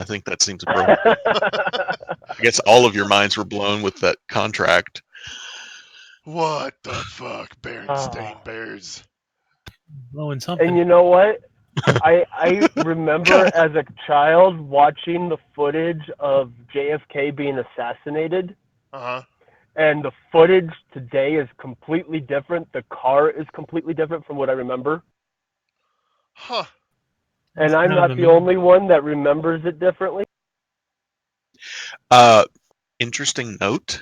I think that seems appropriate. I guess all of your minds were blown with that contract. What the fuck, Berenstain Bears? Blowing something. And you know what? I remember as a child watching the footage of JFK being assassinated, Uh-huh. and the footage today is completely different. The car is completely different from what I remember. Huh. And I'm not the only one that remembers it differently. Interesting note.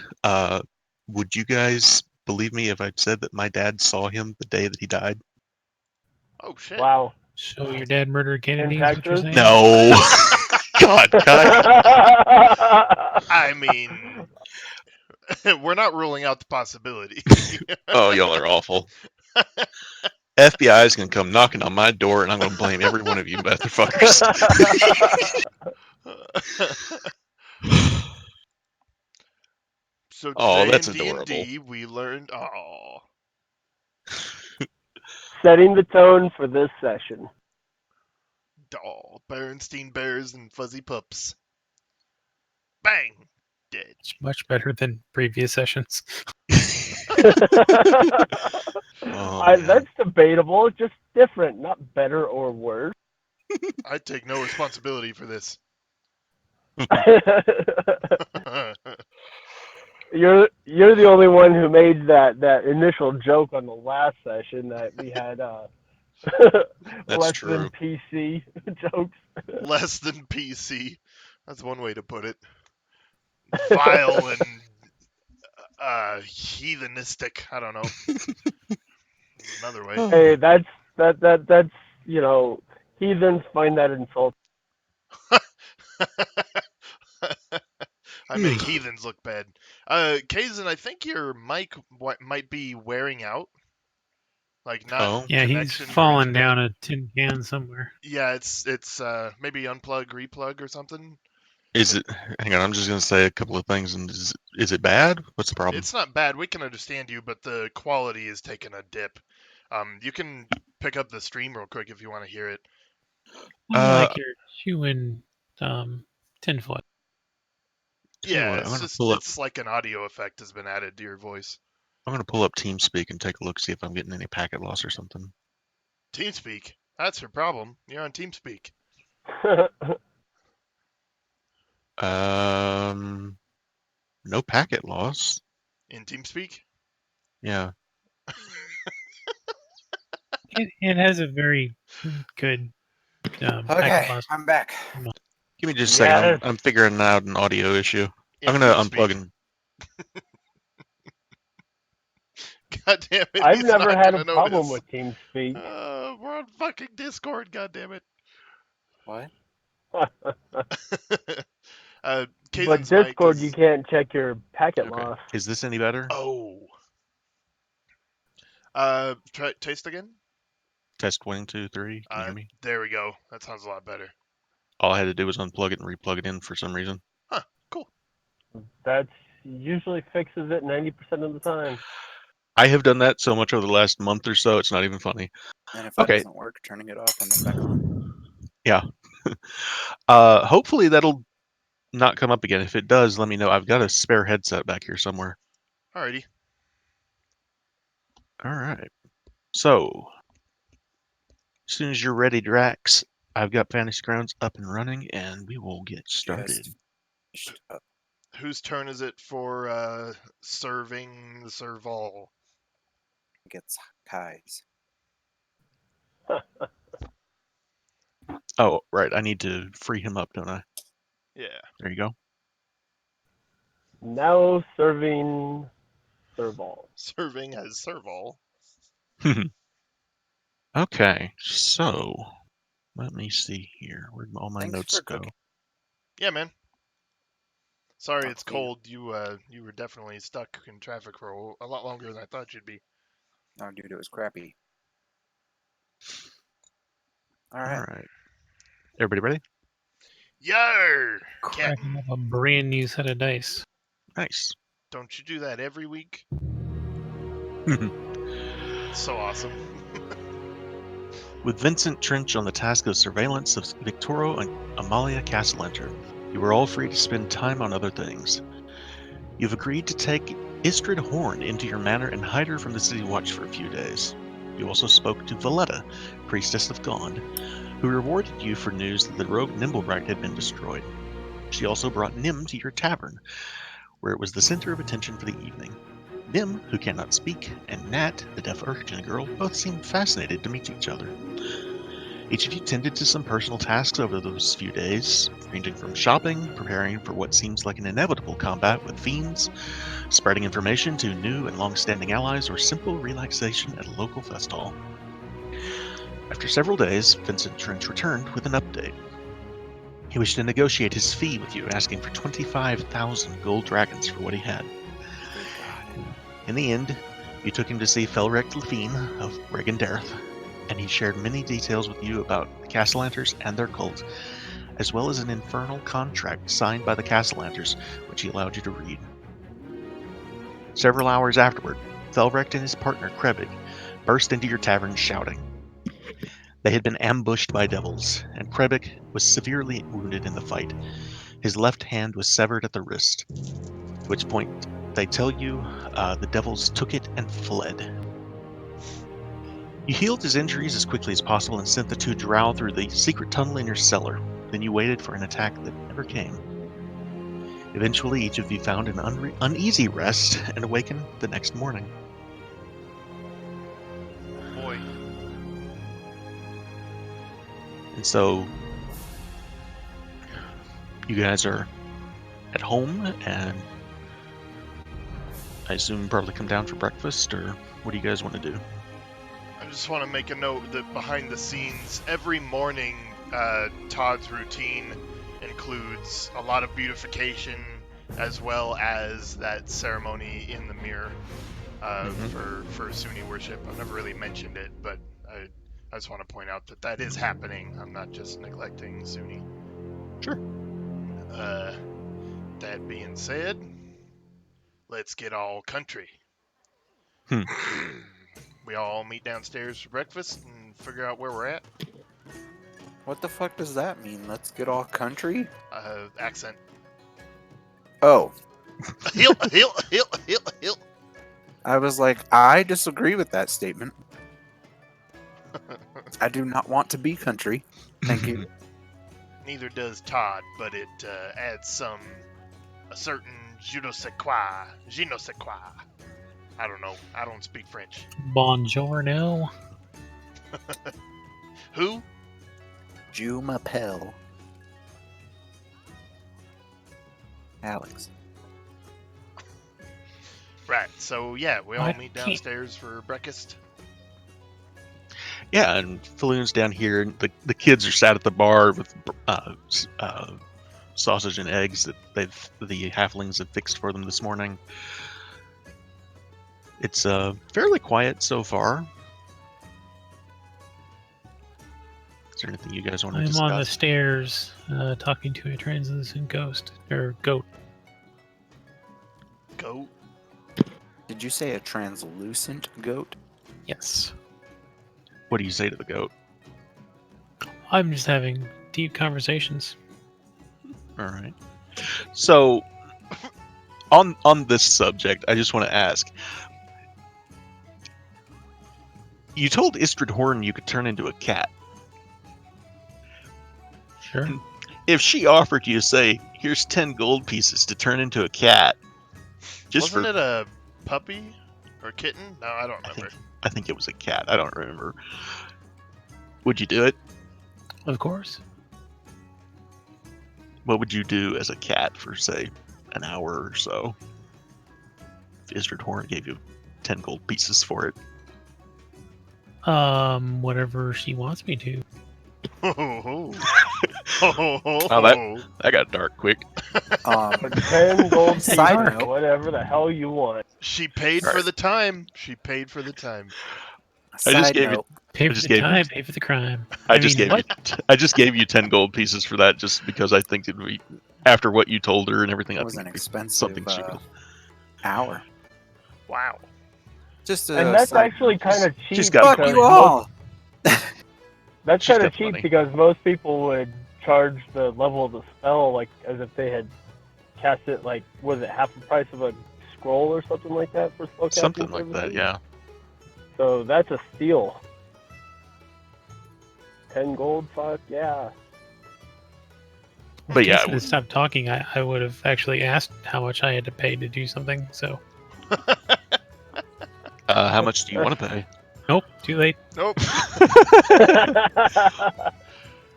Would you guys believe me if I said that my dad saw him the day that he died? Oh, shit. Wow. So your dad murdered Kennedy? In Is what you're Texas? saying? No. God, I mean, we're not ruling out the possibility. oh, y'all are awful. FBI is going to come knocking on my door, and I'm going to blame every one of you motherfuckers. So Oh, today that's in adorable. D&D, we learned... Oh. Setting the tone for this session. Berenstein Bears and Fuzzy Pups. Bang! Dead. It's much better than previous sessions. That's debatable. Just different, not better or worse. I take no responsibility for this. You're the only one who made that initial joke on the last session that we had less true. than PC jokes. Less than PC. That's one way to put it. Vile and heathenistic. I don't know. Another way. Hey, that's heathens find that insulting. I make heathens look bad. Kazan, I think your mic might be wearing out. Like not Yeah, he's connection fallen reaching out. down a tin can somewhere. Yeah, it's maybe unplug, replug or something. Is it? Hang on, I'm just going to say a couple of things. And is it bad? What's the problem? It's not bad. We can understand you, but the quality is taking a dip. You can pick up the stream real quick if you want to hear it. Like you're chewing tinfoil. Yeah, it's like an audio effect has been added to your voice. I'm going to pull up TeamSpeak and take a look, see if I'm getting any packet loss or something. TeamSpeak? That's your problem. You're on TeamSpeak. No packet loss. In TeamSpeak? Yeah. It has a very good okay, I'm back. Give me just a second. I'm figuring out an audio issue. I'm going to unplug and... God damn it. I've never had a problem with TeamSpeak. We're on fucking Discord, god damn it. What? But Discord, you can't check your packet loss. Is this any better? Oh. Try taste again? Test 1, 2, 3. Can you hear me? There we go. That sounds a lot better. All I had to do was unplug it and replug it in for some reason. Huh, cool. That usually fixes it 90% of the time. I have done that so much over the last month or so, it's not even funny. And if that doesn't work, turning it off and then back on. Yeah. Hopefully that'll not come up again. If it does, let me know. I've got a spare headset back here somewhere. Alrighty. All right. So, as soon as you're ready, Drax, I've got Fantasy Grounds up and running, and we will get started. Whose turn is it for serving the serval? I guess Kai's. Oh, right. I need to free him up, don't I? Yeah. There you go. Now serving serval. Serving as serval. Okay, so let me see here. Where'd all my notes go? Yeah, man. Sorry, it's cold. You were definitely stuck in traffic for a lot longer than I thought you'd be. Oh, dude, it was crappy. All right. Everybody ready? Yar! Cracking up a brand new set of dice. Nice. Don't you do that every week? So awesome. With Vincent Trench on the task of surveillance of Victoro and Amalia Castellenter, you are all free to spend time on other things. You've agreed to take Istrid Horn into your manor and hide her from the City Watch for a few days. You also spoke to Valletta, Priestess of Gond, who rewarded you for news that the rogue Nimblebright had been destroyed. She also brought Nim to your tavern, where it was the center of attention for the evening. Nim, who cannot speak, and Nat, the deaf urchin girl, both seemed fascinated to meet each other. Each of you tended to some personal tasks over those few days, ranging from shopping, preparing for what seems like an inevitable combat with fiends, spreading information to new and long-standing allies, or simple relaxation at a local fest hall. After several days, Vincent Trench returned with an update. He wished to negotiate his fee with you, asking for 25,000 gold dragons for what he had. In the end, you took him to see Felrek Lefine of Regendareth, and he shared many details with you about the Castellanters and their cult, as well as an infernal contract signed by the Castellanters, which he allowed you to read. Several hours afterward, Felrek and his partner Krebig burst into your tavern shouting. They had been ambushed by devils, and Krebig was severely wounded in the fight. His left hand was severed at the wrist, at which point they tell you the devils took it and fled. You healed his injuries as quickly as possible and sent the two drow through the secret tunnel in your cellar. Then you waited for an attack that never came. Eventually, each of you found an uneasy rest and awakened the next morning. Boy. And so, you guys are at home, and I assume probably come down for breakfast, or what do you guys want to do? I just want to make a note that behind the scenes, every morning, Todd's routine includes a lot of beautification, as well as that ceremony in the mirror for Sunni worship. I've never really mentioned it, but I just want to point out that that is happening. I'm not just neglecting Sunni. Sure. That being said, let's get all country. We all meet downstairs for breakfast and figure out where we're at. What the fuck does that mean? Let's get all country? Accent. Oh. Hill. I was like, I disagree with that statement. I do not want to be country. Thank you. Neither does Todd, but it adds a certain je ne sais quoi. I don't know. I don't speak French. Buongiorno. Who? Jumapel. Alex. Right. So yeah, we all I meet can't- downstairs for breakfast. Yeah, and Falloon's down here, and the kids are sat at the bar with sausage and eggs that the halflings have fixed for them this morning. It's fairly quiet so far. Is there anything you guys want to I'm discuss? on the stairs talking to a translucent ghost, or goat. Goat. Did you say a translucent goat? Yes. What do you say to the goat? I'm just having deep conversations. All right. So, on this subject, I just want to ask. You told Istrid Horn you could turn into a cat. Sure. If she offered you, say, here's 10 gold pieces to turn into a cat, just Wasn't for... it a puppy or kitten? No, I don't remember. I think it was a cat. I don't remember. Would you do it? Of course. What would you do as a cat for, say, an hour or so? If Istrid Horn gave you 10 gold pieces for it. Whatever she wants me to. Wow, that got dark quick. For 10 gold pieces, Side note. whatever the hell you want. She paid for the time. She paid for the time. I just Side gave note, Pay for just the gave- time, pay for the crime. I just mean, gave what? I just gave you 10 gold pieces for that, just because I think it'd be after what you told her and everything. it I was think an it'd be expensive something she would. hour. Wow. Just And that's side- actually kind of cheap. she's got Fuck because you all! That's She's kind of got cheap money. because most people would charge the level of the spell like as if they had cast it like was it half the price of a scroll or something like that for spellcasting Something like services? that, yeah. So that's a steal. 10 gold, fuck yeah. But I guess yeah, if I stopped talking, I would have actually asked how much I had to pay to do something. So how much do you want to pay? nope, too late. Nope.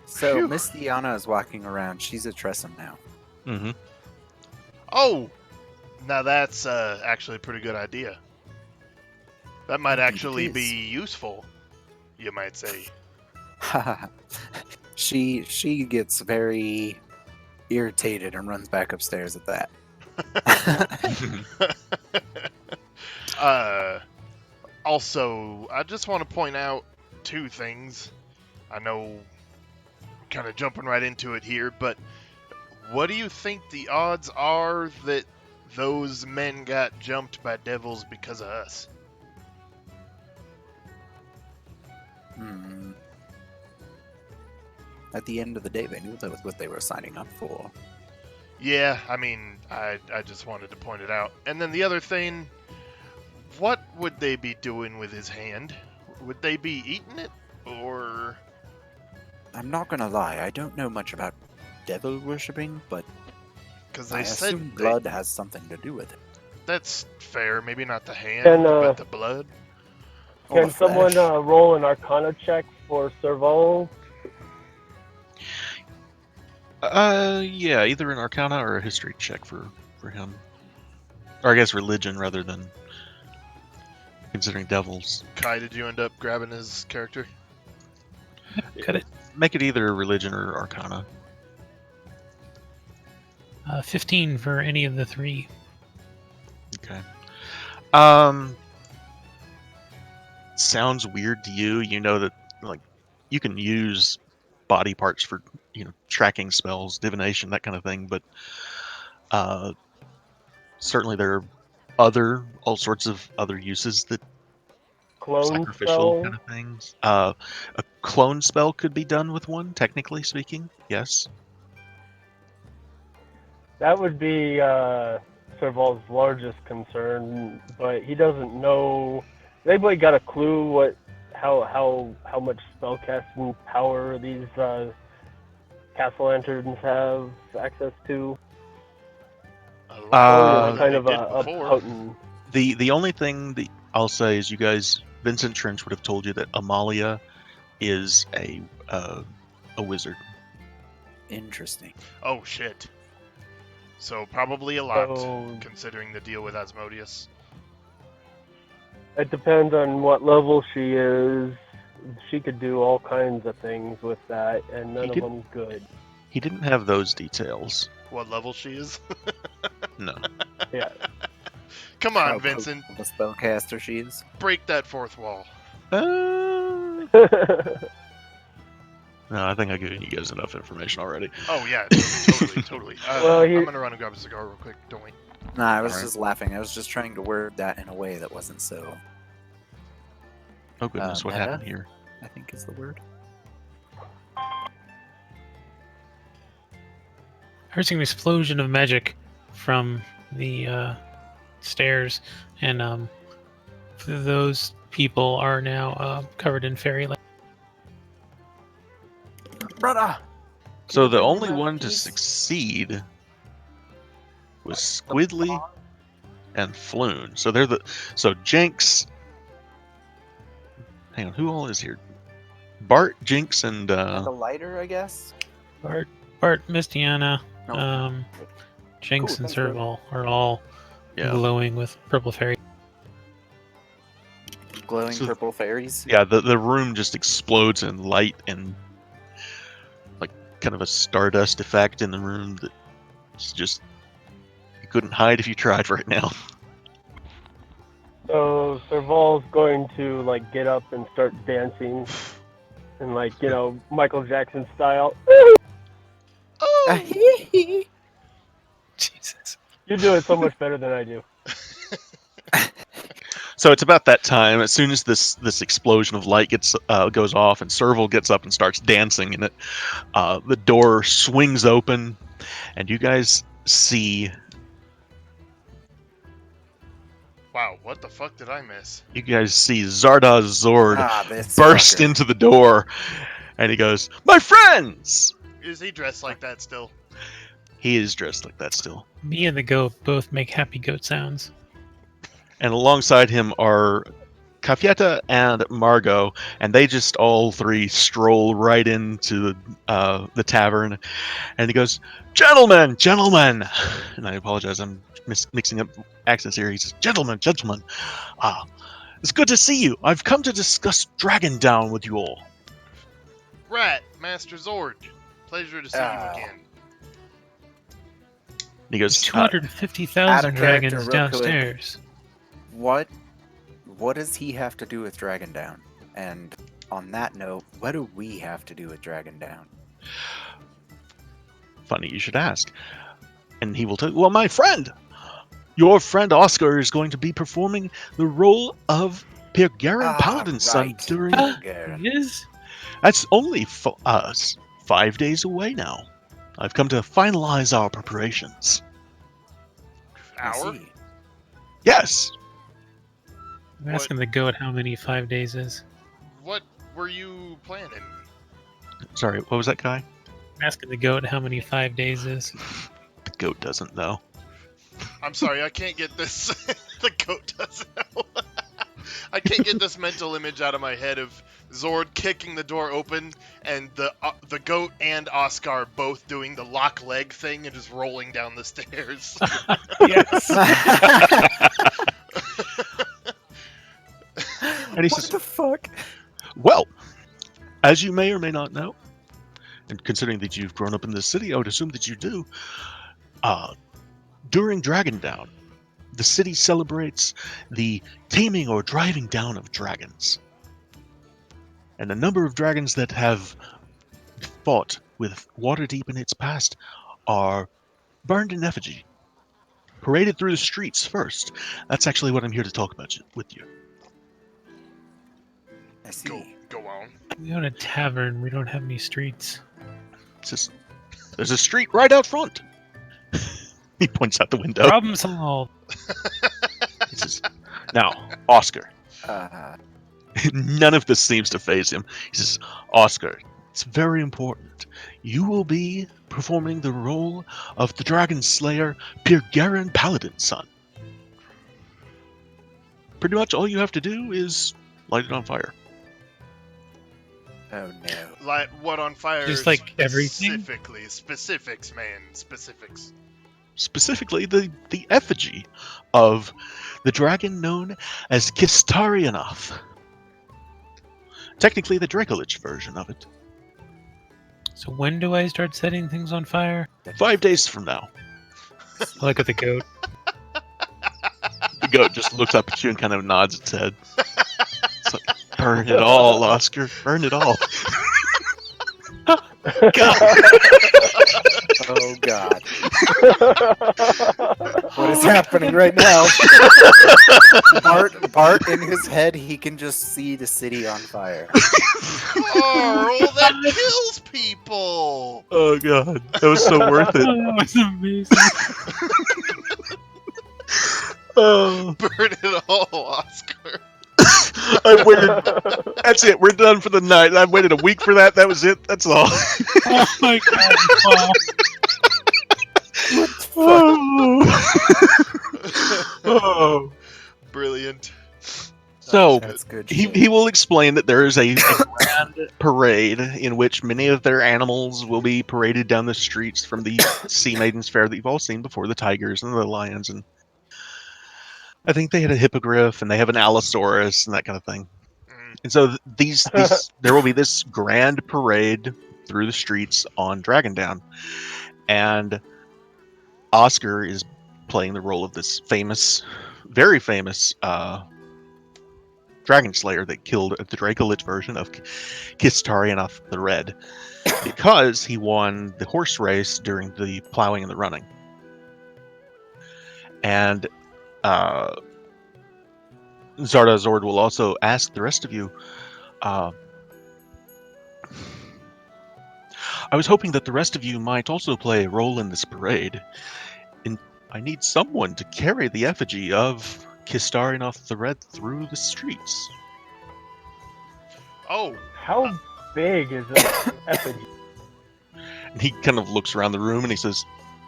So Phew. Miss Diana is walking around. She's at Tressum now. Mm-hmm. Oh, now that's actually a pretty good idea. That might Indeed it actually is. be useful, you might say. she gets very irritated and runs back upstairs at that. Also, I just want to point out two things. I know, kind of jumping right into it here, but what do you think the odds are that those men got jumped by devils because of us? At the end of the day, they knew that was what they were signing up for. Yeah, I mean, I just wanted to point it out. And then the other thing, what would they be doing with his hand? Would they be eating it? Or... I'm not gonna lie, I don't know much about devil worshipping, but Because I they said assume blood has something to do with it. that's fair. Maybe not the hand, Can, but the blood. Or Can the someone flesh. roll an Arcana check for Serval? Yeah, either an Arcana or a History check for him, or I guess religion rather than considering devils. Kai, did you end up grabbing his character? Cut it. Make it either religion or Arcana. 15 for any of the three. Okay. Sounds weird to you. You know that like you can use body parts for tracking spells, divination, that kind of thing, but certainly there are all sorts of other uses that Clone sacrificial spell? kind of things. A clone spell could be done with one, technically speaking. Yes. That would be Serval's largest concern, but he doesn't know. Has anybody got a clue how much spellcasting power these castle lanterns have access to? A Uh, lot more It's than kind they of did a before. potent. The only thing that I'll say is Vincent Trench would have told you that Amalia is a wizard. Interesting. Oh shit. So probably a lot, So considering the deal with Asmodeus. it depends on what level she is. She could do all kinds of things with that, and none of did- them good. He didn't have those details. What level she is? No. Yeah. Come How on, Vincent. potent of a spellcaster she is. Break that fourth wall. No, I think I've given you guys enough information already. Oh yeah, totally. Well, I'm gonna run and grab a cigar real quick. Don't wait. Nah, I was Alright. just laughing. I was just trying to word that in a way that wasn't so, Oh goodness, what meta? happened here? I think is the word. I heard an explosion of magic from the stairs, and those people are now covered in fairyland. Brother! So the you only remember one to these? succeed was Squidly and Floon. So so Jinx. Hang on, who all is here? Bart, Jinx, and Like a lighter, I guess? Bart, Miss Diana, No. Jinx, Cool, and thanks, bro. Serval are all yeah, glowing with purple fairy. Glowing So- purple fairies? yeah. The room just explodes in light and like kind of a stardust effect in the room that it's just you couldn't hide if you tried right now. So Serval's going to like get up and start dancing, in like Michael Jackson style. Oh! Jesus. You do it so much better than I do. So it's about that time. As soon as this explosion of light goes off, and Serval gets up and starts dancing in it, the door swings open, and you guys see Wow, what the fuck did I miss? Zardoz Zord This burst fucker. into the door, and he goes, "My friends!" Is he dressed like that still? He is dressed like that still. Me and the goat both make happy goat sounds. And alongside him are Cafietta and Margot, and they just all three stroll right into the tavern. And he goes, "Gentlemen, gentlemen," and I apologize, I'm mixing up accents here. He says, "Gentlemen, gentlemen, it's good to see you. I've come to discuss Dragon Down with you all." Rat, Master Zord. Pleasure to see you again. And he goes, There's out 250,000 of character, dragons real quick. downstairs. What does he have to do with Dragon Down? And on that note, what do we have to do with Dragon Down? "Funny you should ask." And he will tell you, "Well, my friend, your friend Oscar is going to be performing the role of Pirgarin Paladin's son right. during..." It is? That's only 5 days away now. I've come to finalize our preparations. I Hour? see. Yes. I'm asking the goat how many 5 days is. What were you planning? Sorry, what was that, Kai? I'm asking the goat how many 5 days is. The goat doesn't know. I'm sorry, I can't get this. The goat doesn't know. I can't get this mental image out of my head of Zord kicking the door open and the goat and Oscar both doing the lock leg thing and just rolling down the stairs. Yes. And he What says, the fuck? "Well, as you may or may not know, and considering that you've grown up in this city, I would assume that you do, during Dragon Down, the city celebrates the taming or driving down of dragons. And a number of dragons that have fought with Waterdeep in its past are burned in effigy, paraded through the streets first. That's actually what I'm here to talk about with you." I see. Go on. We own a tavern. We don't have any streets. It says, "There's a street right out front." He points out the window. Problem solved. He says, "Now, Oscar." Uh, None of this seems to faze him. He says, "Oscar, it's very important. You will be performing the role of the Dragon Slayer, Pirgarin Paladin's son. Pretty much all you have to do is light it on fire." oh no. Light what on fire? Just like everything? Specifically. Specifics, man. Specifics. Specifically, the effigy of the dragon known as Kistarianoth. Technically, the Dracolich version of it. So when do I start setting things on fire? 5 days from now. I look at the goat. The goat just looks up at you and kind of nods its head. It's like, "Burn it all, Oscar. Burn it all." Oh god. What is happening right now? Bart in his head, he can just see the city on fire. Carl, that kills people! Oh god, that was so worth it. Oh, that was amazing. Oh, Burn it all, Oscar. I waited. That's it. We're done for the night. I waited a week for that. That was it. That's all. Oh my god. Wow. Oh. Brilliant. So That's good. he shit. he will explain that there is a grand parade in which many of their animals will be paraded down the streets from the Sea Maidens Fair that you've all seen before, the tigers and the lions, and I think they had a hippogriff and they have an allosaurus and that kind of thing. Mm. And so these there will be this grand parade through the streets on Dragon Down, and Oscar is playing the role of this famous, very famous dragon slayer that killed the Dracolich version of Kistarianoth the Red, because he won the horse race during the plowing and the running. And Zord will also ask the rest of you. Uh, I was hoping that the rest of you might also play a role in this parade. And I need someone to carry the effigy of Kistarinoth the Red through the streets. Oh, How big is this effigy? And he kind of looks around the room and he says,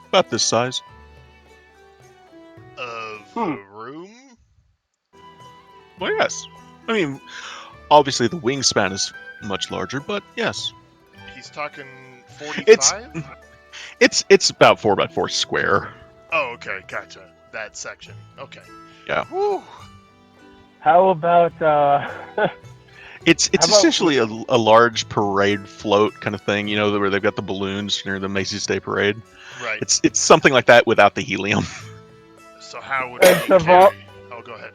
"About this size." of Hmm. the room? Well, yes. I mean, obviously the wingspan is much larger, but yes, He's talking it's 45? it's about 4x4 square. Oh, okay, gotcha. That section. Okay. Yeah. Whew. How about It's How about essentially a large parade float kind of thing, you know, where they've got the balloons near the Macy's Day Parade. Right. It's something like that without the helium. So how would And we so carry? Oh, go ahead.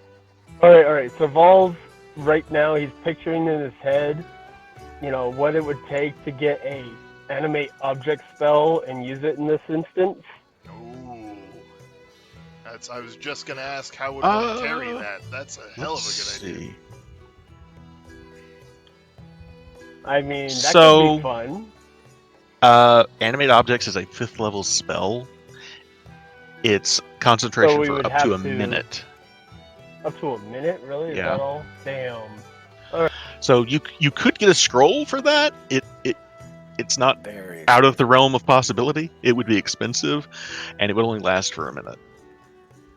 all right. So Vol's right now he's picturing in his head, you know, what it would take to get a animate object spell and use it in this instance. Ooh. I was just gonna ask how would one carry Uh, that? That's a hell of Let's a good idea. see. I mean, that could So, be fun. animate objects is a 5th level spell. It's So concentration we for would up have to a minute. Up to a minute, really? Is Yeah. that all? Damn. So you could get a scroll for that. It's not Very out of the realm of possibility. It would be expensive, and it would only last for a minute.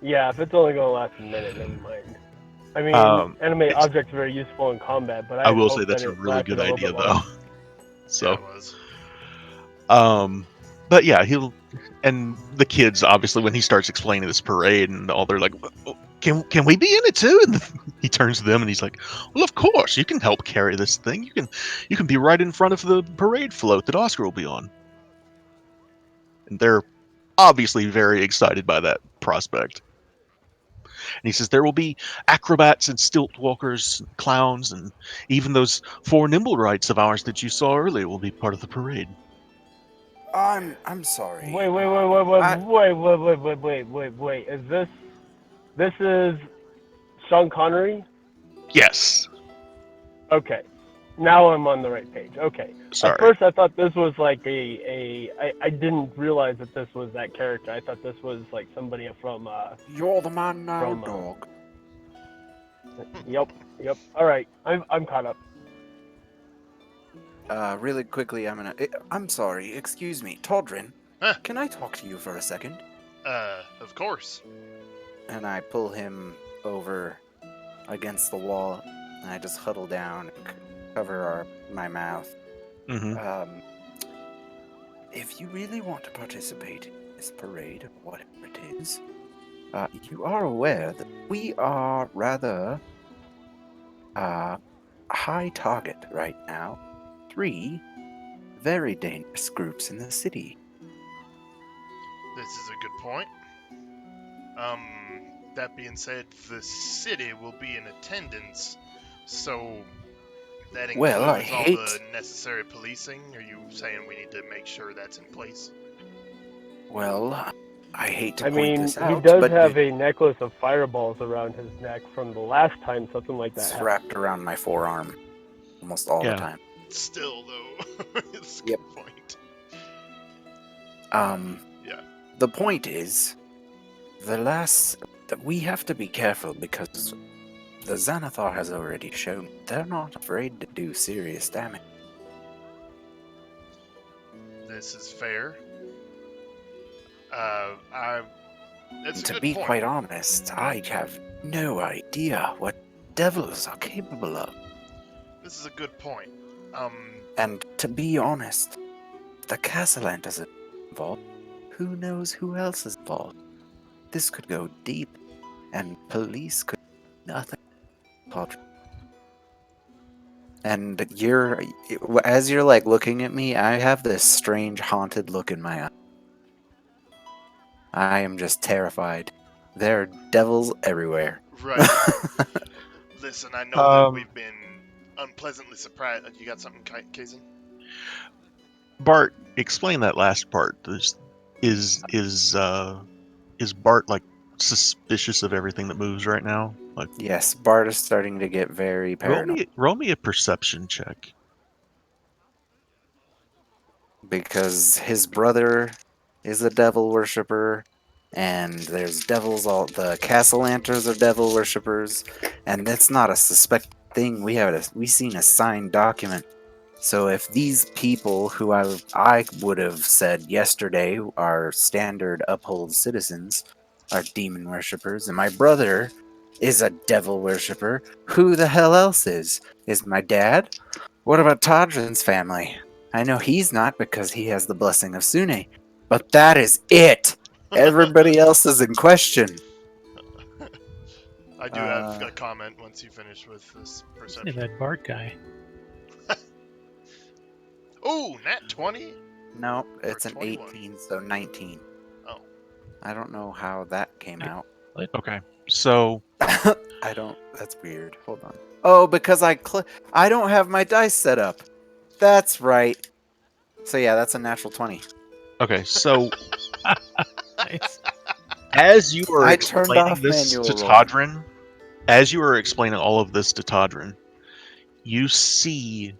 Yeah, if it's only gonna last a minute, never mind. I mean, animate It's- objects are very useful in combat, but I I will hope say that's that a it really lasted good a little idea, bit though. longer. So, Yeah, it was. but yeah, and the kids obviously when he starts explaining this parade and all, they're like, "Can we be in it too?" And he turns to them and he's like, "Well, of course, you can help carry this thing. You can be right in front of the parade float that Oscar will be on." And they're obviously very excited by that prospect. And he says there will be acrobats and stilt walkers, clowns, and even those 4 nimble rights of ours that you saw earlier will be part of the parade. I'm sorry. Wait. Is this is Sean Connery? Yes. Okay. Now I'm on the right page. Okay. Sorry. At first I thought this was like I didn't realize that this was that character. I thought this was like somebody from You're the man now, From, dog. Yep. All right. I'm caught up. Really quickly, I'm sorry. Excuse me, Todrin. Huh. Can I talk to you for a second? Of course. And I pull him over against the wall, and I just huddle down and cover my mouth. Mm-hmm. If you really want to participate in this parade, or whatever it is, you are aware that we are rather high target right now. 3 very dangerous groups in the city. This is a good point. That being said, the city will be in attendance, so that includes Well, I all hate- the necessary policing. Are you saying we need to make sure that's in place? Well, I hate to I point mean, this he out, does but have a necklace of fireballs around his neck from the last time something like that it's happened. wrapped around my forearm almost all Yeah. the time. Still, though, it's a Yep. good point. Yeah. The point is, that we have to be careful because the Xanathar has already shown they're not afraid to do serious damage. This is fair. That's a To good be point. quite honest, I have no idea what devils are capable of. This is a good point. And to be honest, if the Castellan isn't involved, who knows who else is involved? This could go deep, and police could do nothing. And as you're like looking at me, I have this strange haunted look in my eye. I am just terrified. There are devils everywhere. Right. Listen, I know that we've been unpleasantly surprised. You got something, Kazin? Bart, explain that last part. Is Bart like suspicious of everything that moves right now? Yes, Bart is starting to get very paranoid Roll me a perception check. because his brother is a devil worshiper, and there's devils all. The Castellanters are devil worshippers, and that's not a suspected thing. We seen a signed document. So if these people who I would have said yesterday are standard uphold citizens are demon worshippers, and my brother is a devil worshipper, who the hell else is? Is my dad? What about Todrin's family? I know he's not because he has the blessing of Sune, but that is it. Everybody else is in question. I do have a comment once you finish with this Hey, perception. that Bart guy. Oh, nat 20? No, it's an 21. 18, so 19. Oh. I don't know how that came out. Okay, so I don't. That's weird. Hold on. Oh, because I don't have my dice set up. That's right. So yeah, that's a natural 20. okay, so Nice. as you are I turned explaining off this manual to roll. Todrin, as you are explaining all of this to Todrin, you see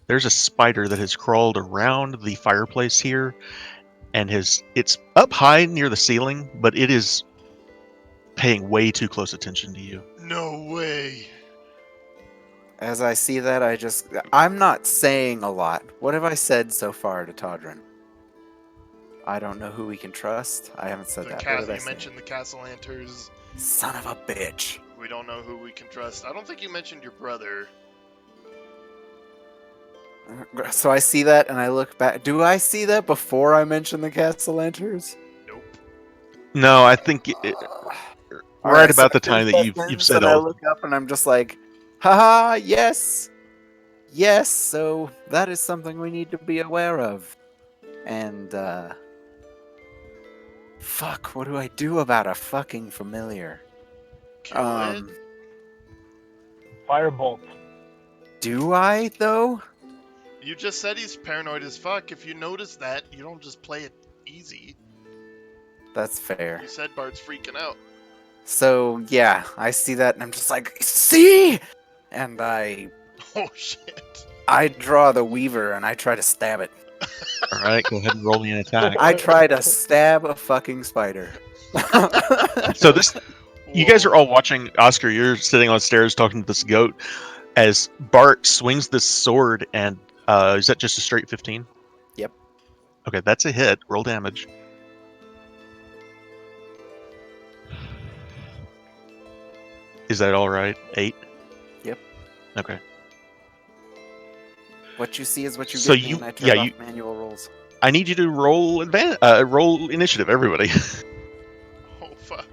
there's a spider that has crawled around the fireplace here, and it's up high near the ceiling, but it is paying way too close attention to you. No way. As I see that, I'm not saying a lot. What have I said so far to Todrin? I don't know who we can trust. I haven't said that. What did I You say? mentioned the Castellanters. Son of a bitch. We don't know who we can trust. I don't think you mentioned your brother. So I see that and I look back. Do I see that before I mention the Castellanters? Nope. No, I think All right so about the I time finish that that you've sentence said and I all. look up and I'm just like, haha, yes. Yes, so that is something we need to be aware of. And, fuck, what do I do about a fucking familiar? Kill it. Firebolt. Do I, though? You just said he's paranoid as fuck. If you notice that, you don't just play it easy. That's fair. You said Bart's freaking out. So, yeah, I see that and I'm just like, see? And I Oh shit. draw the weaver and I try to stab it. All right, go ahead and roll me an attack. I try to stab a fucking spider. So you guys are Whoa. all watching. Oscar, you're sitting on stairs talking to this goat as Bart swings this sword, and is that just a straight 15? Yep. Okay, that's a hit. Roll damage. Is that all right? 8? Yep. Okay. What you see is what you So get me, you- and I yeah, turn you- off manual rolls. I need you to roll roll initiative, everybody. Oh fuck.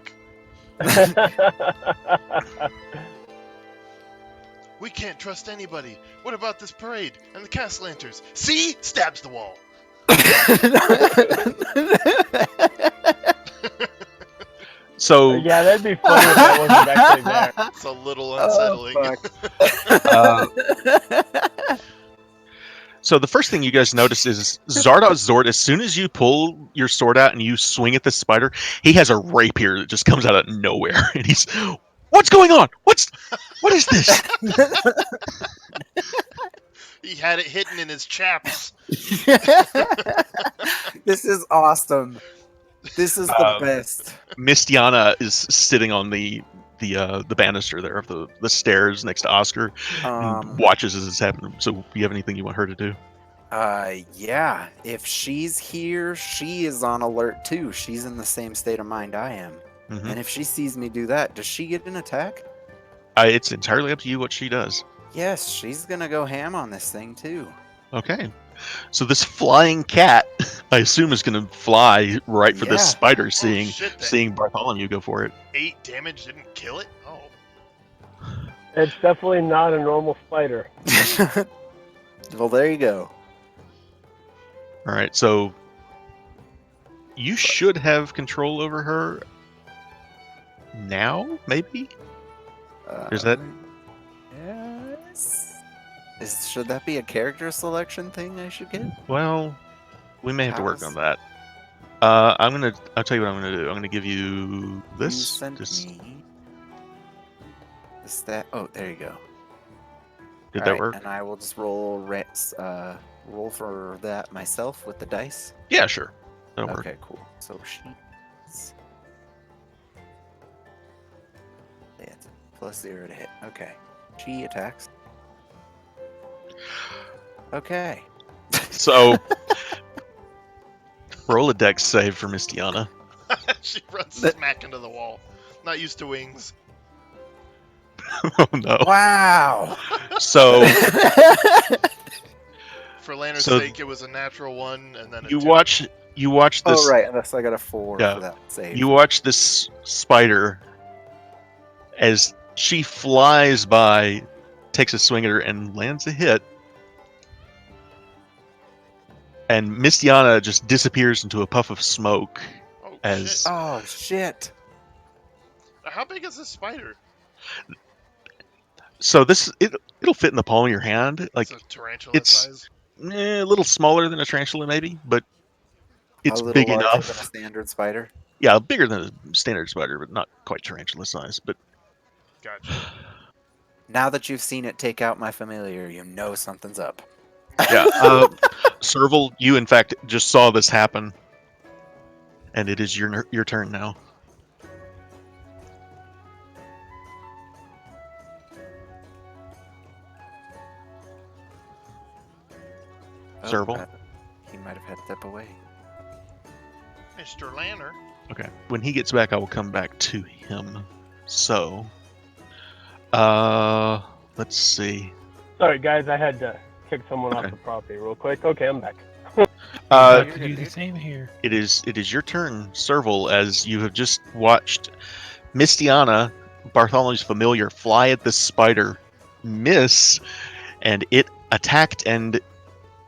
We can't trust anybody. What about this parade and the Castellanters? See? Stabs the wall. So Yeah, that'd be funny if I wasn't actually there. It's a little unsettling. So the first thing you guys notice is Zardoz Zord, as soon as you pull your sword out and you swing at the spider, he has a rapier that just comes out of nowhere. And he's, what's going on? What is this? He had it hidden in his chaps. This is awesome. This is the best. Mistiana is sitting on the banister there of the stairs next to Oscar and watches as it's happening. So do you have anything you want her to do? Yeah. If she's here, she is on alert too. She's in the same state of mind I am. Mhm. And if she sees me do that, does she get an attack? It's entirely up to you what she does. Yes, she's gonna go ham on this thing too. Okay. So this flying cat, I assume, is going to fly right for this Yeah. spider, seeing shit, that- seeing Bartholomew go for it. 8 damage didn't kill it? Oh. It's definitely not a normal spider. Well, there you go. All right. So you should have control over her now, maybe. Is that- Yes. Should that be a character selection thing I should get? Well, we may have to work How's- on that. I'll tell you what I'm gonna do. I'm gonna give you You this. sent Just- me The stat. Oh, there you go. Did All that right, work? And I will just roll roll for that myself with the dice. Yeah, sure. That'll work. Okay, cool. So she's it's +0 to hit. Okay. She attacks. Okay. So, roll a dex save for Mistiana. She runs smack into the wall. Not used to wings. Oh no. Wow. So, For Lanner's So- sake, it was a natural 1, and then a you 2. watch this. Oh right, unless I got a 4 Yeah. for that save. You watch this spider as she flies by, takes a swing at her, and lands a hit. And Mistiana just disappears into a puff of smoke. Oh, As shit. Oh shit. How big is this spider? so, it'll fit in the palm of your hand. Like It's a tarantula it's- size. a little smaller than a tarantula, maybe, but it's a little big larger enough. than a standard spider. Yeah, bigger than a standard spider, but not quite tarantula size. But Gotcha. Now that you've seen it take out my familiar, you know something's up. yeah, Serval, you in fact just saw this happen, and it is your turn now. Serval? He might have had to step away. Mr. Lanner. Okay. When he gets back, I will come back to him. So, let's see. Sorry, guys, I had to kick someone off Okay. the property real quick. Okay, I'm back. Uh, have to do the same here. it is your turn, Serval, as you have just watched Mistiana, Bartholomew's familiar, fly at the spider, miss, and it attacked and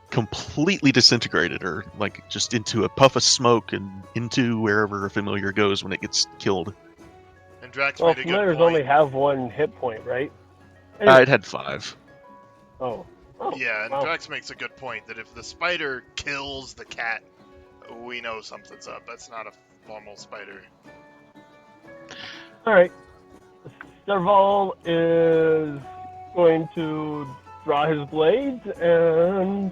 completely disintegrated her, like just into a puff of smoke and into wherever a familiar goes when it gets killed. And Drax Well, made a good familiars point. only have 1 hit point, right? It had 5. Oh. Yeah, and wow. Drax makes a good point that if the spider kills the cat, we know something's up. That's not a normal spider. All right. Serval is going to draw his blades and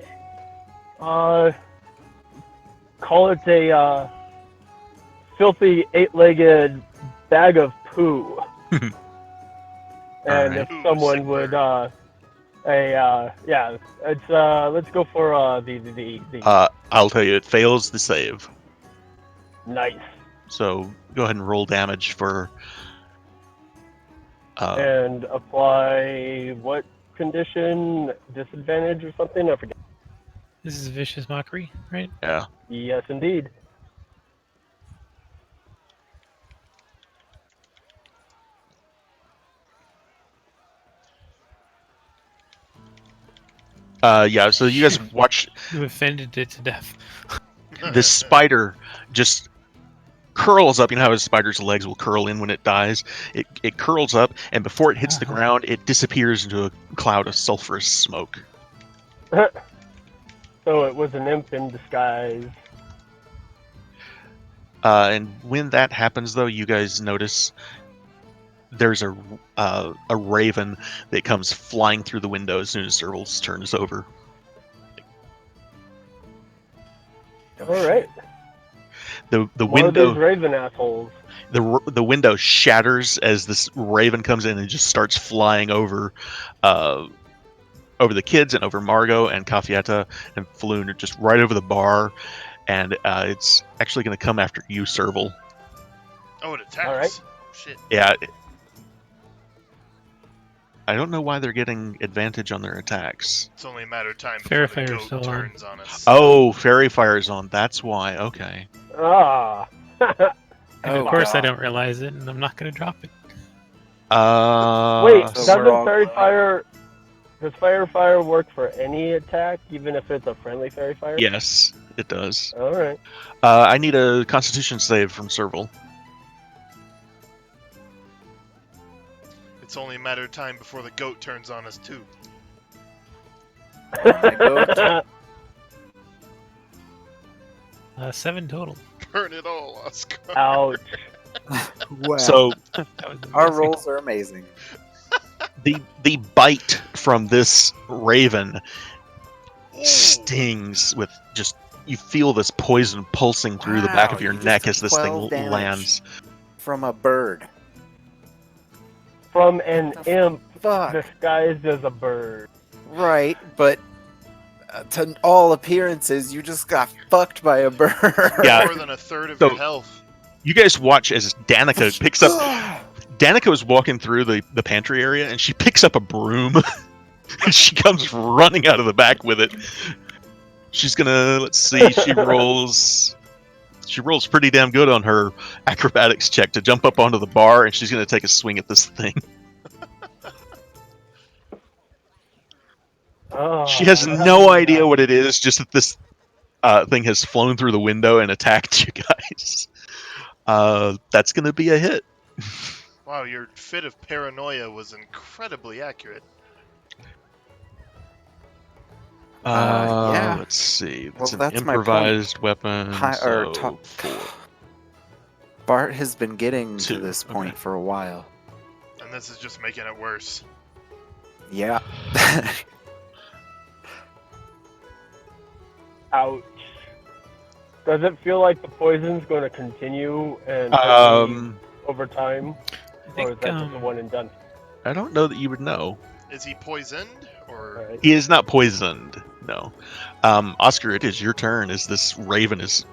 call it a filthy 8-legged bag of poo. And Alright. if Ooh, someone sick would, burn. yeah, it's let's go for the I'll tell you, it fails the save. nice. So go ahead and roll damage for. And apply what condition? Disadvantage or something? I forget. This is vicious mockery, right? Yeah. Yes, indeed. Yeah. So you guys watch You offended it to death. this spider just curls up. You know how a spider's legs will curl in when it dies? It curls up, and before it hits the ground, it disappears into a cloud of sulfurous smoke. So it was an imp in disguise. And when that happens, though, you guys notice there's a raven that comes flying through the window as soon as Serval's turn is over. Oh, All right. The One of window these raven assholes. the window shatters as this raven comes in and just starts flying over the kids and over Margot and Kafieta and Floon, just right over the bar, and it's actually going to come after you, Serval. Oh, it attacks. All right. Shit. Yeah. I don't know why they're getting advantage on their attacks. It's only a matter of time Fair before the fire goat still on. turns on us. Oh, fairy fire's on. That's why. Okay. Ah. And Oh, of course, I God. don't realize it, and I'm not going to drop it. Wait, So doesn't we're all fairy glowing? fire? Does fire work for any attack, even if it's a friendly fairy fire? Yes, it does. All right. I need a Constitution save from Serval. It's only a matter of time before the goat turns on us too. My goat. 7 total. Burn it all, Oscar. Ouch. Wow. So That was our embarrassing. rolls are amazing. the bite from this raven Ooh. stings with just you feel this poison pulsing through the back of Wow, your you just neck took as this thing 12 damage. lands. From a bird. From an imp Fuck. disguised as a bird. Right, but to all appearances, you just got fucked by a bird. Yeah. More than a third of So- your health. You guys watch as Danica picks up. Danica was walking through the pantry area and she picks up a broom. And she comes running out of the back with it. She's gonna, let's see, she rolls pretty damn good on her acrobatics check to jump up onto the bar, and she's gonna take a swing at this thing. Oh, She has that no was idea nice. what it is, just that this thing has flown through the window and attacked you guys. That's gonna be a hit. Wow, your fit of paranoia was incredibly accurate. Yeah. Let's see. Well, It's an that's my point. improvised weapon. So top. 4. Bart has been getting to 2, this okay. point for a while. And this is just making it worse. Yeah. Ouch. Does it feel like the poison's going to continue and over time? I Or think is that just a one and done? I don't know that you would know. Is he poisoned? Or Alright. He is not poisoned. No. Oscar, it is your turn as this raven is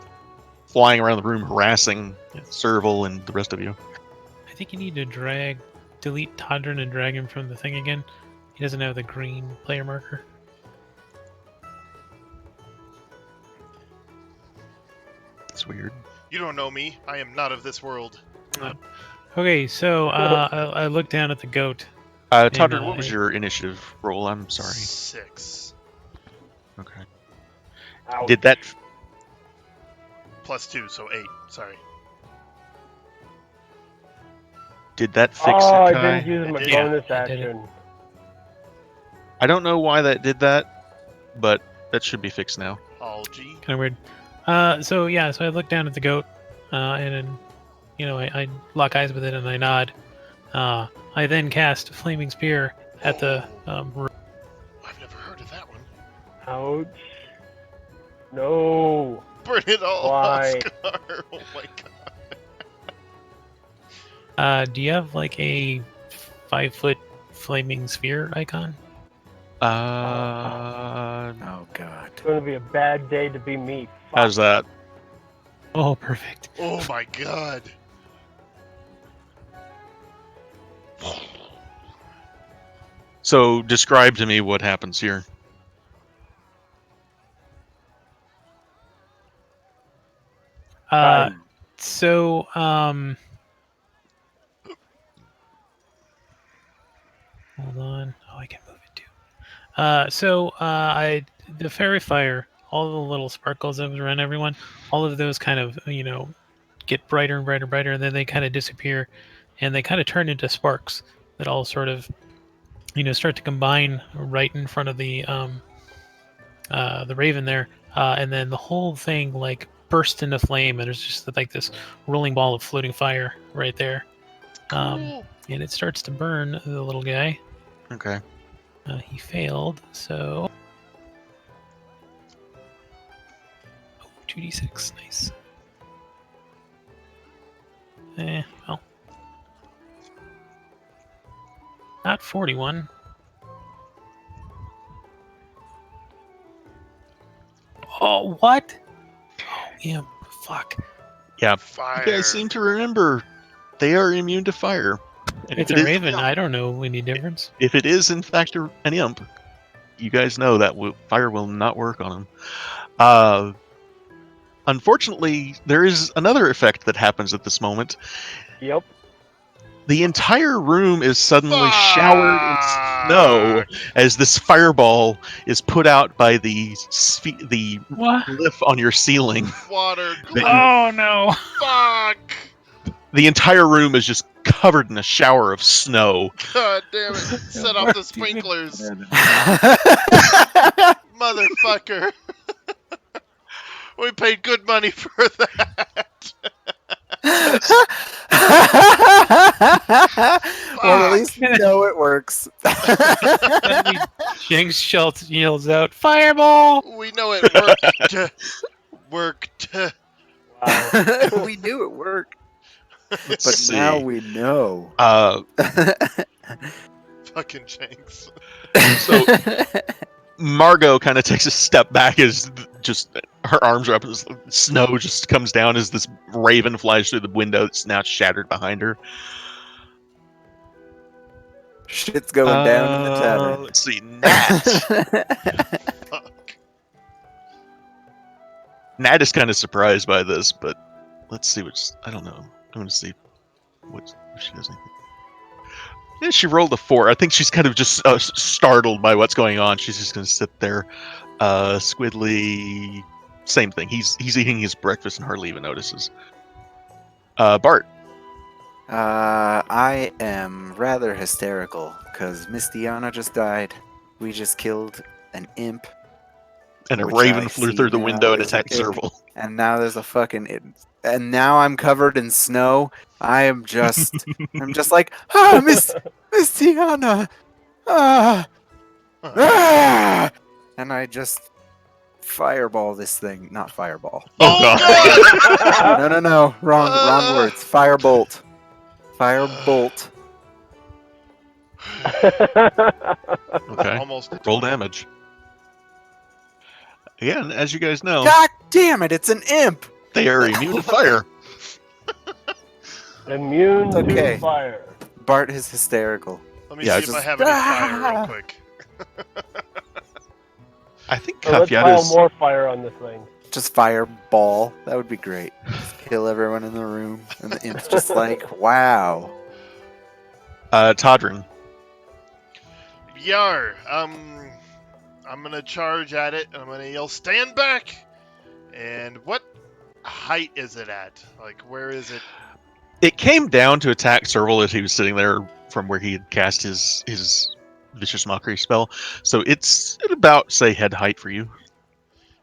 flying around the room harassing Serval and the rest of you. I think you need to delete Todrin and drag him from the thing again. He doesn't have the green player marker. It's weird. you don't know me. I am not of this world. Okay, so I looked down at the goat. Todrin, what was I- your initiative roll? I'm sorry. 6 Okay. Ouch. Did that... plus 2, so 8. Sorry. Dix fix Oh, it, I Kai? didn't use my Yeah, bonus I did it. action. I don't know why that did that, but that should be fixed now. All G. Kind of weird. So I look down at the goat, and then, I lock eyes with it and I nod. I then cast Flaming Spear at the room. I've never heard of that one. Ouch. No. Burn it all, Why? Oscar. Oh my god. Do you have like a 5-foot flaming sphere icon? Oh god. It's going to be a bad day to be me. Fuck. How's that? Oh, perfect. Oh my god. So, describe to me what happens here. Time. So, hold on. Oh, I can move it too. The fairy fire, all the little sparkles that was around everyone, all of those kind of, get brighter and brighter and brighter, and then they kind of disappear, and they kind of turn into sparks that all sort of, start to combine right in front of the raven there, and then the whole thing like burst into flame, and there's just like this rolling ball of floating fire right there, Cool. and it starts to burn the little guy. Okay. He failed, so 2d6, nice. Well, not 41. Oh, what? Oh, imp. Fuck. Yeah. Fire. You guys seem to remember they are immune to fire. And It's if a it is- raven. I don't know any difference. If it is in fact an imp, you guys know that fire will not work on him. Unfortunately, there is another effect that happens at this moment. Yep. The entire room is suddenly showered in snow Fuck. as this fireball is put out by the What? glyph on your ceiling. Water. The- Oh no! Fuck. The entire room is just covered in a shower of snow. God damn it. Set off the sprinklers. Motherfucker. We paid good money for that. Well, at least we know it works. Suddenly, Jinx Schultz yells out, "Fireball!" We know it worked. Worked. Wow. We knew it worked, Let's but see. now we know. Fucking Jinx. So Margot kind of takes a step back as just her arms are up, as snow just comes down as this raven flies through the window that's now shattered behind her. Shit's going down in the tavern. Let's see, Nat. Fuck. Nat is kind of surprised by this, but let's see what's. I don't know. I'm going to see what if she does anything. Yeah, she rolled a 4. I think she's kind of just startled by what's going on. She's just going to sit there. Squidly, same thing. He's eating his breakfast and hardly even notices. Bart. I am rather hysterical because Miss Diana just died. We just killed an imp. And a Which raven I flew see through the now window and is an attacked imp. Serval. And now there's a fucking. And now I'm covered in snow. I'm just like, Miss Tiana, and I just fireball this thing. Not fireball. Oh god. No, wrong words. Firebolt. Okay. Almost a Roll 20. damage. Yeah, and as you guys know, God damn it! It's an imp. they are immune to fire. Immune Okay. to fire. Bart is hysterical. Let me Yeah, see if I have any fire real quick. I think So let's pile Kafyata's... more fire on this thing. Just fireball. That would be great. Just kill everyone in the room, and the imp's just like, wow. Todrin. Yar, I'm gonna charge at it, and I'm gonna yell, "Stand back!" And what height is it at? Like, where is it? It came down to attack Serval as he was sitting there from where he had cast his Vicious Mockery spell. So it's at about, say, head height for you.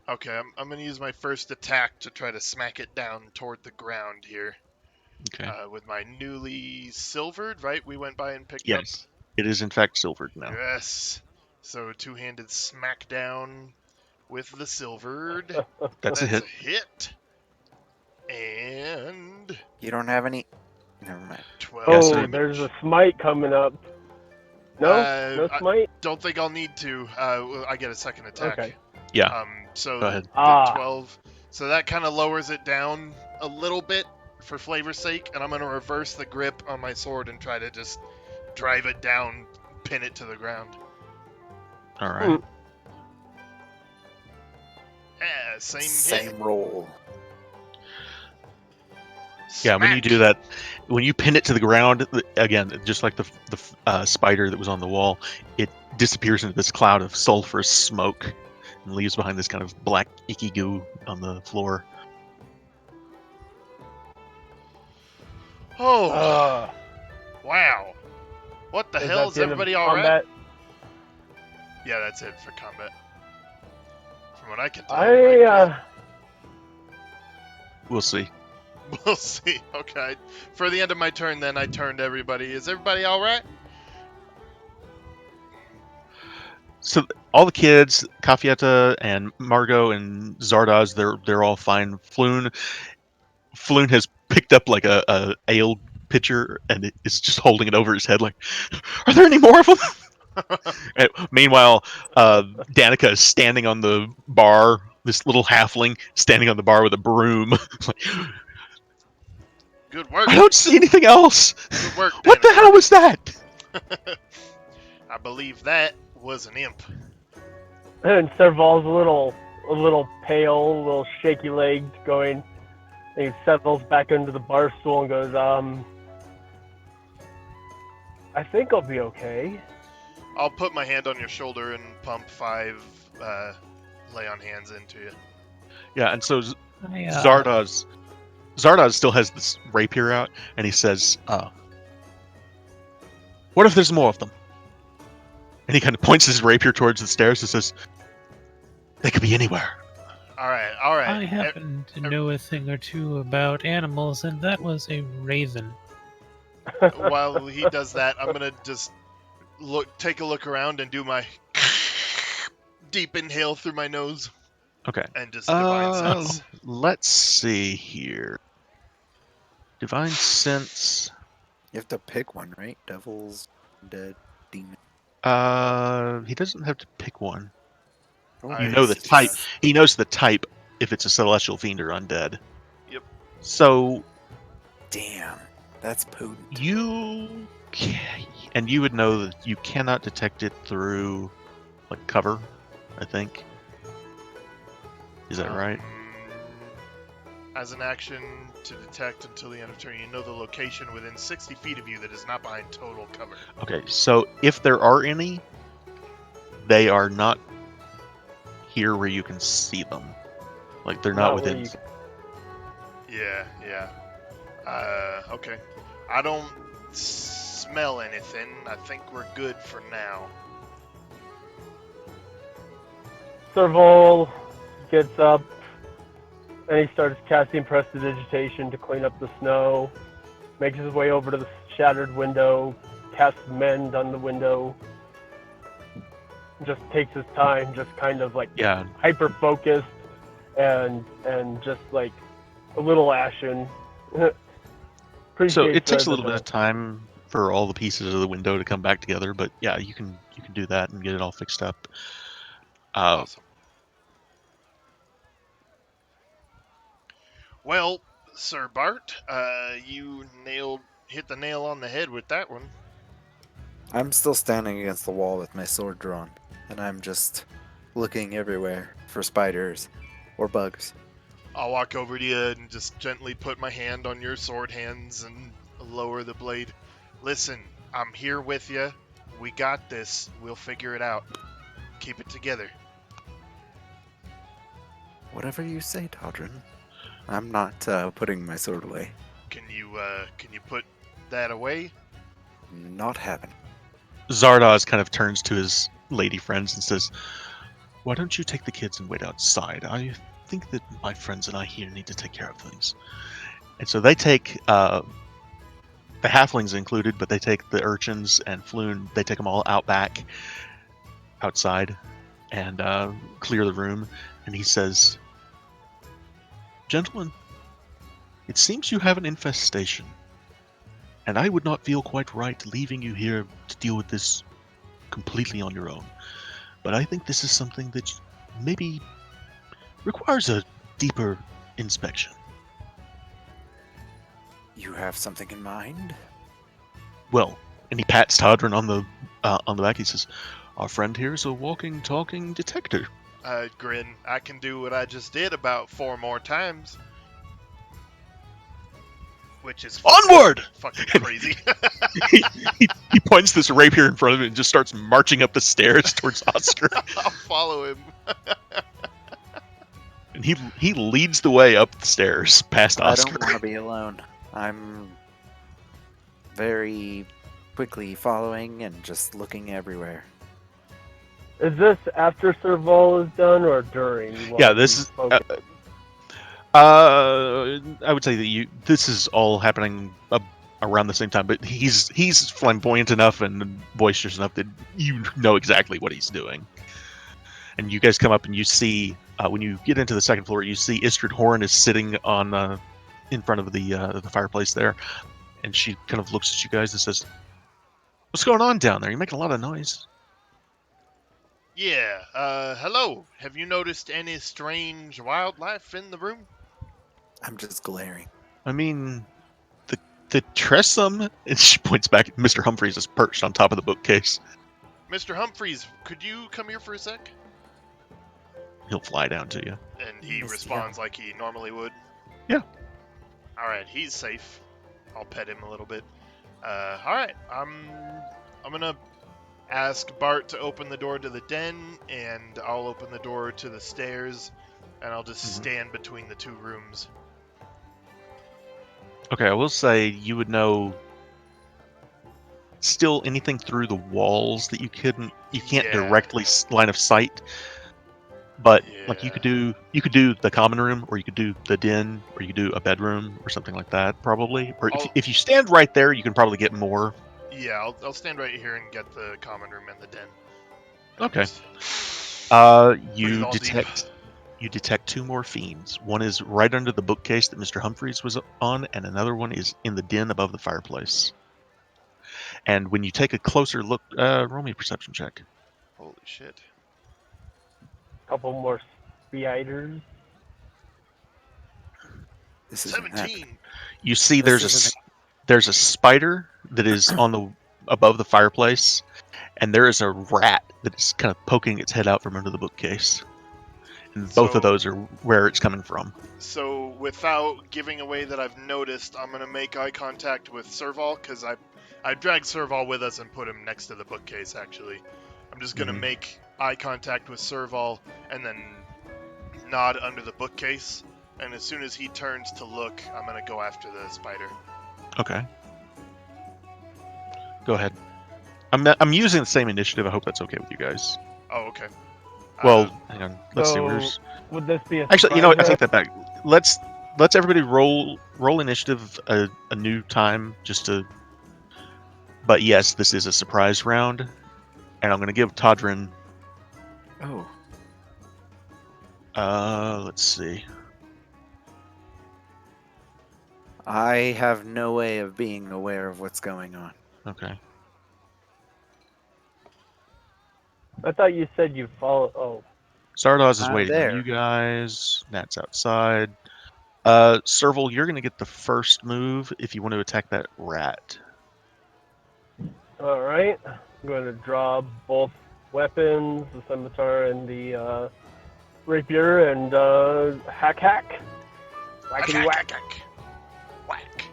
Okay, I'm gonna use my first attack to try to smack it down toward the ground here. Okay. With my newly silvered, right? We went by and picked Yes. It is, in fact, silvered now. up. Yes. So two-handed smackdown with the silvered. That's a hit. hit. And You don't have any. Never mind. 12 Yes, Oh, sir. there's a smite coming up. No? No I- smite? Don't think I'll need to. I get a second attack. Okay. Yeah. So Go ahead. the 12. So that kind of lowers it down a little bit for flavor's sake, and I'm gonna reverse the grip on my sword and try to just drive it down, pin it to the ground. All right. Yeah, same hit. Same roll. Yeah, when you Smack. do that, when you pin it to the ground, again, just like the spider that was on the wall, it disappears into this cloud of sulfurous smoke and leaves behind this kind of black icky goo on the floor. Oh, wow. What the Is hell? that Is the end of everybody alright? combat? Yeah, that's it for combat. From what I can tell. We'll see. We'll see. Okay. For the end of my turn, then, I turn to everybody. Is everybody alright? So all the kids, Kafyeta and Margot and Zardoz, they're all fine. Floon has picked up like a ale pitcher and it is just holding it over his head like, are there any more of them? And meanwhile, Danica is standing on the bar, this little halfling standing on the bar with a broom. Like, Good work. I don't see anything else. Good work, What the Danica. hell was that? I believe that was an imp. And Serval's a little pale, a little shaky legged, going. And he settles back into the bar stool and goes, I think I'll be okay. I'll put my hand on your shoulder and pump 5 lay on hands into you. Yeah, and so I, Zardoz still has this rapier out, and he says, what if there's more of them? And he kind of points his rapier towards the stairs and says, they could be anywhere. Alright. I happen to know a thing or two about animals, and that was a raven. While he does that, I'm gonna just take a look around and do my deep inhale through my nose Okay. and just divine sense. Let's see here. Divine sense. You have to pick one, right? Devils, dead, demon. He doesn't have to pick one. Oh, You I- know the nice. type. He knows the type if it's a celestial fiend or undead. Yep. So Damn, that's potent. you and you would know that you cannot detect it through like cover, I think. Is that right? As an action to detect until the end of turn, you know the location within 60 feet of you that is not behind total cover. Okay, so if there are any, they are not here where you can see them. Like they're not where within. Yeah. Okay. I don't smell anything. I think we're good for now. Serval gets up and he starts casting prestidigitation to clean up the snow. Makes his way over to the shattered window, casts mend on the window. Just takes his time, just kind of like Yeah. hyper focused and just like a little ashen. So it takes a little bit of time for all the pieces of the window to come back together, but yeah, you can do that and get it all fixed up. Awesome. Well, Sir Bart, you hit the nail on the head with that one. I'm still standing against the wall with my sword drawn, and I'm just looking everywhere for spiders or bugs. I'll walk over to you and just gently put my hand on your sword hands and lower the blade. Listen, I'm here with you. We got this. We'll figure it out. Keep it together. Whatever you say, Todrin. I'm not putting my sword away. Can you put that away? Not happening. Zardoz kind of turns to his lady friends and says, "Why don't you take the kids and wait outside? I think that my friends and I here need to take care of things." And so they take the halflings included, but they take the urchins and Floon. They take them all out back, outside, and clear the room. And he says, "Gentlemen, it seems you have an infestation, and I would not feel quite right leaving you here to deal with this completely on your own. But I think this is something that maybe requires a deeper inspection." You have something in mind? Well, and he pats Todrin on the back. He says, "Our friend here is a walking, talking detector." Grin. I can do what I just did about 4 more times. Which is Onward! fucking crazy. he points this rapier in front of him and just starts marching up the stairs towards Oscar. I'll follow him. And he leads the way up the stairs past I Oscar. don't want to be alone. I'm very quickly following and just looking everywhere. Is this after Serval is done or during? Yeah, this is. I would say that this is all happening around the same time, but he's flamboyant enough and boisterous enough that you know exactly what he's doing. And you guys come up and you see when you get into the second floor, you see Istrid Horn is sitting on in front of the fireplace there, and she kind of looks at you guys and says, "What's going on down there? You're making a lot of noise." Yeah, hello. Have you noticed any strange wildlife in the room? I'm just glaring. I mean, the Tressum, and she points back at Mr. Humphreys is perched on top of the bookcase. Mr. Humphreys, could you come here for a sec? He'll fly down to you. And he Mr. responds like he normally would. Yeah. Alright, he's safe. I'll pet him a little bit. Alright, I'm gonna ask Bart to open the door to the den, and I'll open the door to the stairs, and I'll just stand between the 2 rooms. Okay, I will say you would know still anything through the walls that you can't Yeah. directly line of sight. But like you Yeah. could do the common room, or you could do the den, or you could do a bedroom or something like that, probably. Or if you stand right there, you can probably get more. Yeah, I'll stand right here and get the common room and the den. Okay. Breathe You all deep. detect two more fiends. One is right under the bookcase that Mr. Humphreys was on, and another one is in the den above the fireplace. And when you take a closer look, roll me a perception check. Holy shit. Couple more spiders. This isn't happening. 17. You see This isn't there's a spider that is on the above the fireplace, and there is a rat that is kind of poking its head out from under the bookcase. And both of So- those are where it's coming from. So without giving away that I've noticed, I'm gonna make eye contact with Serval because I dragged Serval with us and put him next to the bookcase. Actually, I'm just gonna Mhm. make eye contact with Serval and then nod under the bookcase. And as soon as he turns to look, I'm gonna go after the spider. Okay. Go ahead. I'm using the same initiative. I hope that's okay with you guys. Oh, okay. Well, hang on. Let's see. So, Where's would this be a actually? You know what? I surprise take that back. Let's everybody roll initiative a new time just to. But yes, this is a surprise round, and I'm going to give Todrin. Oh, Let's see. I have no way of being aware of what's going on. Okay. I thought you said you follow. Oh, Sardoz is I'm waiting on there. you guys. Nat's outside. Serval, you're going to get the first move if you want to attack that rat. all right. I'm going to draw both weapons, the scimitar and the rapier, and hack. Whackety whack. Whack.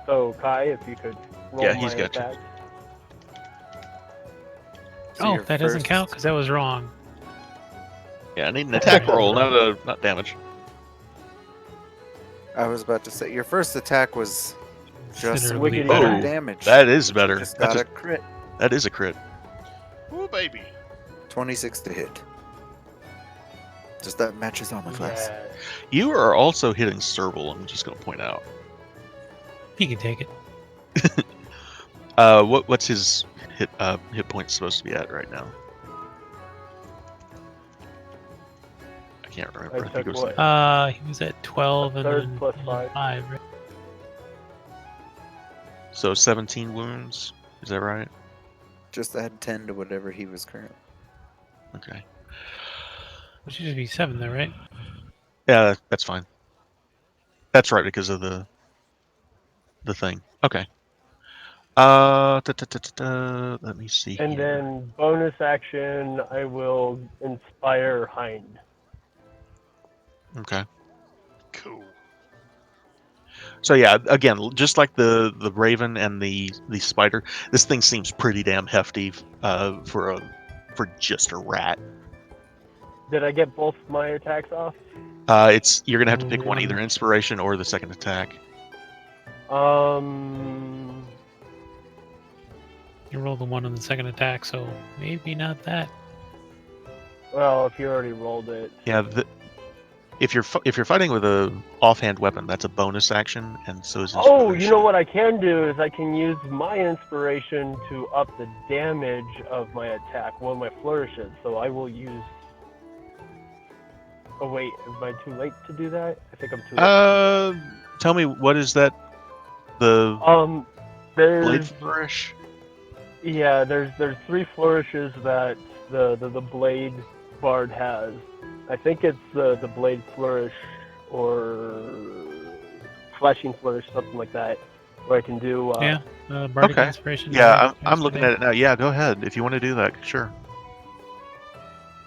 So, Kai, if you could roll Yeah, my he's got you. attack. So Oh, your that doesn't count first- because that was wrong. Yeah, I need an attack roll, not damage. I was about to say your first attack was just Considerably wicked better. Oh, damage. that is but you better. Just That's got a crit. That is a crit. Ooh, baby. 26 to hit. Just that matches armor class. Yeah. You are also hitting Serval, I'm just going to point out. He can take it. What's his hit points supposed to be at right now? I can't remember. I think took it was what? like, He was at 12 and Third then plus 5. 5, right? so 17 wounds. Is that right? Just add 10 to whatever he was current. Okay. Which should be 7 though, right? Yeah, that's fine. That's right because of the thing. Okay. Let me see And here. then bonus action, I will inspire Hind. Okay. Cool. So yeah, again, just like the raven and the spider, this thing seems pretty damn hefty for just a rat. Did I get both my attacks off? You're gonna have to pick one, either inspiration or the second attack. You rolled the 1 on the second attack, so maybe not that. Well, if you already rolled it. Yeah, if you're fighting with a offhand weapon, that's a bonus action, and so is Oh, inspiration. you know what I can do is I can use my inspiration to up the damage of my attack, one of my flourishes. So I will use. Oh wait, am I too late to do that? I think I'm too late. Tell me, what is that? The There's blade flourish? Yeah, there's 3 flourishes that the blade bard has. I think it's the blade flourish or flashing flourish, something like that, where I can do. Yeah, bardic Okay. inspiration. Yeah, I'm looking at it now. Yeah, go ahead if you want to do that. Sure.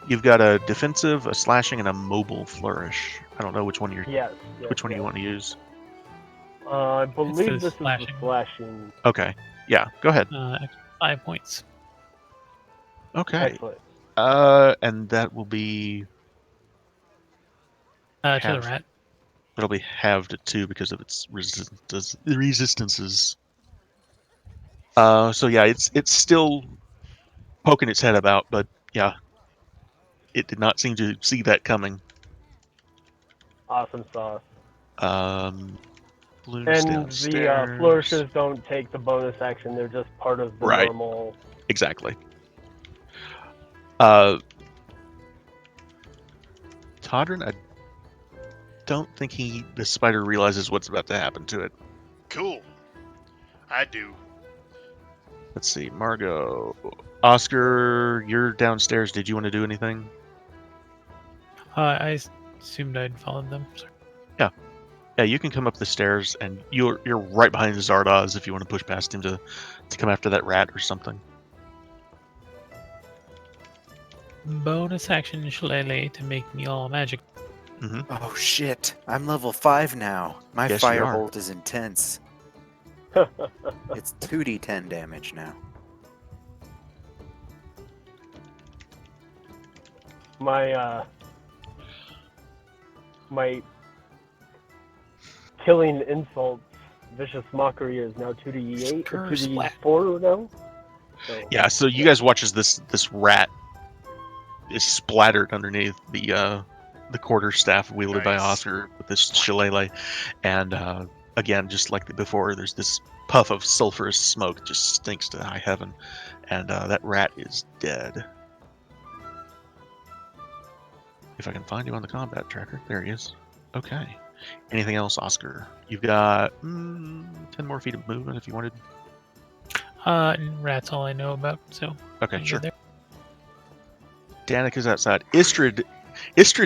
You've got a defensive, a slashing, and a mobile flourish. I don't know which one Yes. which one you want to use. I believe the this is the slashing. slashing. Okay. Yeah, go ahead. Extra 5 points. Okay. Excellent. And that will be To the Half. rat. it'll be halved at 2 because of its resistances. So yeah, it's still poking its head about, but yeah, it did not seem to see that coming. Awesome sauce. Bloom's And downstairs. the flourishes don't take the bonus action; they're just part of the Right. normal. Exactly. Todrin, I don't think the spider realizes what's about to happen to it. Cool. I do. Let's see, Margot, Oscar, you're downstairs. Did you want to do anything? I assumed I'd followed them. Sorry. Yeah, you can come up the stairs, and you're right behind Zardoz if you want to push past him to come after that rat or something. Bonus action shillelagh to make me all magic. Mm-hmm. Oh shit! I'm level 5 now. My Yes, you are. firebolt is intense. It's 2d10 damage now. My killing insults, vicious mockery is now 2d8 or Curse 2d4 now. So, Yeah, so you guys watch as this rat is splattered underneath the quarterstaff wielded by Nice. Oscar with this shillelagh, and again, just like before, there's this puff of sulfurous smoke, just stinks to high heaven, and that rat is dead. If I can find you on the combat tracker, there he is. Okay. Anything else, Oscar? You've got 10 more feet of movement if you wanted. Rat's all I know about. So Okay, you sure. good Danika's outside. Istrid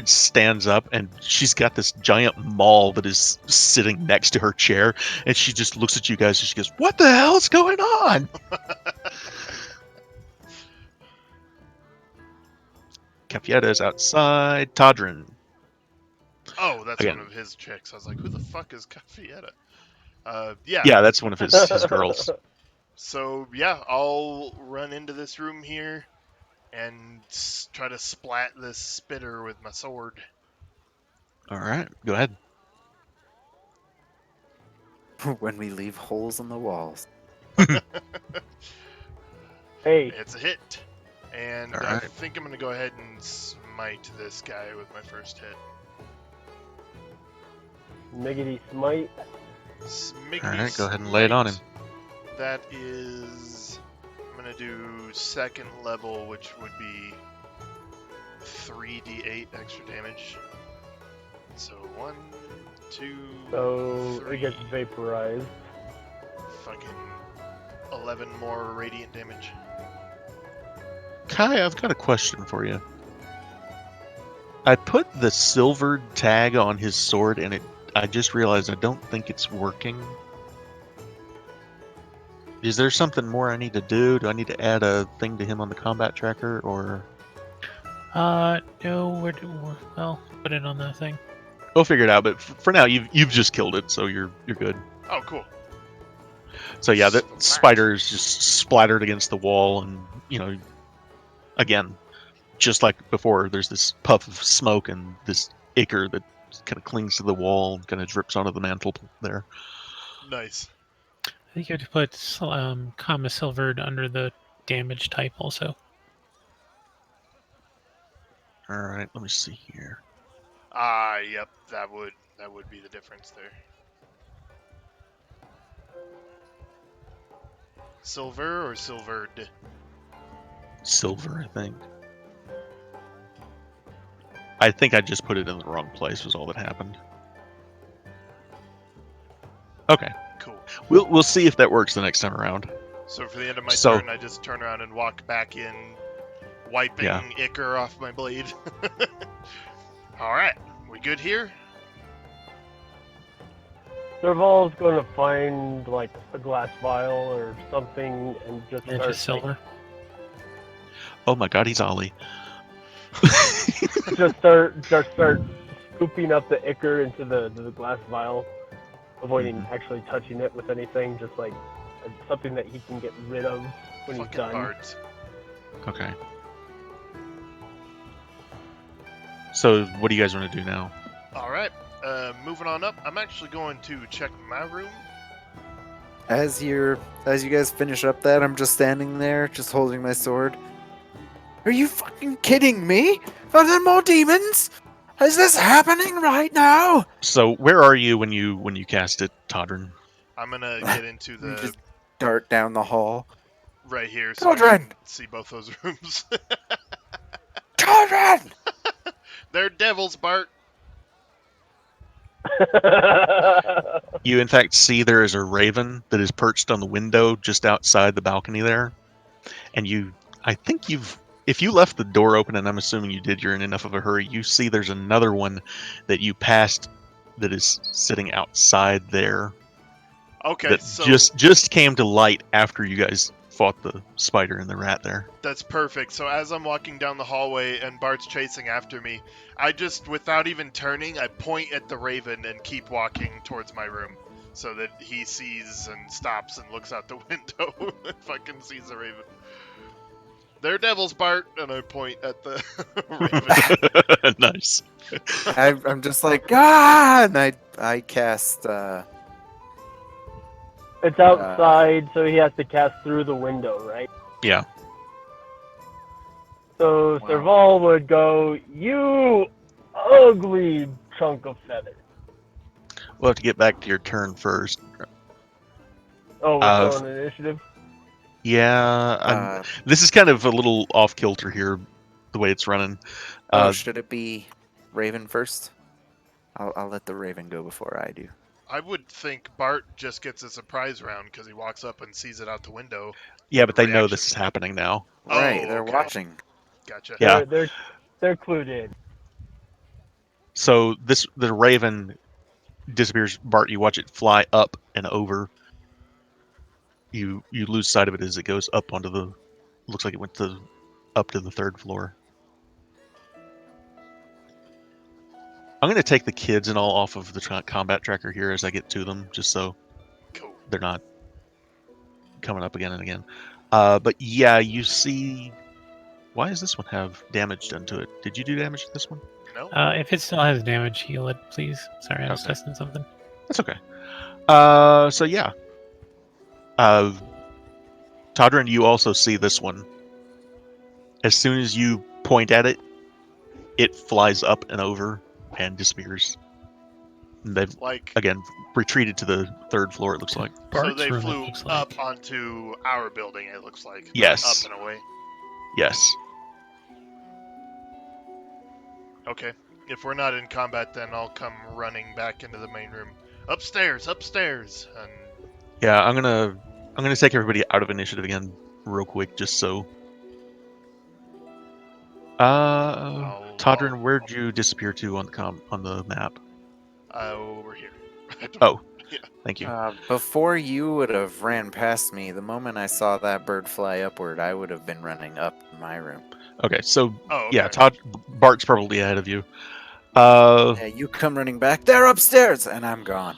stands up, and she's got this giant maul that is sitting next to her chair, and she just looks at you guys and she goes, "What the hell's going on?" Capietta is outside. Todrin. Oh, that's Again. one of his chicks. I was like, who the fuck is Cafietta? Yeah. Yeah, that's one of his girls. So, yeah, I'll run into this room here and try to splat this spitter with my sword. All right, go ahead. When we leave holes in the walls. hey, It's a hit. And All I right. think I'm going to go ahead and smite this guy with my first hit. Miggity smite. Smiggity All right, go ahead and lay it on him. smite. That is... I'm going to do second level, which would be 3d8 extra damage. So 1, 2, So 3. it gets vaporized. Fucking 11 more radiant damage. Kai, I've got a question for you. I put the silver tag on his sword, and I just realized I don't think it's working. Is there something more I need to do? Do I need to add a thing to him on the combat tracker, or? No, well, put it on the thing. We'll figure it out. But for now, you've just killed it, so you're good. Oh, cool. So yeah, that Splat. spider is just splattered against the wall, and again, just like before, there's this puff of smoke and this ichor that kind of clings to the wall and kind of drips onto the mantle there. Nice. I think you have to put comma silvered under the damage type also. All right, let me see here. Yep, that would be the difference there. Silver or silvered? Silver, I think I just put it in the wrong place was all that happened. Okay. Cool. We'll see if that works the next time around. So for the end of my So- turn, I just turn around and walk back in, wiping Yeah. ichor off my blade. Alright, we good here? Serval's going to find like a glass vial or something and just And start just silver. Oh my god, he's Ollie. just start scooping up the ichor into the glass vial, avoiding actually touching it with anything, just like something that he can get rid of when he's Fucking done. bards. Okay. So what do you guys want to do now? Alright, moving on up, I'm actually going to check my room. As you guys finish up that, I'm just standing there, just holding my sword. Are you fucking kidding me? Are there more demons? Is this happening right now? So where are you when you cast it, Todrin? I'm gonna get into You the just dart down the hall. right here so I Children! can see both those rooms. Children! They're devils, Bart. You in fact see there is a raven that is perched on the window just outside the balcony there, and I think if you left the door open, and I'm assuming you did, you're in enough of a hurry. You see there's another one that you passed that is sitting outside there Okay, that so just came to light after you guys fought the spider and the rat there. that's perfect. So as I'm walking down the hallway and Bart's chasing after me, I just, without even turning, I point at the raven and keep walking towards my room so that he sees and stops and looks out the window and fucking sees the raven. They're devils, Bart, and I point at the raven. Nice. I'm just like, ah! And I cast, It's outside, so he has to cast through the window, right? Yeah. So Wow. Serval would go, "You ugly chunk of feather." We'll have to get back to your turn first. Oh, we're Uh, still on initiative? Yeah, this is kind of a little off kilter here, the way it's running. should it be Raven first? I'll let the Raven go before I do. I would think Bart just gets a surprise round because he walks up and sees it out the window. Yeah, but they know this Reaction. is happening now. Right, Oh, they're okay. watching. Gotcha. Yeah. They're clued in. So the raven disappears. Bart, you watch it fly up and over. You lose sight of it as it goes up onto the. Looks like it went up to the third floor. I'm going to take the kids and all off of the combat tracker here as I get to them, just so Cool. they're not coming up again and again. But yeah, you see. Why does this one have damage done to it? Did you do damage to this one? No? If it still has damage, heal it, please. Sorry, I was Okay. testing something. That's okay. So yeah. Todrin, you also see this one. As soon as you point at it, it flies up and over and disappears. And they've Like, again retreated to the third floor. It looks like. so Bart's they room, flew it looks up like. onto our building, it looks like. not Yes. Up and away. Yes. Okay. If we're not in combat, then I'll come running back into the main room. Upstairs, upstairs! And Yeah, I'm gonna take everybody out of initiative again real quick, just so. Todrin, where'd you disappear to on the map? over here. Oh, thank you. Before you would have ran past me, the moment I saw that bird fly upward, I would have been running up my room. Okay, so Oh, okay. yeah, Bart's probably ahead of you. Yeah, you come running back. They're upstairs, and I'm gone.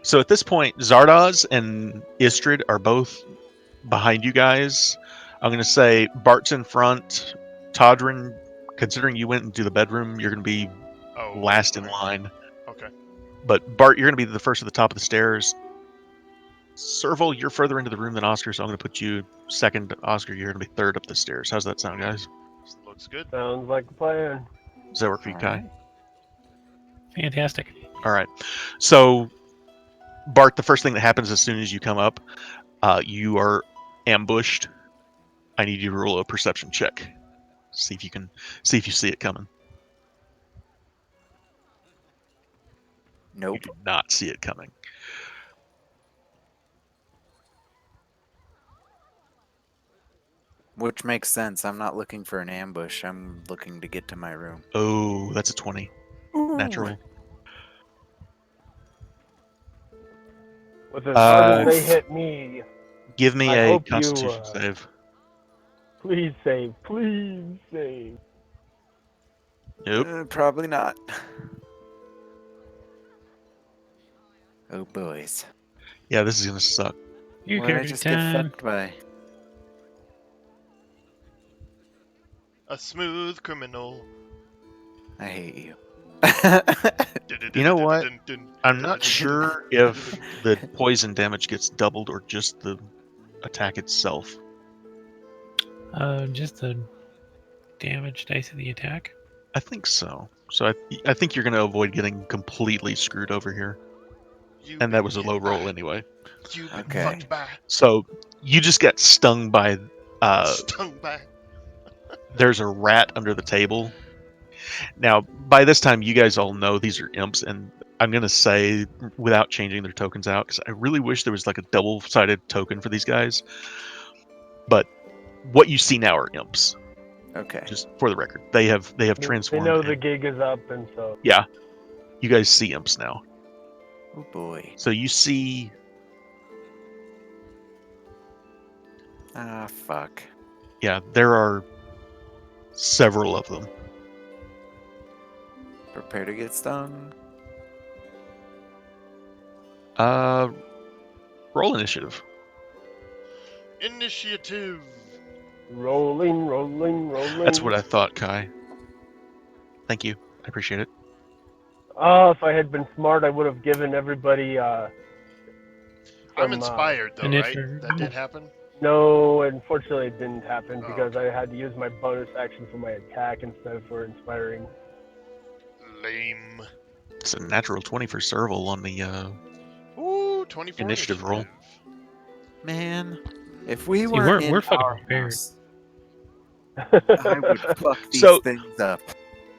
So at this point, Zardoz and Istrid are both behind you guys. I'm going to say Bart's in front. Todrin, considering you went into the bedroom, you're going to be last in line. Okay. But Bart, you're going to be the first at the top of the stairs. Serval, you're further into the room than Oscar, so I'm going to put you second. Oscar, you're going to be third up the stairs. How's that sound, guys? Looks good. Sounds like a plan. Does that work for you, Kai? Fantastic. All right. So, Bart, the first thing that happens as soon as you come up, you are ambushed. I need you to roll a perception check. See if you see it coming. Nope. You do not see it coming. Which makes sense. I'm not looking for an ambush. I'm looking to get to my room. Oh, that's a 20. Ooh. Natural. With as hard as they Uh, hit me, Give me I a hope you, Constitution save. please save, please save. Nope. Probably not. Oh, boys. Yeah, this is gonna suck. Your What did I character just get time. fucked by? A smooth criminal. I hate you. You know what? I'm not sure if the poison damage gets doubled or just the attack itself. Just the damage dice of the attack. I think so. So I think you're going to avoid getting completely screwed over here. You've And that been was a hit low roll by. anyway. You've been Okay. fucked by. So you just got stung by. Stung by. There's a rat under the table. Now, by this time, you guys all know these are imps, and I'm going to say, without changing their tokens out, because I really wish there was like a double-sided token for these guys. But what you see now are imps. Okay. Just for the record, they have They transformed. know the and- gig is up, and so yeah, you guys see imps now. Oh boy. So you see. Ah, fuck. Yeah, there are several of them. Prepare to get stung. Roll initiative. Initiative. rolling. That's what I thought, Kai. Thank you. I appreciate it. Oh, if I had been smart, I would have given everybody I'm some. inspired though, right? Initiative. That did happen. No, unfortunately, it didn't happen Oh, because okay. I had to use my bonus action for my attack instead of for inspiring. Lame. It's a natural 20 for Serval on the Ooh, 24 Initiative roll. Man, if we See, weren't in we're fucking our prepared. house, I would fuck these So- things up.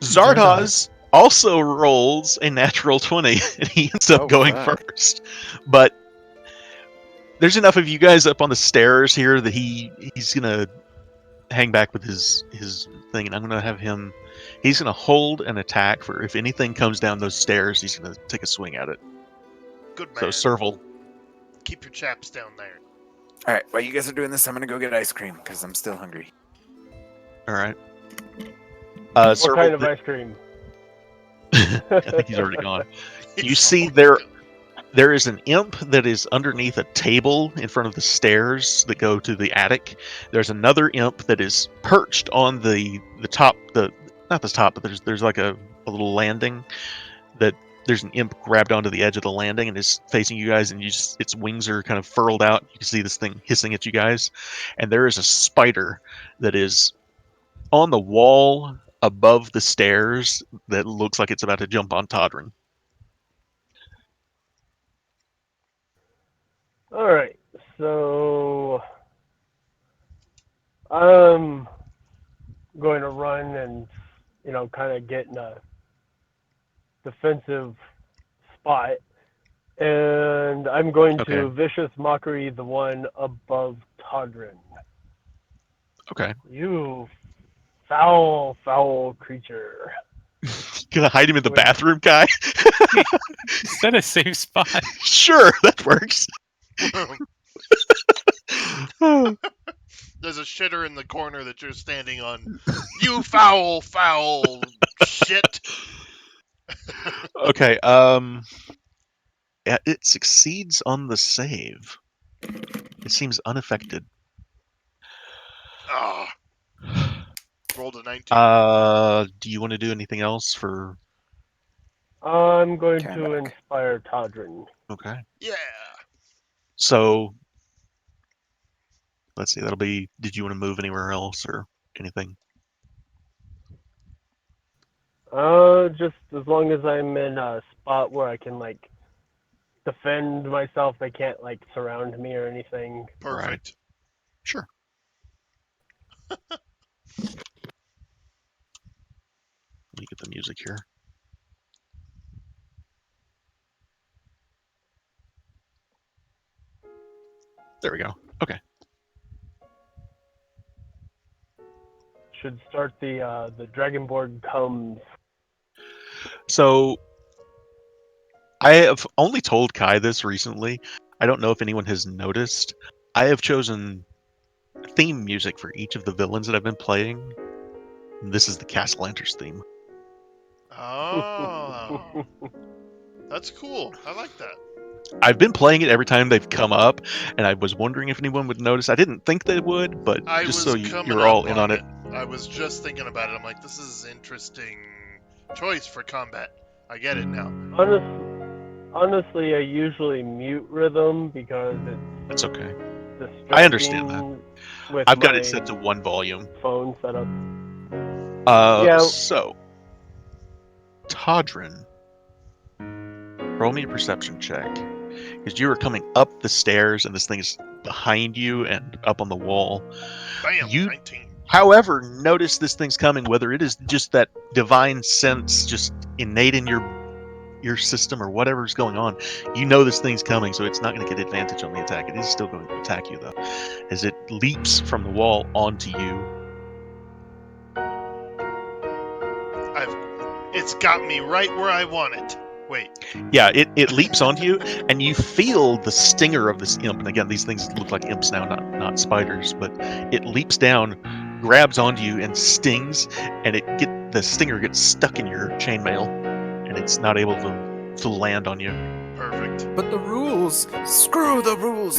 Zardoz also rolls a natural 20, and he ends up Oh, going fuck. first. But there's enough of you guys up on the stairs here that he's gonna hang back with his thing, and I'm gonna have him. He's gonna hold an attack for if anything comes down those stairs. He's gonna take a swing at it. Good man. So Serval, Keep your chaps down there. All right, while you guys are doing this, I'm gonna go get ice cream because I'm still hungry. all right. What Serval, kind of ice cream? I think he's already gone. You see there is an imp that is underneath a table in front of the stairs that go to the attic. There's another imp that is perched on the top, not the top, but there's like a little landing that there's an imp grabbed onto the edge of the landing and is facing you guys, and its wings are kind of furled out. You can see this thing hissing at you guys, and there is a spider that is on the wall above the stairs that looks like it's about to jump on Todrin. All right, so I'm going to run and kind of get in a defensive spot, and I'm going to Okay. vicious mockery the one above Todrin. Okay. You foul creature. Gonna hide him in the Wait. bathroom, guy? Is that a safe spot? Sure, that works. There's a shitter in the corner that you're standing on. You foul shit. Okay, yeah, it succeeds on the save. It seems unaffected. Ah. Rolled a 19. Do you want to do anything else for... I'm going Come to back. inspire Todrin. Okay. Yeah. So, let's see, that'll be... Did you want to move anywhere else or anything? Just as long as I'm in a spot where I can defend myself, they can't surround me or anything. Perfect. Sure. Let me get the music here. There we go. Okay. Should start the Dragonborn comes. So, I have only told Kai this recently. I don't know if anyone has noticed. I have chosen theme music for each of the villains that I've been playing. And this is the Castellanter's theme. Oh. That's cool. I like that. I've been playing it every time they've come up, and I was wondering if anyone would notice. I didn't think they would, but I just was so coming you're all up in on it. I was just thinking about it. I'm like, this is an interesting choice for combat. I get it now. Honestly, I usually mute rhythm because That's okay. distracting I understand that. with I've got my it set to 1 volume. phone setup. Yeah. So, Todrin, roll me a perception check. Because you are coming up the stairs and this thing is behind you and up on the wall. Bam, You, 19. however, notice this thing's coming, whether it is just that divine sense just innate in your system or whatever's going on. You know this thing's coming, so it's not going to get advantage on the attack. It is still going to attack you, though, as it leaps from the wall onto you. It's got me right where I want it. Wait. Yeah, it leaps onto you, and you feel the stinger of this imp. And again, these things look like imps now, not spiders. But it leaps down, grabs onto you, and stings. And the stinger gets stuck in your chainmail, and it's not able to land on you. Perfect. But the rules. Screw the rules.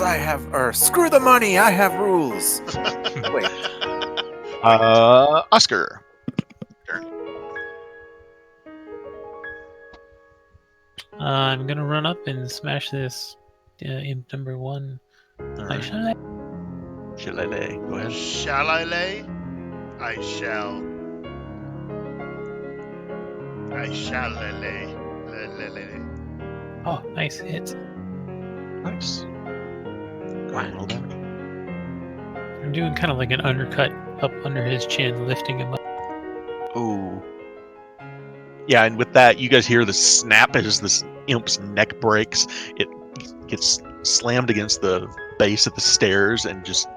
Screw the money. I have rules. Wait. Oscar. I'm gonna run up and smash this imp number 1. All I right. shall. Shillelagh. Go ahead. Shall I lay? I shall. I shall lay. Oh, nice hit. Nice. Go ahead and roll damage. I'm doing kind of like an undercut up under his chin, lifting him up. Ooh. Yeah, and with that, you guys hear the snap as this imp's neck breaks. It gets slammed against the base of the stairs, and just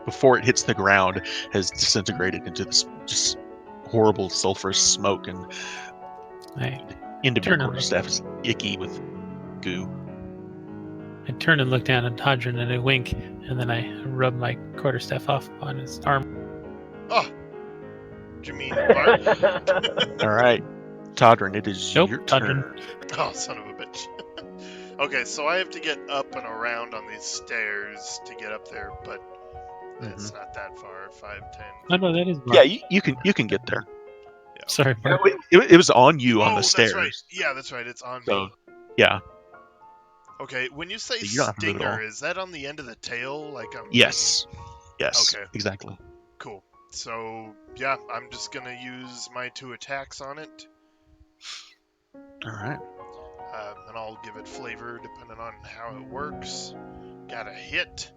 before it hits the ground, has disintegrated into this just horrible sulfurous smoke, and I into your turn and quarterstaff is icky with goo. I turn and look down at Todrin and I wink, and then I rub my quarterstaff off on his arm. Oh. Do you mean Bart? All right, Todrin, it is Nope, your Todrin. turn. Oh, son of a bitch. Okay, so I have to get up and around on these stairs to get up there, but it's not that far. 5, 10. Oh no, that is Yeah, Bart. you can get there. Sorry, No, Bart. it was on you on Oh, the stairs. that's right. Yeah, that's right. It's on So, me. yeah. Okay, when you say You don't have to move at all. stinger, is that on the end of the tail? Like I'm Yes. Yes. Okay. Exactly. Cool. So yeah, I'm just gonna use my 2 attacks on it, All right. and I'll give it flavor depending on how it works. Got a hit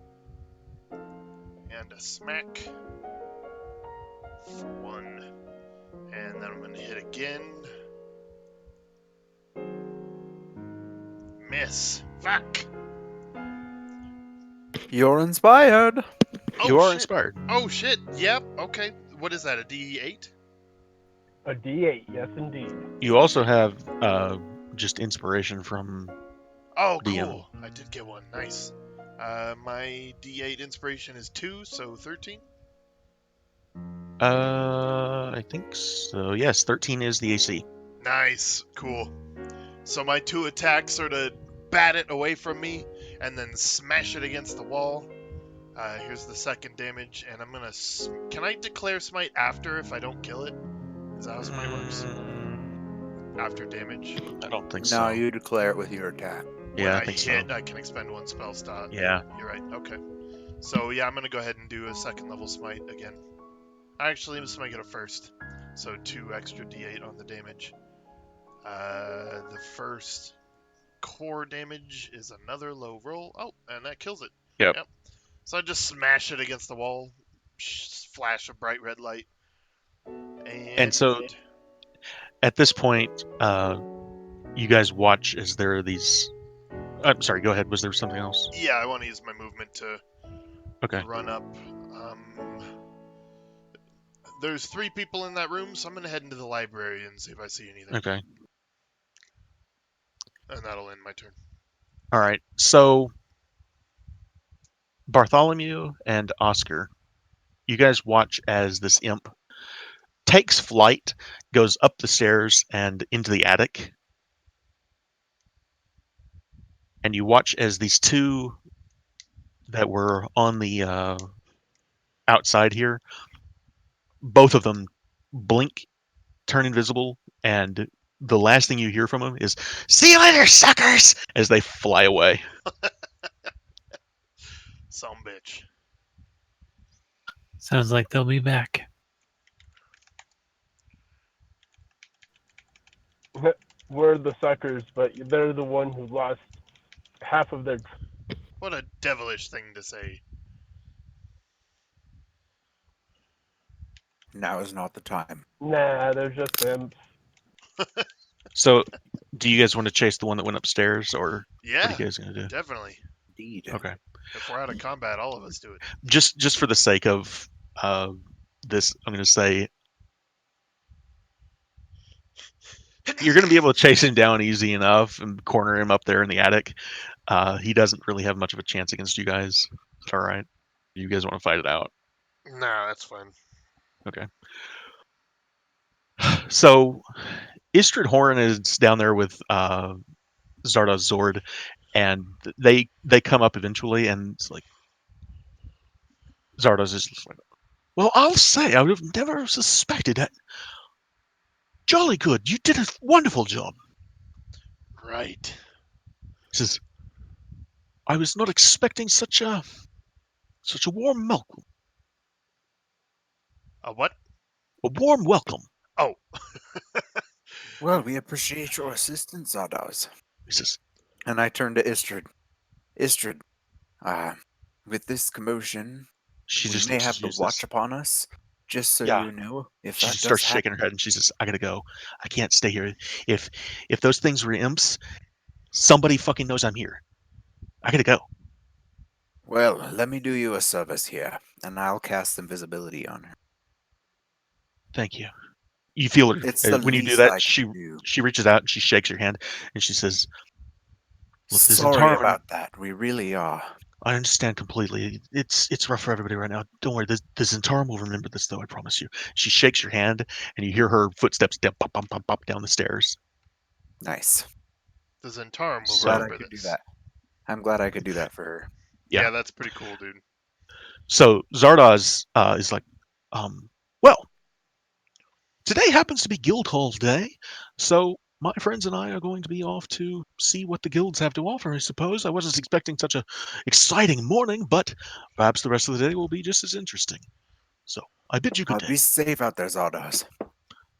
and a smack for 1, and then I'm gonna hit again. Miss. Fuck. You're inspired. Oh, You are shit. inspired. Oh shit. Yep. Okay. What is that? A D8? A D8, yes indeed. You also have just inspiration from Oh, DM. cool. I did get one. Nice. My D8 inspiration is 2, so 13. I think so. Yes, 13 is the AC. Nice. Cool. So my 2 attacks are to bat it away from me and then smash it against the wall. Here's the second damage, and I'm gonna. Can I declare smite after if I don't kill it? Is that how smite works? After damage. I don't think No, so. you declare it with your attack. Yeah, When I think hit, so. I can expend 1 spell slot. Yeah. You're right. Okay. So yeah, I'm gonna go ahead and do a second level smite again. Actually, let's make it a first. So 2 extra D8 on the damage. The first core damage is another low roll. Oh, and that kills it. Yep. So I just smash it against the wall. Flash a bright red light. And so at this point, you guys watch as there are these. I'm sorry. Go ahead. Was there something else? Yeah, I want to use my movement to Okay. run up. There's 3 people in that room, so I'm gonna head into the library and see if I see anything. Okay. And that'll end my turn. All right. So Bartholomew and Oscar, you guys watch as this imp takes flight, goes up the stairs and into the attic. And you watch as these 2 that were on the outside here, both of them blink, turn invisible, and the last thing you hear from them is "See you later, suckers!" as they fly away. Some bitch. Sounds like they'll be back. We're the suckers, but they're the one who lost half of their. What a devilish thing to say. Now is not the time. Nah, they're just imps. So, do you guys want to chase the one that went upstairs, or what are Yeah, you guys gonna do? definitely. Indeed. Okay, If we're out of combat, all of us do it. just for the sake of this, I'm gonna say you're gonna be able to chase him down easy enough and corner him up there in the attic. He doesn't really have much of a chance against you guys. Is that all right? You guys want to fight it out? Nah, that's fine. Okay. So, Istrid Horn is down there with Zardoz Zord, and they come up eventually, and it's like Zardoz is just like, well, I'll say I would have never suspected that. Jolly good, you did a wonderful job. Right. He says, I was not expecting such a warm welcome. A what? A warm welcome. Oh, Well, we appreciate your assistance, Zardoz. He says, And I turn to Istrid. Istrid, with this commotion, she we just may looks have at the you. watch upon us. Just so Yeah. you know, if She that just does starts happen, shaking her head, and she says, I gotta go. I can't stay here. If those things were imps, somebody fucking knows I'm here. I gotta go. well, let me do you a service here, and I'll cast invisibility on her. Thank you. You feel her It's the when you do least that. I can do. She reaches out and she shakes your hand, and she says, "Look, this Sorry entire about that. We really are. I understand completely. It's rough for everybody right now. Don't worry. This Zentarum will remember this, though. I promise you." She shakes your hand, and you hear her footsteps down, bump, bump, bump, bump, down the stairs. Nice. the Zentarum will I'm glad I remember could do this. that. I'm glad I could do that for her. Yeah. Yeah, that's pretty cool, dude. So Zardoz is like, well, today happens to be Guild Hall Day, so my friends and I are going to be off to see what the guilds have to offer. I suppose I wasn't expecting such a exciting morning, but perhaps the rest of the day will be just as interesting. So I bid you good day. Be safe out there, Zardoz.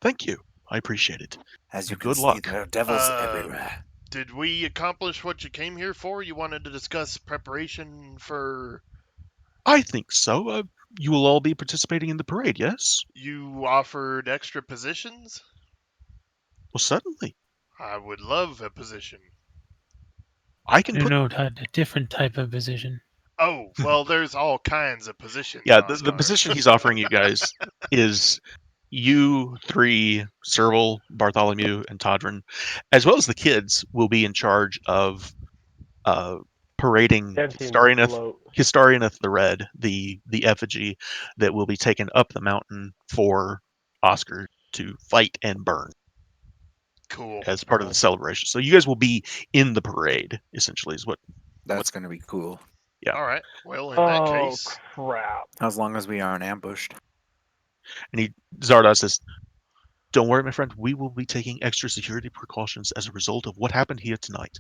Thank you. I appreciate it. As you And can good see, luck. there are devils Uh, everywhere. Did we accomplish what you came here for? You wanted to discuss preparation for. I think so. You will all be participating in the parade, yes? You offered extra positions? Well, certainly. I would love a position. I can You put. know, a different type of position. Oh, well, there's all kinds of positions, Yeah, the Oscar. position he's offering you guys is you three, Serval, Bartholomew, and Todrin, as well as the kids, will be in charge of uh, parading Emptying the float. Historianath the Red, the effigy that will be taken up the mountain for Oscar to fight and burn Cool. as part of the celebration. So you guys will be in the parade, essentially, is what's That's going to be cool. yeah. All right. Well, in that Oh case, crap! As long as we aren't ambushed. And Zardoz says, don't worry, my friend. We will be taking extra security precautions as a result of what happened here tonight.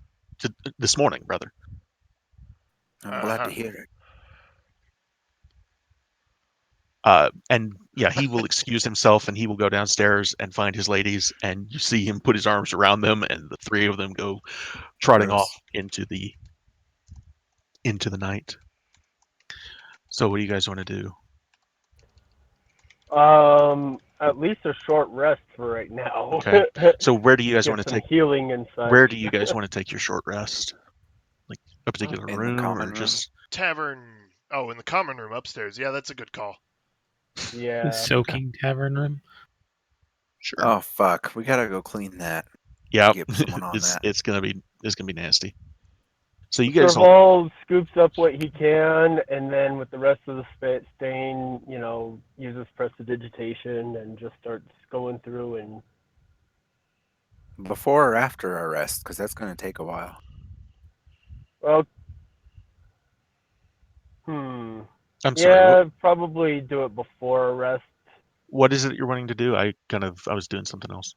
This morning, rather. I'm glad to uh-huh. hear it. And yeah, he will excuse himself and he will go downstairs and find his ladies. And you see him put his arms around them, and the three of them go trotting Gross. off into the night. So, what do you guys want to do? At least a short rest for right now. Okay. So, where do you guys Get want to some take? healing and such. Where do you guys want to take your short rest? Like a particular In the room, common or room? just Tavern. Oh, in the common room upstairs. Yeah, that's a good call. The Yeah. soaking tavern room. sure? Oh, fuck. We gotta go clean that. Yeah, Get someone on that. it's gonna be nasty. So you guys all Serval scoops up what he can, and then with the rest of the stain, uses prestidigitation and just starts going through and. Before or after our rest, because that's going to take a while. Well, hmm. I'm sorry. Yeah, probably do it before a rest. What is it you're wanting to do? I was doing something else.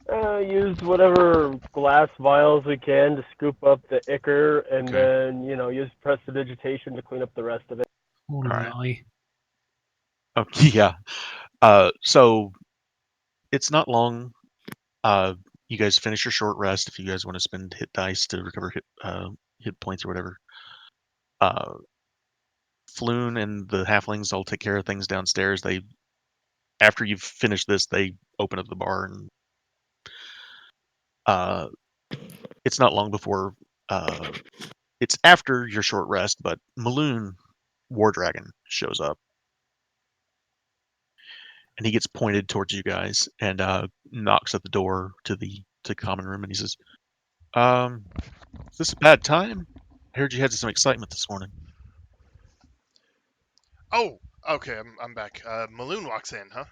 Use whatever glass vials we can to scoop up the ichor, and Okay. then use prestidigitation to clean up the rest of it. Holy All right. moly. Okay, yeah. So it's not long. You guys finish your short rest if you guys want to spend hit dice to recover hit points or whatever. Floon and the halflings all take care of things downstairs. After you've finished this, they open up the bar, and it's not long before it's after your short rest, but Maloon War Dragon shows up, and he gets pointed towards you guys and knocks at the door to common room, and he says, "Is this a bad time? I heard you had some excitement this morning." Oh, okay, I'm back. Maloon walks in, huh?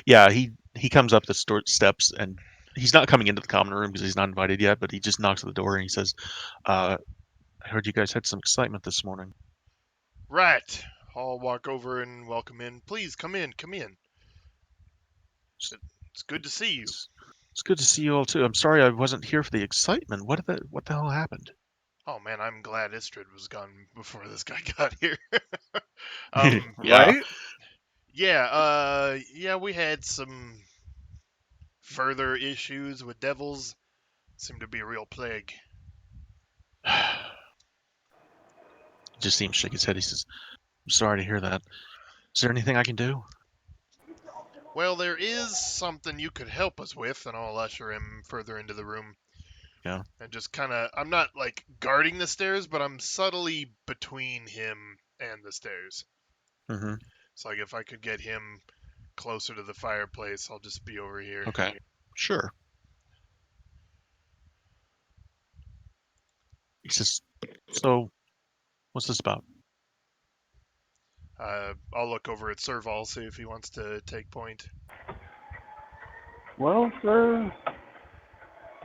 Yeah, he comes up the steps, and he's not coming into the common room because he's not invited yet, but he just knocks at the door and he says, "I heard you guys had some excitement this morning." Right. I'll walk over and welcome in. Please come in, come in. It's good to see you. It's good to see you all too. I'm sorry I wasn't here for the excitement. What the hell happened? Oh man, I'm glad Istrid was gone before this guy got here. um, Yeah. Right? yeah, we had some further issues with devils. Seemed to be a real plague. Just see him shake his head. He says, "I'm sorry to hear that. Is there anything I can do?" Well, there is something you could help us with, and I'll usher him further into the room. Yeah. And just kind of, I'm not like guarding the stairs, but I'm subtly between him and the stairs. Mm-hmm. So like if I could get him closer to the fireplace, I'll just be over here. Okay. Sure. He says, "So, what's this about?" I'll look over at Serval, see if he wants to take point. Well, sir,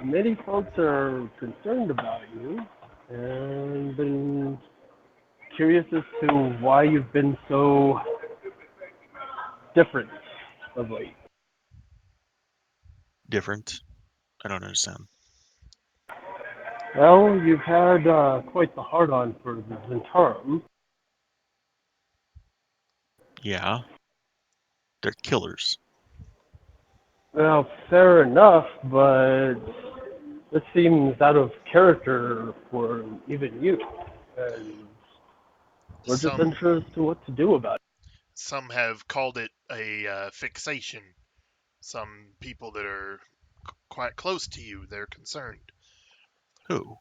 many folks are concerned about you and been curious as to why you've been so different of late. Different? I don't understand. Well, you've had quite the hard-on for the Zentarum. Yeah. They're killers. Well, fair enough, but this seems out of character for even you. And we're just Some unsure as to what to do about it. some have called it a fixation. Some people that are quite close to you, they're concerned. Who?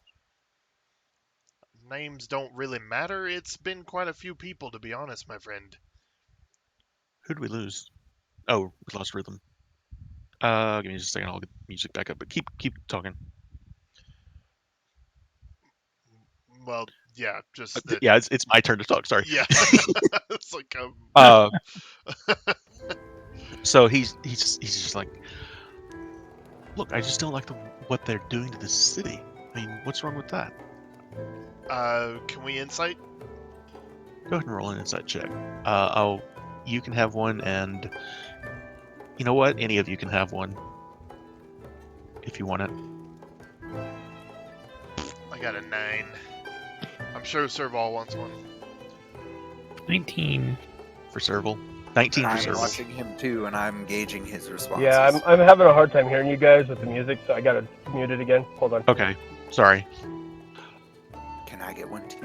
Names don't really matter. It's been quite a few people, to be honest, my friend. Who did we lose? Oh, we lost rhythm. Give me just a second. I'll get the music back up. But keep talking. Well, yeah, just that. Yeah, it's my turn to talk. Sorry. Yeah, it's like Uh, so he's just like, look, I just don't like what they're doing to the city. I mean, what's wrong with that? can we insight? Go ahead and roll an insight check. You can have one, and you know what? Any of you can have one if you want it. I got a 9. I'm sure Serval wants one. 19. For Serval. 19 for I'm Serval. watching him too, and I'm gauging his responses. Yeah, I'm having a hard time hearing you guys with the music, so I gotta mute it again. Hold on. Okay, sorry. Can I get one too?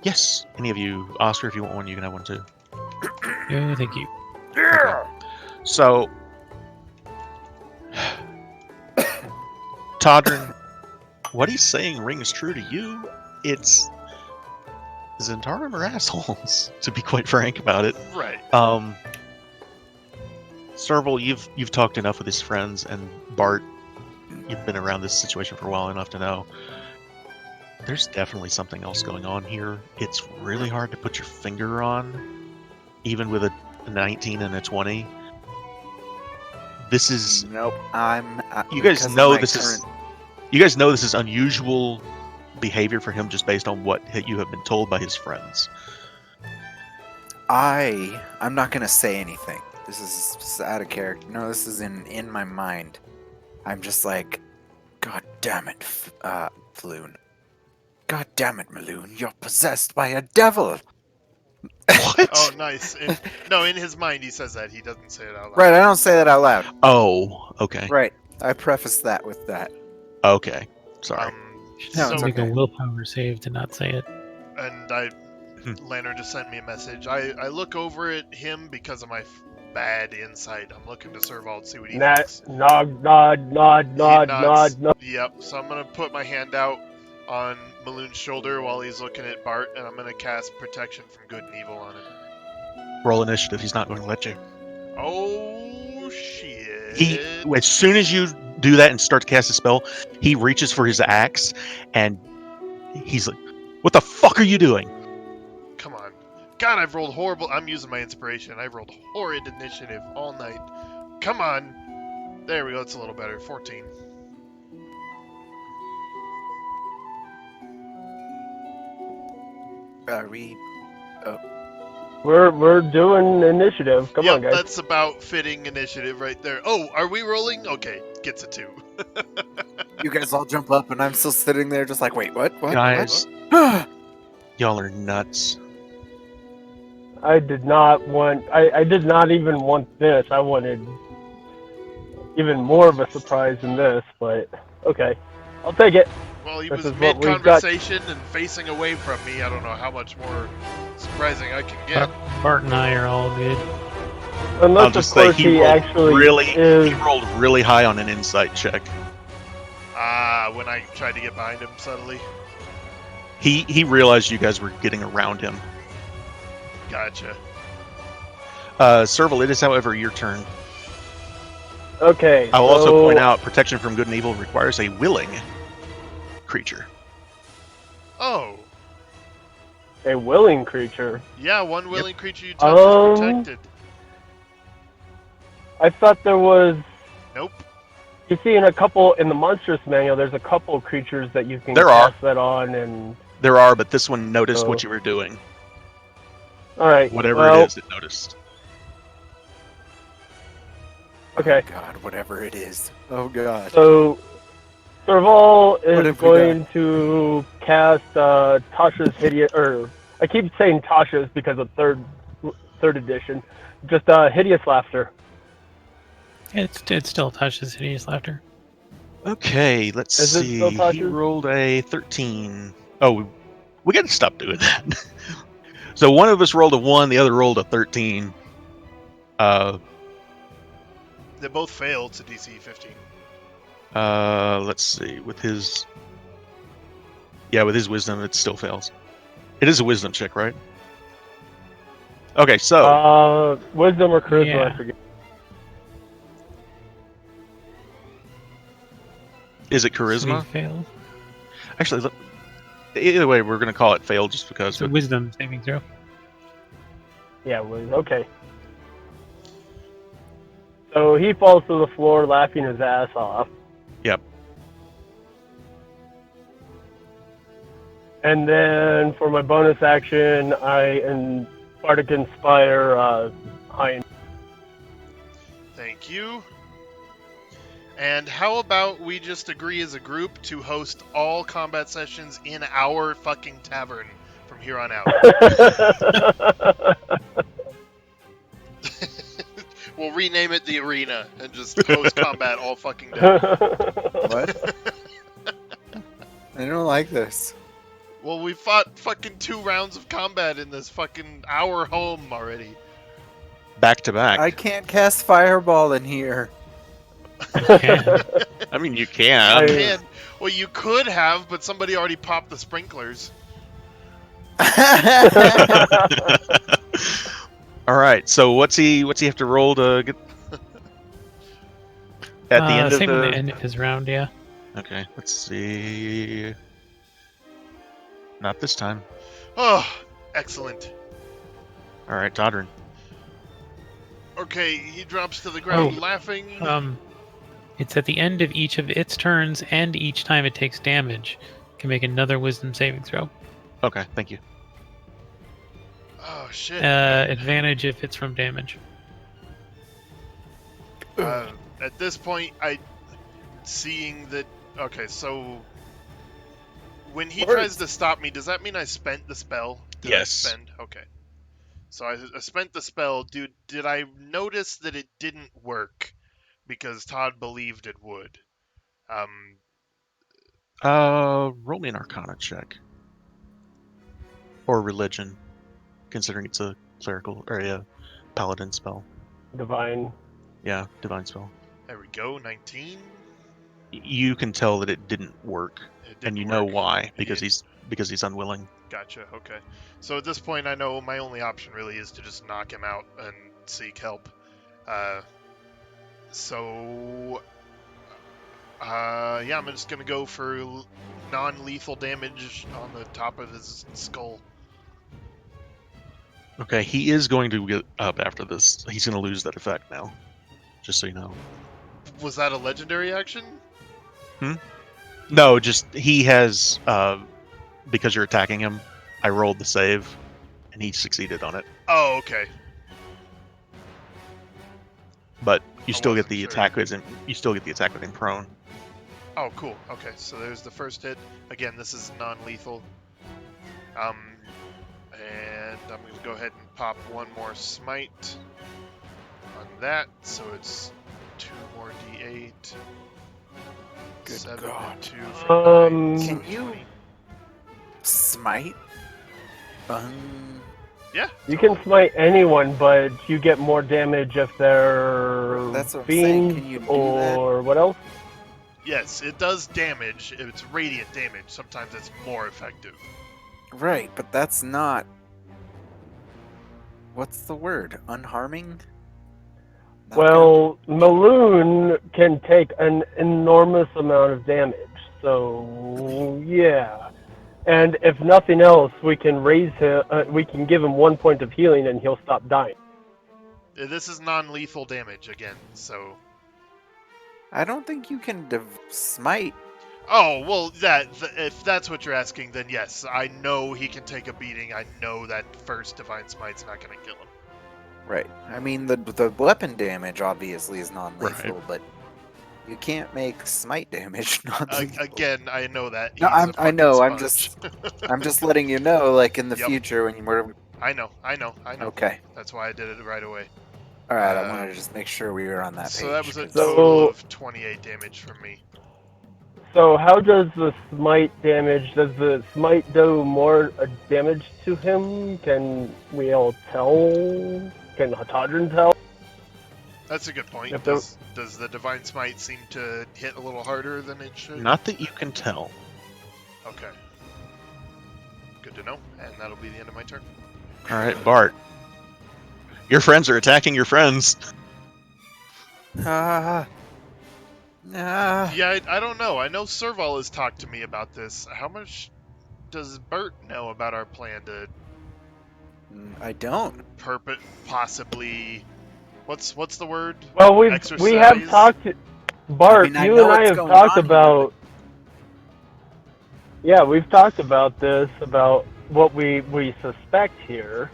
Yes, any of you, Oscar, if you want one, you can have one too. No, thank you. Yeah. So, Todrin, what he's saying rings true to you. It's Zentarum are assholes, to be quite frank about it. Right. Serval, you've talked enough with his friends, and Bart, you've been around this situation for a while enough to know there's definitely something else going on here. It's really hard to put your finger on, even with a 19 and a 20. This is Nope. you guys know this is unusual behavior for him just based on what you have been told by his friends. I'm not gonna say anything. This is out of character. No, this is in my mind. I'm just like, God damn it, Floon. God damn it, Maloon, you're possessed by a devil! What? Oh, nice. No, in his mind he says that. He doesn't say it out loud. Right, I don't say that out loud. Oh, okay. Right, I preface that with that. Okay. Sorry. No, it's Make okay. a willpower save to not say it. And Lantern just sent me a message. I look over at him because of my bad insight. I'm looking to Servald, see what he thinks. Nod, nod, nod, He nod, nods. nod, nod. Yep. So I'm gonna put my hand out on Maloon's shoulder while he's looking at Bart, and I'm gonna cast Protection from Good and Evil on him. Roll initiative. He's not going to let you. Oh shit! He, as soon as you do that and start to cast a spell, he reaches for his axe, and he's like, "What the fuck are you doing?" Come on. God, I've rolled horrible. I'm using my inspiration. I've rolled horrid initiative all night. Come on. There we go. It's a little better. 14. Are we... We're doing initiative. Come Yep, on, guys. that's about fitting initiative right there. Oh, are we rolling? Okay, gets a 2. You guys all jump up, and I'm still sitting there just like, wait, what? Guys, What? y'all are nuts. I did not want. I did not even want this. I wanted even more of a surprise than this. But okay, I'll take it. Well, he This was is what we've got. mid-conversation and facing away from me. I don't know how much more surprising I can get. Bart and I are all good. Unless I'll just of say course he actually he rolled really high on an insight check. When I tried to get behind him subtly. He realized you guys were getting around him. Gotcha. Serval, it is, however, your turn. Okay. I will so, also point out protection from good and evil requires a willing creature. Oh. a willing creature. Yeah, one willing creature you touch is protected. I thought there was. Nope. You see, in the monstrous manual, there's a couple creatures that you can There cast that on, and There are, but this one noticed Oh. what you were doing. all right, Whatever well, it is, it noticed. Okay. Oh God, whatever it is. Oh God. So, Serval What is have we going to cast Tasha's hideous, or I keep saying Tasha's because of third edition. Just hideous laughter. It still touches hideous laughter. Okay, let's Is it see. still He touches? rolled a 13. Oh, we got to stop doing that. So one of us rolled a 1, the other rolled a 13. They both failed to DC 15. Let's see. With his wisdom, it still fails. It is a wisdom check, right? Okay, so Wisdom or charisma, Yeah. I forget. is it So charisma? he failed. Actually, either way, we're going to call it failed just because. It's a wisdom saving throw. Yeah, okay. So he falls to the floor laughing his ass off. Yep. And then for my bonus action, Bardic Inspire Hein. Thank you. And how about we just agree as a group to host all combat sessions in our fucking tavern from here on out? We'll rename it the Arena and just host combat all fucking day. What? I don't like this. Well, we fought fucking 2 rounds of combat in this fucking our home already. Back to back. I can't cast Fireball in here. I mean, you can. You can. Well, you could have, but somebody already popped the sprinklers. All right. So what's he have to roll to get at the end of same the? at the end of his round, yeah. Okay. Let's see. Not this time. Oh, excellent. All right, Todrin. Okay, he drops to the ground Oh. laughing. It's at the end of each of its turns, and each time it takes damage, it can make another Wisdom saving throw. Okay, thank you. Oh shit. Advantage if it's from damage. At this point, seeing that. Okay, so when he Words. tries to stop me, does that mean I spent the spell? Did I Yes. spend? Okay. So I spent the spell. Dude, did I notice that it didn't work because Todd believed it would? Roll me an Arcana check. Or religion, considering it's a clerical or a paladin spell. Divine. Yeah, divine spell. There we go. 19. You can tell that it didn't work, It and didn't you know work. why because It- he's unwilling. Gotcha. Okay. So at this point, I know my only option really is to just knock him out and seek help. Yeah, I'm just gonna go for non-lethal damage on the top of his skull. Okay, he is going to get up after this. He's going to lose that effect now, just so you know. Was that a legendary action? No, just he has because you're attacking him. I rolled the save, and he succeeded on it. Oh, okay. But you I still get wasn't the sure. attack with him. You still get the attack with him prone. Oh, cool. Okay, so there's the first hit. Again, this is non-lethal. And I'm gonna go ahead and pop one more smite on that, so it's 2 more d8. Good 7 God. and 2 for 9, so Can you- 20. Smite? Yeah. You can smite anyone, but you get more damage if they're That's what I'm saying. fiends Can you do or what else? Yes, it does damage. It's radiant damage. Sometimes it's more effective. Right, but that's not. What's the word? Unharming? Not Well, Maloon can take an enormous amount of damage. So, yeah. And if nothing else, we can raise him. We can give him 1 point of healing, and he'll stop dying. This is non-lethal damage again, so. I don't think you can smite. Oh well, if that's what you're asking, then yes, I know he can take a beating. I know that first divine smite's not gonna kill him. Right. I mean, the weapon damage obviously is non-lethal, Right. but you can't make smite damage non-lethal. Again, I know that. No, He's a I fucking know. I'm sponge. I'm just letting you know, like in the Yep. future when we're I know. okay. That's why I did it right away. All right, I wanted to just make sure we were on that page. So that was a 'cause- total of 28 damage from me. So, how does the smite damage? Does the smite do more damage to him? Can we all tell? Can Hatadrin tell? That's a good point. If there- Does the divine smite seem to hit a little harder than it should? Not that you can tell. Okay. Good to know. And that'll be the end of my turn. All right, Bart. Your friends are attacking your friends. Ah. Yeah, I don't know. I know Serval has talked to me about this. How much does Bert know about our plan to I don't. possibly? What's the word? Well, we have Exercise? talked. Bart, I you know and I what's have going talked on here, about. Yeah, we've talked about this, about what we suspect here.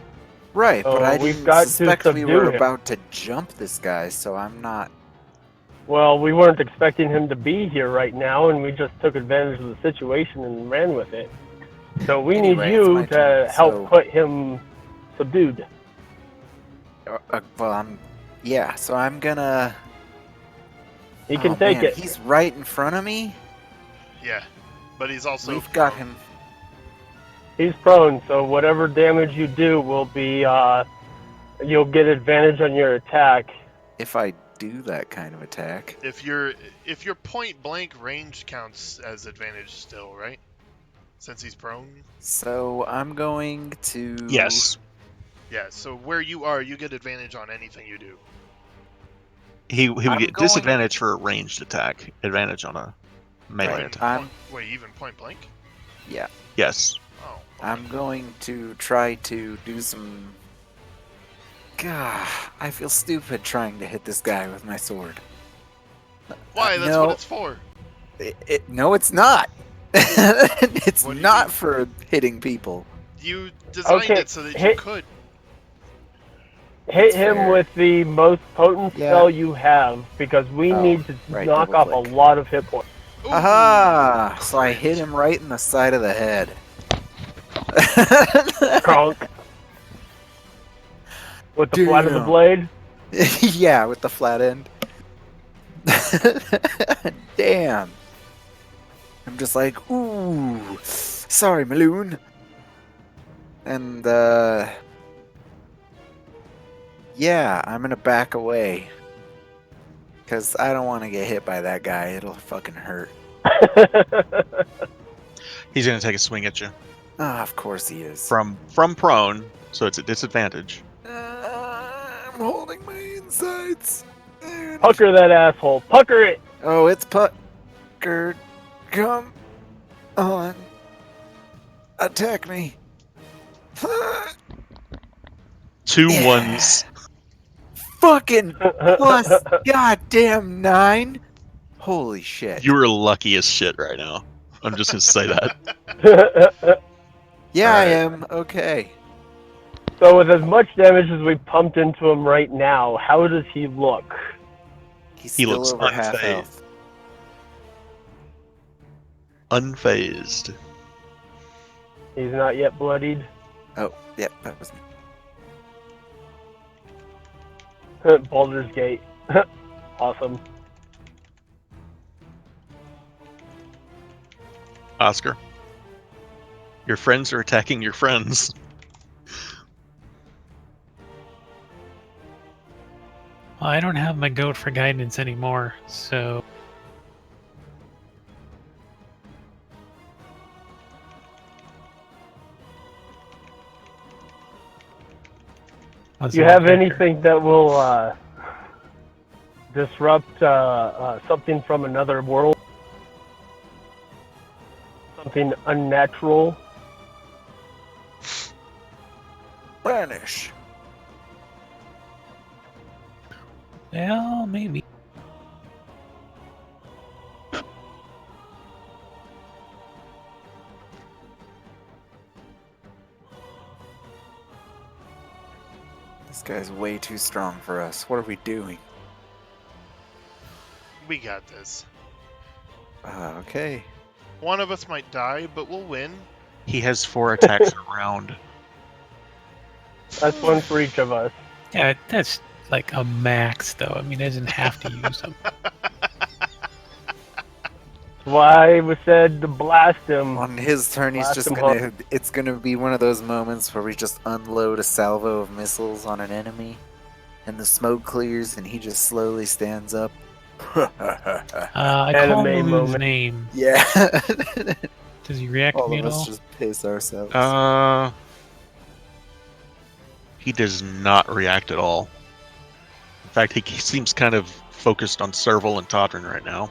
Right, but So I we've didn't got to suspect we subdue were him. about to jump this guy, so I'm not. Well, we weren't expecting him to be here right now, and we just took advantage of the situation and ran with it. So we Anyway, need it's you my to turn, help so- put him subdued. Well, yeah, so I'm gonna. He can Oh, take man, it. He's right in front of me. Yeah, but he's also. We've got prone. him. He's prone, so whatever damage you do will be, you'll get advantage on your attack. If I do that kind of attack. If your point blank range counts as advantage still, right? Since he's prone. So I'm going to. Yes. Yeah. So where you are, you get advantage on anything you do. He would I'm get going- disadvantage for a ranged attack, advantage on a melee Even attack. wait, even point blank? Yeah. Yes. Oh. I'm going to try to do some. God, I feel stupid trying to hit this guy with my sword. Why? That's no, what it's for. No, it's not. It's What do you not mean? for hitting people. You designed You designed it so that you could. Okay, could. hit Hit It's him fair. with the most potent Yeah. spell you have, because we Oh, need to right, knock off a double-click. lot of hit points. Ooh, Aha! So I crit. hit him right in the side of the head. Kronk. With the flat of the Damn. blade. Yeah, with the flat end. Damn. I'm just like, ooh, sorry, Maloon. And, yeah, I'm gonna back away. Because I don't want to get hit by that guy. It'll fucking hurt. He's going to take a swing at you Ah, of course he is. from prone, so it's a disadvantage. I'm holding my insides. And... Pucker that asshole. Pucker it. Oh, it's puckered. Come on. Attack me. Two Yeah. ones. Fucking plus goddamn 9. Holy shit. You are lucky as shit right now. I'm just going to say that. Yeah, I Alright. am. Okay. So with as much damage as we pumped into him right now, how does he look? He's He still looks over half unfazed. health. Unfazed. He's not yet bloodied. Oh, yep, that was me. Baldur's Gate. Awesome. Oscar. Your friends are attacking your friends. Well, I don't have my goat for guidance anymore, so Do you have anything that will disrupt something from another world? Something unnatural? Vanish. Well, maybe. This guy's way too strong for us. What are we doing? We got this. Okay. One of us might die, but we'll win. He has 4 attacks a round. That's one for each of us. Yeah, that's like a max, though. I mean, he doesn't have to use them. Why it was said to blast him. On his turn, he's Blast just him gonna. It's gonna be one of those moments where we just unload a salvo of missiles on an enemy, and the smoke clears, and he just slowly stands up. I call Anime Maloon's moment. name. Yeah. Does he react to All me of at us all? just piss ourselves. He does not react at all. In fact, he seems kind of focused on Serval and Todrin right now.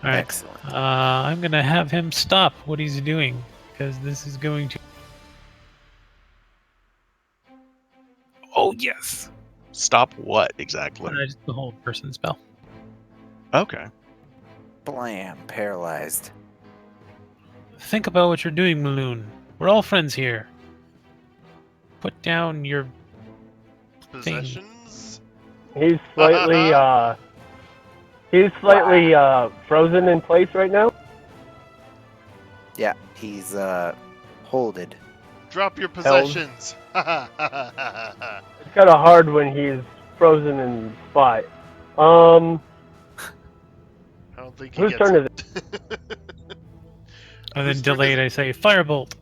All right. Excellent. I'm gonna have him stop what he's doing because this is going to. Oh yes. Stop what exactly? Just the whole person spell. Okay. Blam, paralyzed. Think about what you're doing, Maloon. We're all friends here. Put down your. Possessions? He's slightly frozen in place right now. Yeah, he's holded. Drop your Held. possessions. It's kind of hard when he's frozen in spot. I don't think he Whose gets turn is it. And then Whose turn delayed, I say firebolt.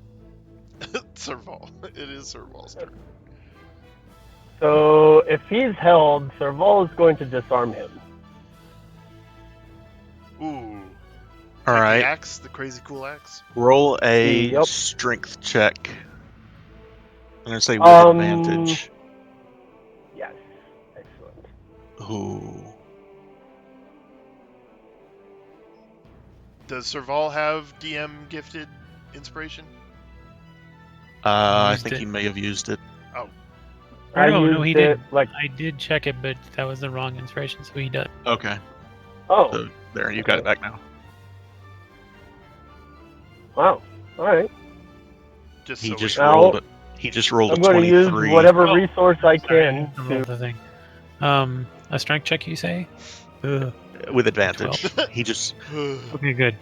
Serval. It is Serval's turn. So if he's held, Serval is going to disarm him. Ooh. All Like right. The axe, the crazy cool axe. Roll a Yep. strength check. I'm gonna say with advantage. Yes. Excellent. Ooh. Does Serval have DM gifted inspiration? I Used think it. he may have used it. Or no, he used it, did. like, I did check it, but that was the wrong inspiration, so he does. Okay. oh, So there, you got it back now. wow. All right. Just He so just we Now- rolled it. He just rolled I'm a going to use 23. whatever Oh, resource I Sorry, can I to. rolled the thing. A strength check, you say? Ugh. With advantage. He just Okay, good.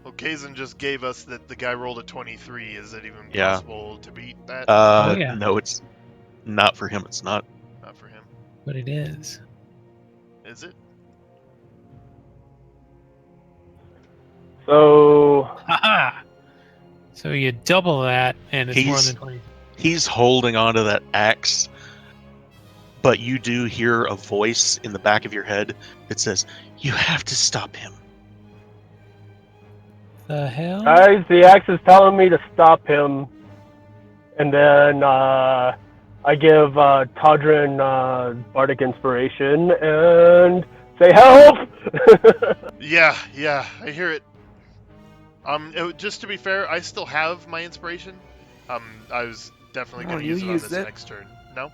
Well, Kazan just gave us that the guy rolled a 23. Is it even Yeah. possible to beat that? Oh, yeah. No, it's not for him. It's not. Not for him. But it is. Is it? So Haha! So you double that, and it's more He's- than 20. He's holding onto that axe, but you do hear a voice in the back of your head that says, "You have to stop him." The hell? guys, the axe is telling me to stop him, and then I give Todrin Bardic Inspiration and say help. Yeah, I hear it. Just to be fair, I still have my inspiration. I was definitely Oh, going to you use it on used this it? next turn. Nope,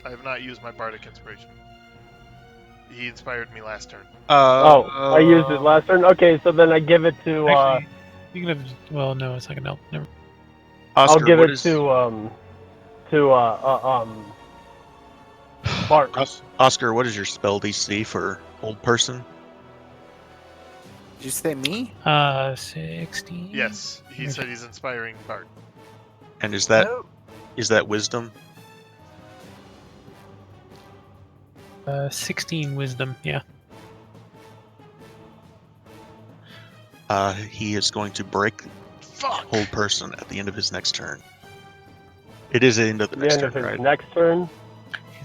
I have not used my bardic inspiration. He inspired me last turn. Oh, I used it last turn. Okay, so then I give it to. Actually, you can have. Well, no, it's not gonna help. Never. Oscar, I'll give what it is- to Bart. Oscar, what is your spell DC for old person? Did you say me? 16. Yes, he said he's inspiring Bart. And is that No. wisdom? 16 wisdom. Yeah. He is going to break Fuck! hold person at the end of his next turn. It is the end of the The next end turn, of his right? next turn.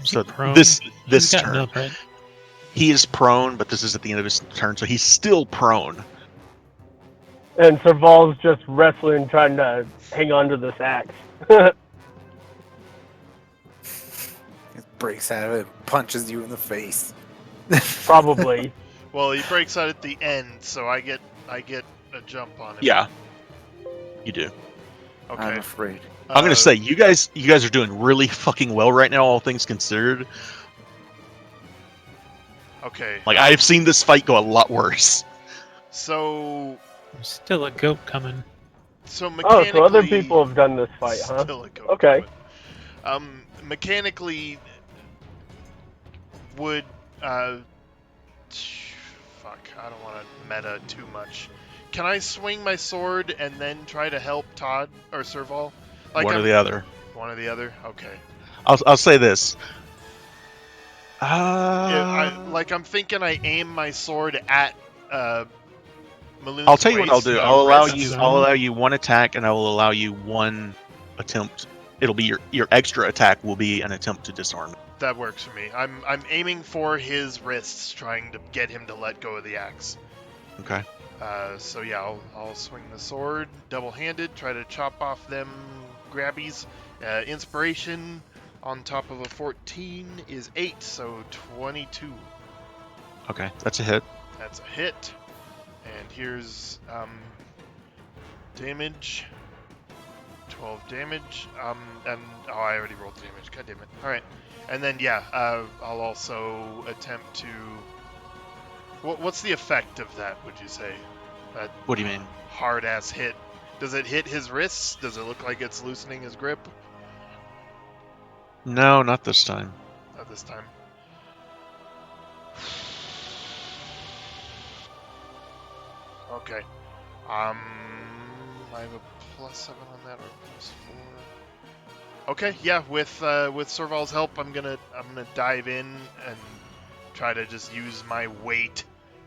Is So he prone? this He's got turn, milk, right? he is prone, but this is at the end of his turn, so he's still prone. And Serval's just wrestling, trying to hang on to this axe. He breaks out of it, and punches you in the face. Probably. Well, he breaks out at the end, so I get a jump on him. Yeah, you do. Okay. I'm afraid. I'm gonna say you guys are doing really fucking well right now, all things considered. Okay. Like I've seen this fight go a lot worse. So There's still a goat coming. So Oh, mechanically, so other people have done this fight, huh? Still a goat Okay. coming. Mechanically, would fuck, I don't want to meta too much. Can I swing my sword and then try to help Todd or Serval? One or the other. One or the other. Okay. I'll say this. I'm thinking I aim my sword at Maloon's I'll tell you what I'll waist, do. I'll allow wrist. you. I'll allow you one attack, and I will allow you one attempt. It'll be your extra attack will be an attempt to disarm. That works for me. I'm aiming for his wrists, trying to get him to let go of the axe. Okay. So yeah, I'll swing the sword, double-handed, try to chop off them grabbies. Inspiration on top of a 14 is 8, so 22. Okay, that's a hit. That's a hit. And here's damage. 12 damage. And I already rolled the damage. God damn it. All right. And then yeah, I'll also attempt to. What's the effect of that? Would you say? That What do you mean? hard ass hit. Does it hit his wrists? Does it look like it's loosening his grip? No, not this time. Not this time. Okay. I have a +7 on that or +4. Okay, yeah. With Serval's help, I'm gonna dive in and try to just use my weight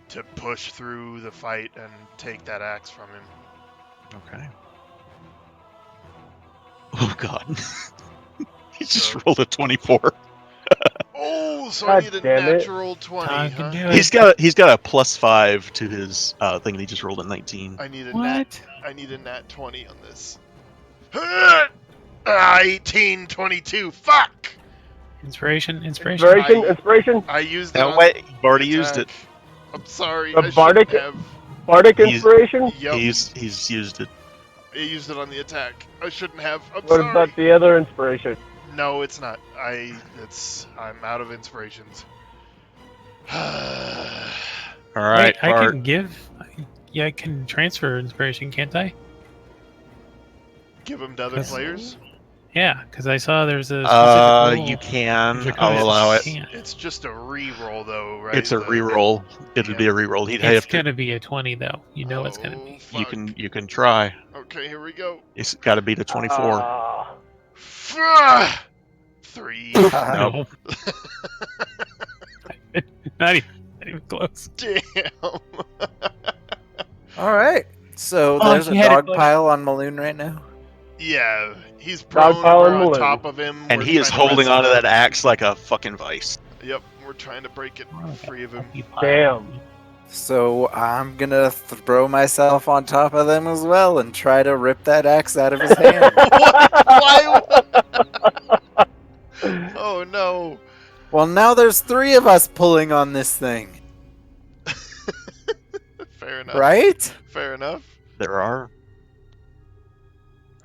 to push through the fight and take that axe from him. Okay. Oh god. He just So- rolled a 24. Oh, so God I need a damn it. natural 20, Todd huh? can do it. He's got a +5 to his thing, and he just rolled a 19. I need a What? I need a nat 20 on this. 18, 22. Fuck! Inspiration. Inspiration. I used it. Now on wait, you've already the used it. attack. I'm sorry. The I bardic- shouldn't have. Bardic He's- Inspiration. Yep. He's used it. I used it on the attack. I shouldn't have. I'm What sorry. about the other inspiration? No, it's not. I'm out of inspirations. All right, Wait, I Bart. can give Yeah, I can transfer inspiration, can't I? Give him to other Yes. players. Yeah, because I saw there's a specific rule. You can. I'll Draconian allow it. can't. It's just a re-roll, though, right? It's a reroll. It'd be a reroll. He'd have It's to. gonna be a 20 though. You know it's gonna be. You Fuck. can try. Okay, here we go. It's got to be the 24. Ah, 3. Nope. Not even close. Damn. All right. So Oh, there's a you had it, dog buddy. pile on Maloon right now. Yeah, he's Dog prone. pile We're and on balloon. top of him. And we're he is trying to holding mess him onto up. that axe like a fucking vice. Yep, we're trying to break it free of him. Damn. So I'm gonna throw myself on top of them as well and try to rip that axe out of his hand. Why? Oh no. Well, now there's 3 of us pulling on this thing, Fair enough. right? Fair enough. There are.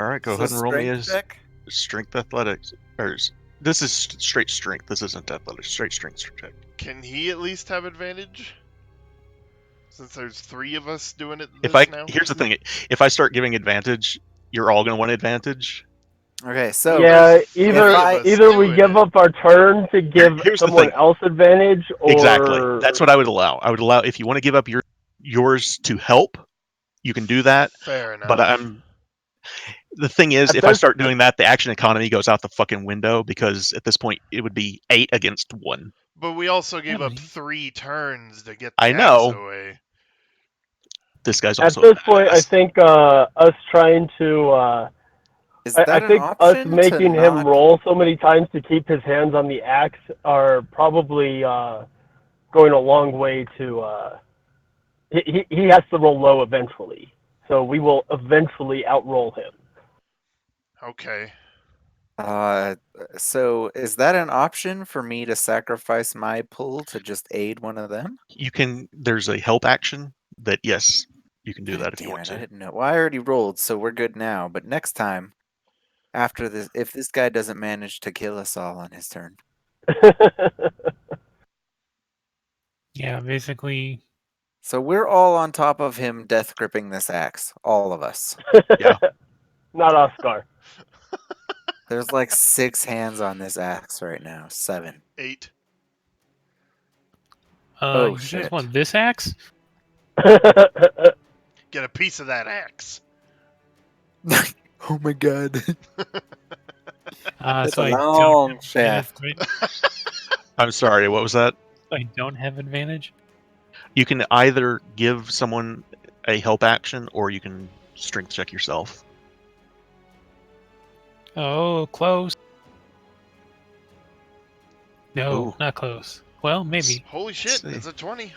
All right, go So ahead and roll me strength a check? strength athletics. This is straight strength. This isn't athletics. Straight strength check. Can he at least have advantage? Since there's 3 of us doing it If this I now? here's the thing, if I start giving advantage, you're all gonna want advantage. Okay, so Yeah, There's 3 either of us either we doing give it. up our turn to give Here's the someone thing. else advantage, or Exactly. That's what I would allow. I would allow if you want to give up yours to help, you can do that. Fair enough. But the thing is, At if I this- start doing that, the action economy goes out the fucking window because at this point it would be 8 against 1. But we also gave Yeah, up but 3 turns to get the I axe know. away. This guy's at also this a point, I badass. think us trying to. is I that an think us option to making him not? roll so many times to keep his hands on the axe are probably going a long way to. He has to roll low eventually, so we will eventually outroll him. Okay. So is that an option for me to sacrifice my pull to just aid one of them? There's a help action that yes, you can do that if you Damn want it, I to. didn't know. Well, I already rolled, so we're good now. But next time, after this, if this guy doesn't manage to kill us all on his turn, Yeah, basically. so we're all on top of him, death gripping this axe, all of us. Yeah. Not Oscar. There's like 6 hands on this axe right now. 7. 8. Oh, You shit. guys want this axe? Get a piece of that axe. Oh my god. That's So a I long don't have shaft. advantage, I'm sorry, what was that? right? I don't have advantage. You can either give someone a help action or you can strength check yourself. Oh, close. No, Ooh. not close. Well, maybe. Holy shit, see. it's a 20.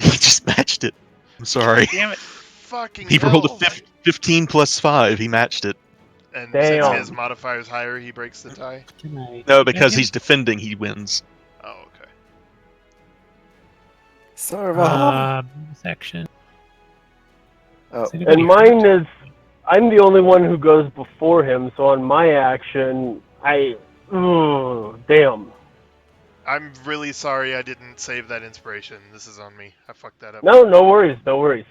He just matched it. I'm sorry. Damn it. Fucking He hell. rolled a 15 plus 5. He matched it. And Damn. since his modifier's higher, he breaks the tie? Can I? No, because Yeah, he's defending, he wins. Oh, okay. Sorry. Section. Oh, Is anybody And mine hurt? is, I'm the only one who goes before him, so on my action, damn. I'm really sorry I didn't save that inspiration. This is on me. I fucked that up. No worries, no worries.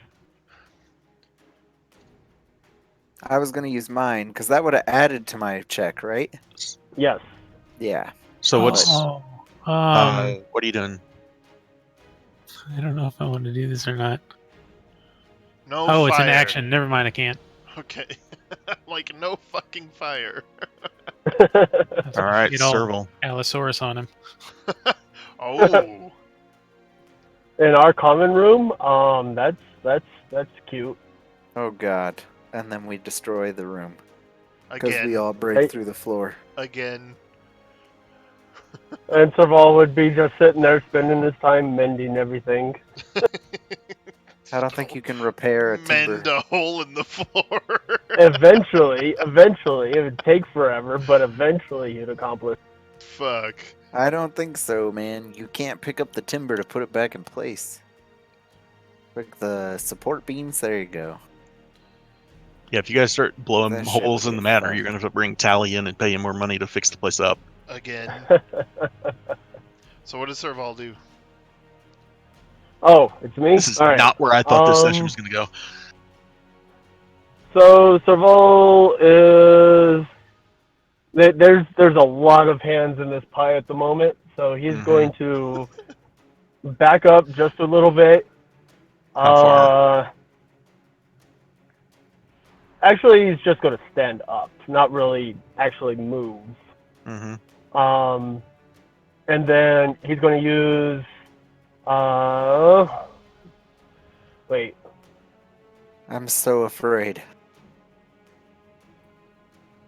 I was gonna use mine because that would have added to my check, right? Yes. Yeah. So what's Oh, what are you doing? I don't know if I want to do this or not. No Oh, fire. it's an action. Never mind, I can't. Okay. Like, no fucking fire. That's All why right, get all Serval. Allosaurus on him. Oh. In our common room, that's cute. Oh god. And then we destroy the room because we Again. all break Hey. through the floor. Again. And Serval would be just sitting there spending his time mending everything. I don't think you can repair a Mend timber. a hole in the floor. Eventually, it would take forever, but eventually he'd accomplish. Fuck. I don't think so, man. You can't pick up the timber to put it back in place. Pick the support beams. There you go. Yeah, if you guys start blowing That shit holes would in the be manor, fun. you're going to have to bring Tally in and pay him more money to fix the place up. Again. So what does Serval do? Oh, it's me? This is All right. not where I thought this session was going to go. So Serval is there's a lot of hands in this pie at the moment, so he's going to back up just a little bit. How far? Actually, he's just going to stand up, not really actually move. Mm-hmm. And then he's going to use. Wait. I'm so afraid.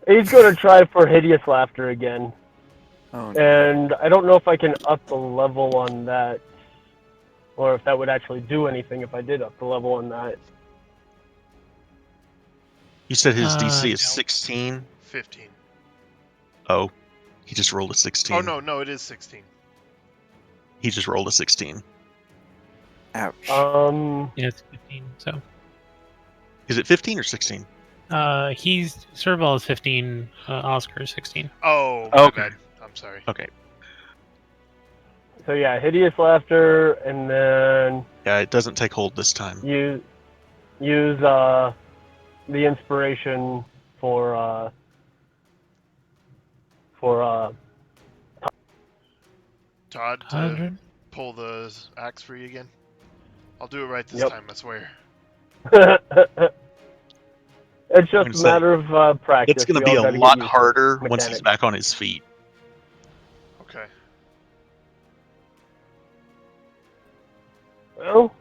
He's going to try for Hideous Laughter again. Oh, And I don't know if I can up the level on that, or if that would actually do anything if I did up the level on that. You said his DC is No. 16? 15. Oh, he just rolled a 16. Oh, no, it is 16. He just rolled a 16. ouch. Yeah, it's 15. So Is it 15 or 16? he's Serval is 15. Oscar is 16. Oh, my Okay. bad. I'm sorry. Okay. So yeah, Hideous Laughter, and then Yeah, it doesn't take hold this time. use the inspiration for Todd, to 100. pull the axe for you again. I'll do it right this Yep. time, I swear. It's just gonna a say, matter of practice. It's going to We be all a gotta get lot used to harder once he's mechanics. back on his feet. Okay. Well,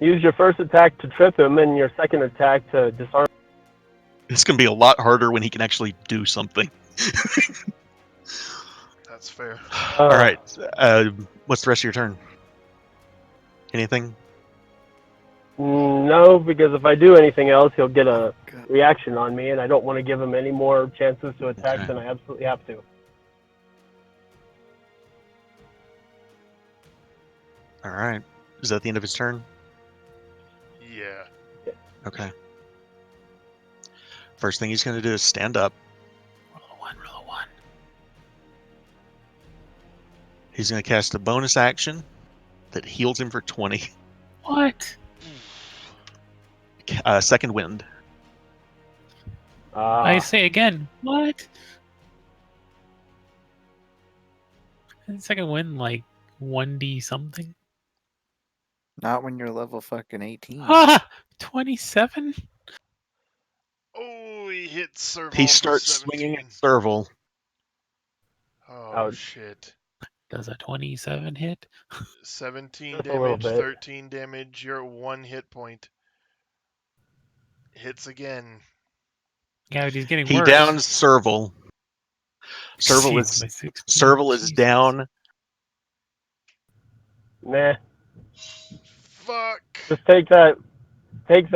use your first attack to trip him, and your second attack to disarm. It's going to be a lot harder when he can actually do something. That's fair. All right. What's the rest of your turn? Anything? No, because if I do anything else, he'll get a God. reaction on me, and I don't want to give him any more chances to attack Okay. than I absolutely have to. All right. Is that the end of his turn? Yeah. Okay. First thing he's going to do is stand up. Roll a 1. Roll a 1. He's going to cast a bonus action that heals him for 20. What? Second wind. I say again. What? Isn't second win like 1d something? Not when you're level fucking 18. Ah, 27. Oh, he hit Serval He for starts 17. swinging at Serval. Oh, Ouch. shit. Does a 27 hit? 17 Just a little damage, bit. 13 damage. You're at 1 hit point. Hits again. Yeah, but he's getting He worse. downs Serval. Serval Jeez, my is 16. Serval is Jesus. down. Nah. Fuck. Just take that, get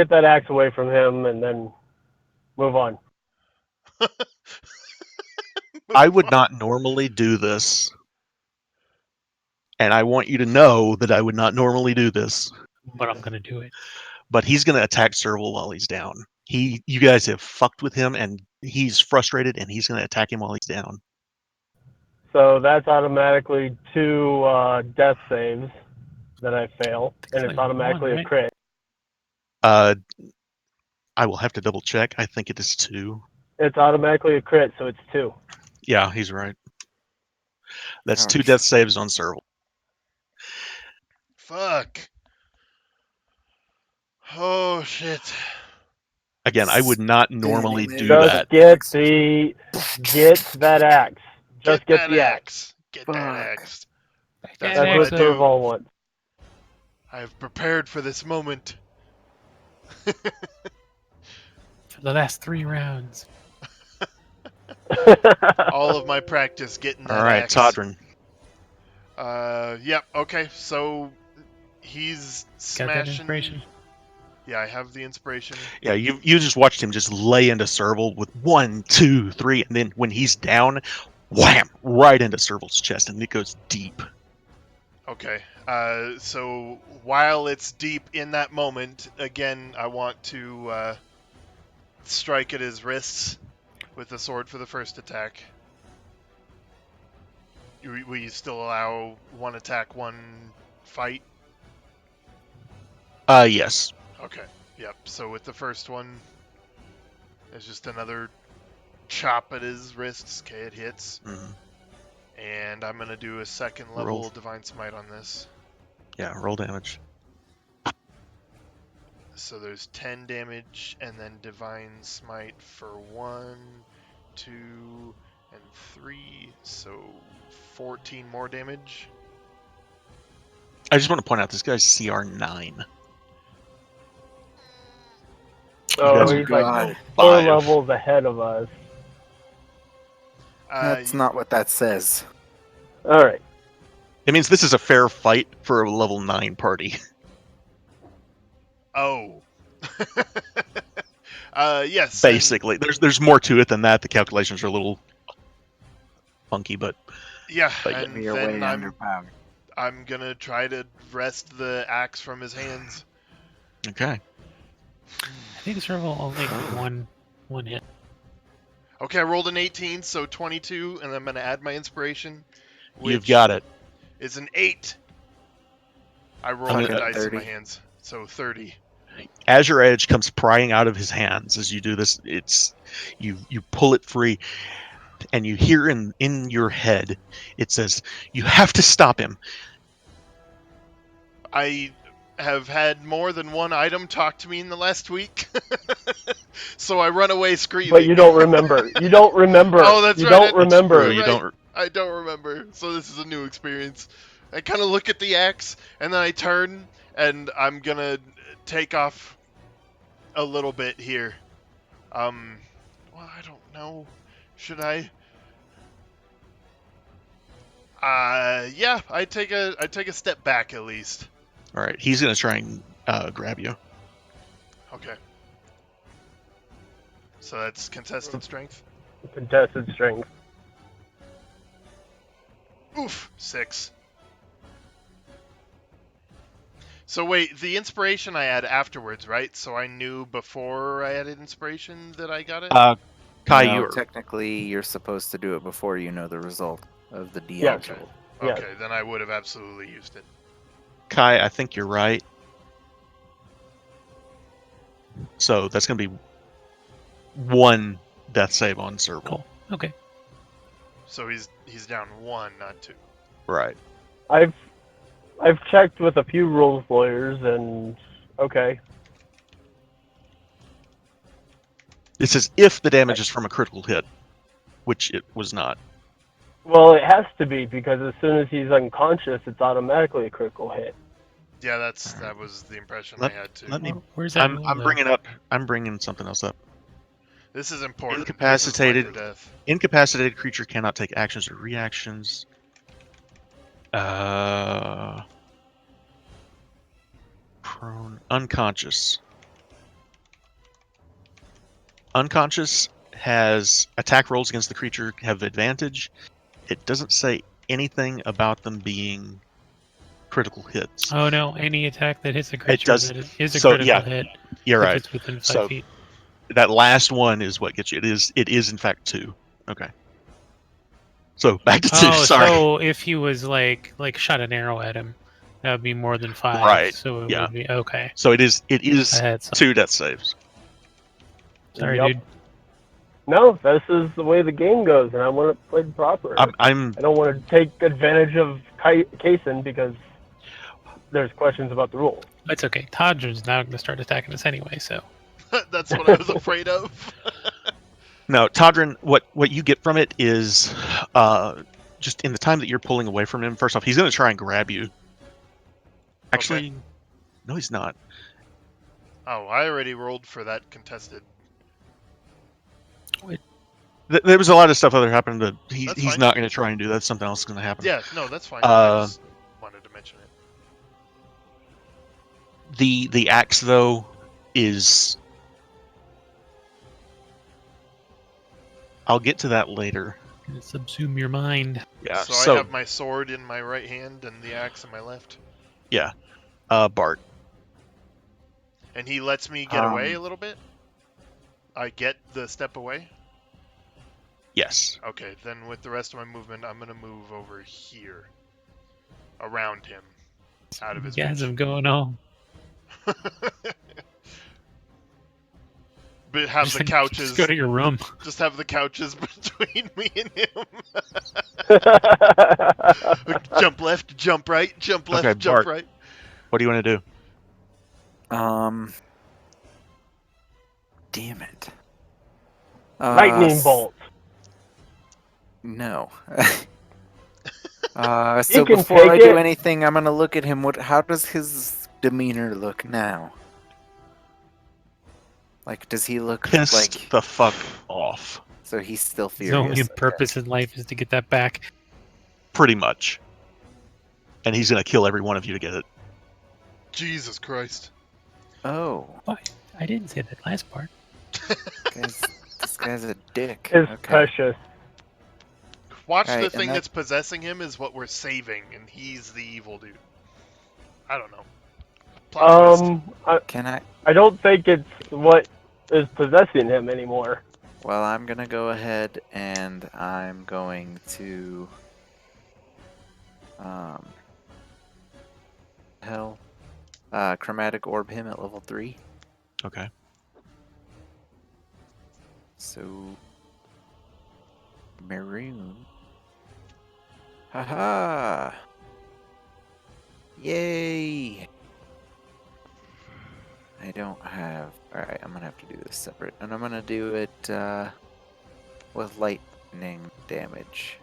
that axe away from him, and then move on. I would not normally do this. And I want you to know that I would not normally do this. But I'm gonna do it. But he's going to attack Serval while he's down. You guys have fucked with him, and he's frustrated, and he's going to attack him while he's down. So that's automatically 2 death saves that I fail, It's and it's like automatically 1, a right? crit. I will have to double check. I think it is 2. It's automatically a crit, so it's 2. Yeah, he's right. That's 2 Ouch. death saves on Serval. Fuck. Oh, shit. Again, I would not normally do Just that. get that axe. Just get that the axe. axe. Get Fuck. that axe. That That's That's what what I do. Serval wants. I've prepared for this moment. For the last 3 rounds. All of my practice getting that All right, axe. Todrin. Yep, okay, so he's Got that smashing. inspiration? Yeah, I have the inspiration. Yeah, you just watched him just lay into Serval with 1, 2, 3, and then when he's down, wham, right into Serval's chest, and it goes deep. Okay, so while it's deep in that moment, again, I want to strike at his wrists with the sword for the first attack. Will you still allow 1 attack, 1 fight? Yes. Okay. Yep. So with the first one, there's just another chop at his wrists. Okay, it hits. Mhm. And I'm gonna do a second level Roll. Divine Smite on this. Yeah, roll damage. So there's 10 damage, and then Divine Smite for 1, 2, and 3. So 14 more damage. I just want to point out this guy's CR 9. So guys are he's like God. 4 5. levels ahead of us. That's not what that says. All right. It means this is a fair fight for a level 9 party. Oh. Yes. Basically, there's more to it than that. The calculations are a little funky, but Yeah, But yeah. and You're way then underpowered. I'm gonna try to wrest the axe from his hands. okay. I think Serval only one hit. Okay, I rolled an 18, so 22, and I'm gonna add my inspiration, which You've got it. is an 8. I rolled I'm the gonna- dice in 30. my hands, so 30. Azure Edge comes prying out of his hands as you do this. It's you pull it free, and you hear in your head it says, "You have to stop him." I have had more than one item talk to me in the last week, so I run away screaming. But you don't remember. You don't remember. Oh, that's you right, don't that's remember. True, you Right. don't. I don't remember, so this is a new experience. I kind of look at the axe, and then I turn, and I'm gonna take off a little bit here. Well, I don't know. Should I? Yeah, I take a step back at least. All right, he's gonna try and grab you. Okay. So that's contested strength. Contested strength. Oof, 6. So wait, the inspiration I add afterwards, right? So I knew before I added inspiration that I got it? Kai, No, you're technically, you're supposed to do it before you know the result of the DM Yes. roll. Yes. Okay, then I would have absolutely used it. Kai. I think you're right. So that's gonna be 1 death save on Serval. Cool. Okay. So he's down 1, not 2. Right. I've checked with a few rules lawyers, and okay. It says if the damage is from a critical hit, which it was not. Well, it has to be because as soon as he's unconscious, it's automatically a critical hit. Yeah, Alright. that was the impression Let- I had too. let me- Where's that? I'm bringing something else up. This is important. Incapacitated- This is life or death. Incapacitated creature cannot take actions or reactions. Prone. Unconscious. Unconscious has attack rolls against the creature have advantage. It doesn't say anything about them being critical hits. Oh no! Any attack that hits a creature does- that is a so, critical yeah, hit You're if right. it's within 5 So- feet. That last one is what gets you. It is in fact 2. Okay. So back to 2. Oh, Sorry. so if he was like shot an arrow at him, that would be more than 5. Right, So it yeah. would be okay. So it is I had some. 2 death saves. Sorry, Yup. dude. No, this is the way the game goes, and I want it played proper. I'm I don't want to take advantage of Kaysen because there's questions about the rules. It's okay. Todran's now going to start attacking us anyway. So That's what I was afraid of. No, Todran, what you get from it is just in the time that you're pulling away from him, first off, he's going to try and grab you. Actually, no, he's not. Oh, I already rolled for that contested. There was a lot of stuff that happened, but That's he's fine. not going to try and do that. Something else is going to happen. Yeah, no, that's fine. I just wanted to mention it. The axe, though, is... I'll get to that later. gonna subsume your mind. Yeah, So I have my sword in my right hand and the axe in my left. Bart. And he lets me get away a little bit? I get the step away? Yes. Okay, then with the rest of my movement, I'm going to move over here. Around him. out of his You guys reach. are going home. But have Just, the couches. just go to your room. Just have the couches between me and him. Jump left, jump right, jump left, Okay, jump Bart. right. What do you want to do? Damn it. Lightning bolt. No. You So can before I take do it. anything, I'm gonna look at him. How does his demeanor look now? Like, does he look Pissed like? the fuck off. So he's still His furious. only okay. purpose in life is to get that back. Pretty much. And he's going to kill every one of you to get it. Jesus Christ. Oh, Why? I didn't say that last part. this guy's a dick. Is Okay. precious. Watch Alright, the and thing that- that's possessing him is what we're saving, and he's the evil dude. I don't know. Plot twist. Can I? I don't think it's what is possessing him anymore. Well, I'm gonna go ahead and I'm going to. Hell. Chromatic orb him at level 3. Okay. So. Maroon. Haha! Yay! I don't have. Alright, I'm gonna have to do this separate. And I'm gonna do it with lightning damage.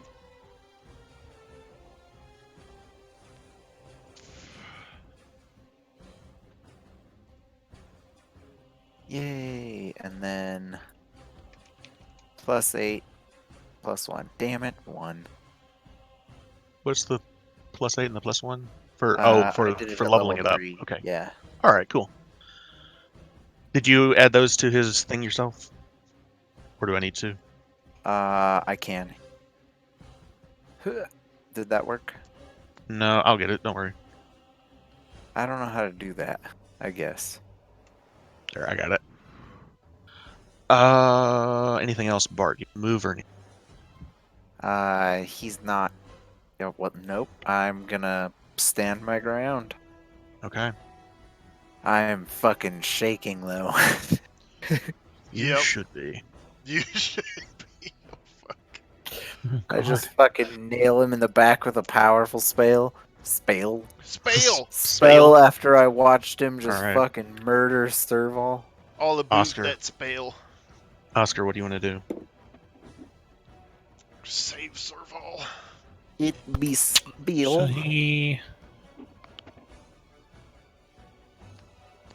Yay! And then. +8, +1. Damn it, 1. What's the +8 and the +1? For I for did it for at leveling it level up. 3. Okay. Yeah. All right, cool. Did you add those to his thing yourself? Or do I need to? I can. Did that work? No, I'll get it. Don't worry. I don't know how to do that, I guess. There, I got it. Anything else, Bart? You can move or anything? He's not. Yeah, what? Nope. I'm gonna stand my ground. Okay. I am fucking shaking though. You Yep. should be. You should be. Oh, fuck. I God. just fucking nail him in the back with a powerful spell. Spale! Spell after I watched him just Alright. fucking murder Sturval. All the Oscar. that spale. Oscar, what do you want to do? Save Serval. It be So Spiel. he.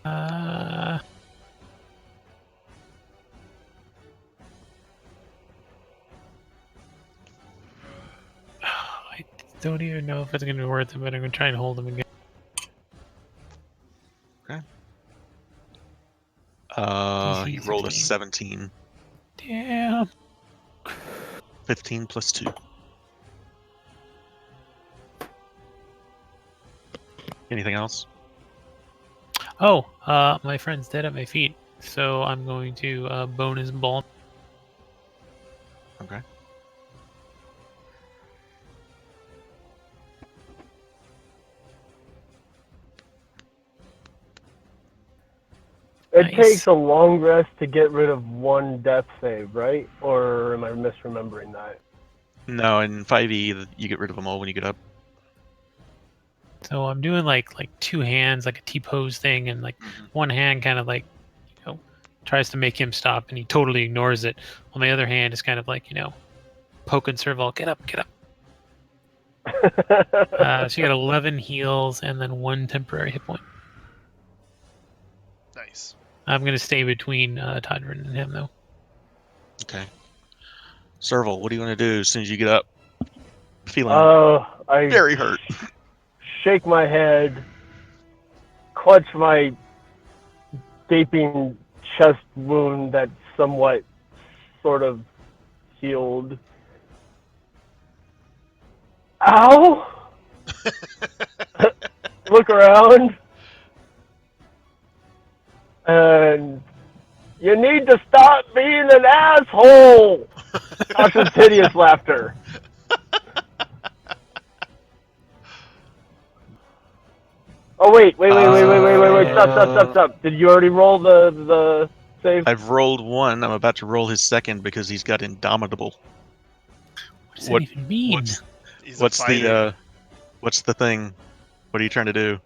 I don't even know if it's gonna be worth it, but I'm gonna try and hold him again. He DC rolled a 16. 17. Damn. 15 plus 2. Anything else? Oh, my friend's dead at my feet, so I'm going to bone his ball. Okay. It Nice. takes a long rest to get rid of one death save, right? Or am I misremembering that? No, in 5e, you get rid of them all when you get up. So I'm doing like two hands, like a T-pose thing, and like one hand kind of like, tries to make him stop, and he totally ignores it. While my other hand is kind of like, poking Serval, get up, get up. So you got 11 heals and then 1 temporary hit point. Nice. I'm gonna stay between Todrin and him though. Okay. Serval, what do you want to do as soon as you get up? Feeling I very hurt. shake my head, clutch my gaping chest wound that's somewhat sort of healed. Ow! Look around. And you need to stop being an asshole! Tasha's hideous laughter. Oh wait! Stop! Did you already roll the save? I've rolled one. I'm about to roll his second because he's got Indomitable. What does What- that even mean? He's What's a fighter. what's the thing? What are you trying to do?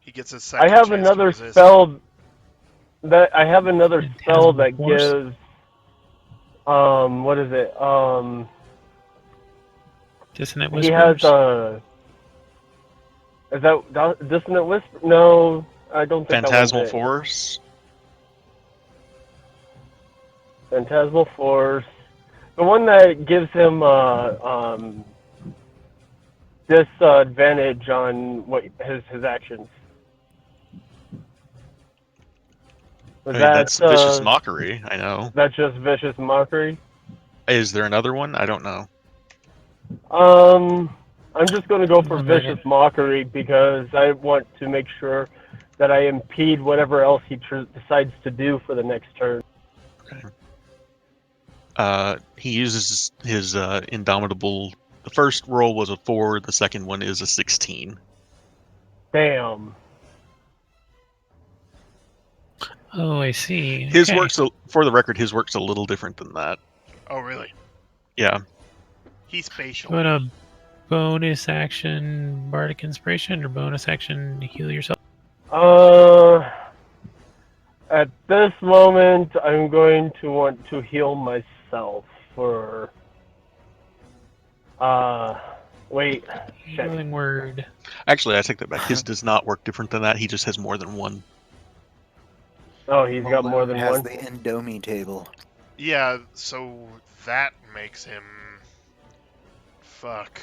He gets a I second have chance another to resist. spell that Phantasmal Force? gives what is it? Dissonant He has Whispers? is that Dissonant Whisper? No, I don't think Phantasmal that one's it. Force. Phantasmal Force. The one that gives him disadvantage on what his actions. I mean, that's vicious mockery. I know. That's just vicious mockery. Is there another one? I don't know. I'm just going to go for One minute. vicious mockery because I want to make sure that I impede whatever else he decides to do for the next turn. He uses his Indomitable. The first roll was a 4. The second one is a 16. Damn. Oh, I see. His Okay. works, for the record, his work's a little different than that. Oh, really? Yeah. He's spatial. You want a bonus action Bardic Inspiration or bonus action heal yourself? At this moment, I'm going to want to heal myself for. Wait. Shit. Healing word. Actually, I take that back. His does not work different than that. He just has more than one. Oh, he's got more than has one. the Indomie table. Yeah, so that makes him. Fuck.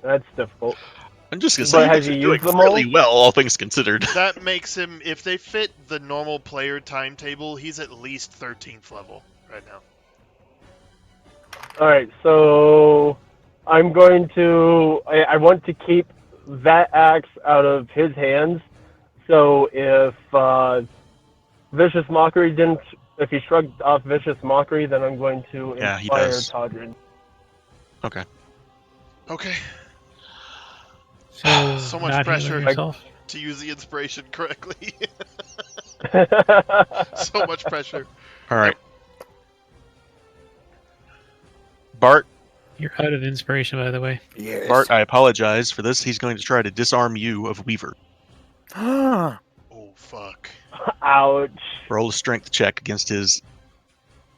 That's difficult. I'm just gonna But say you has guys he are doing used them really all? well, all things considered. That makes him, if they fit the normal player timetable, he's at least 13th level right now. Alright, so I'm going to. I want to keep that axe out of his hands. So if Vicious Mockery didn't. If he shrugged off Vicious Mockery, then I'm going to Yeah, he inspire does. Todrin. Okay. Okay, So, So much not pressure. healing yourself? to use the inspiration correctly. So much pressure. All right. Bart, You're out of inspiration, by the way. Yes. Bart, I apologize for this. He's going to try to disarm you of Weaver. Ah, Oh, fuck. Ouch. Roll a strength check against his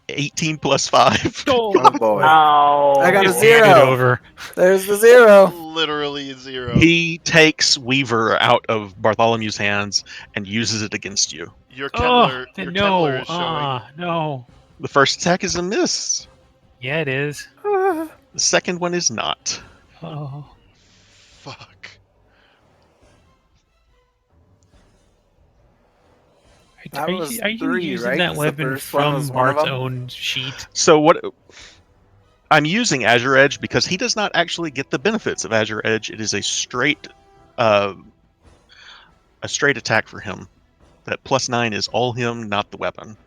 18 plus 5. oh boy. Ow. I got a Just hand it zero. over. There's the zero. Literally 0. He takes Weaver out of Bartholomew's hands and uses it against you. Your Oh, Kevlar, then your no. Kevlar is showing. No. The first attack is a miss. Yeah, it is. The second one is not. Oh. Fuck. That Are was you, are you 3, using right? that 'Cause the weapon first one from was one of Bart's them? own sheet? So what? I'm using Azure Edge because he does not actually get the benefits of Azure Edge. It is a straight attack for him. That +9 is all him, not the weapon.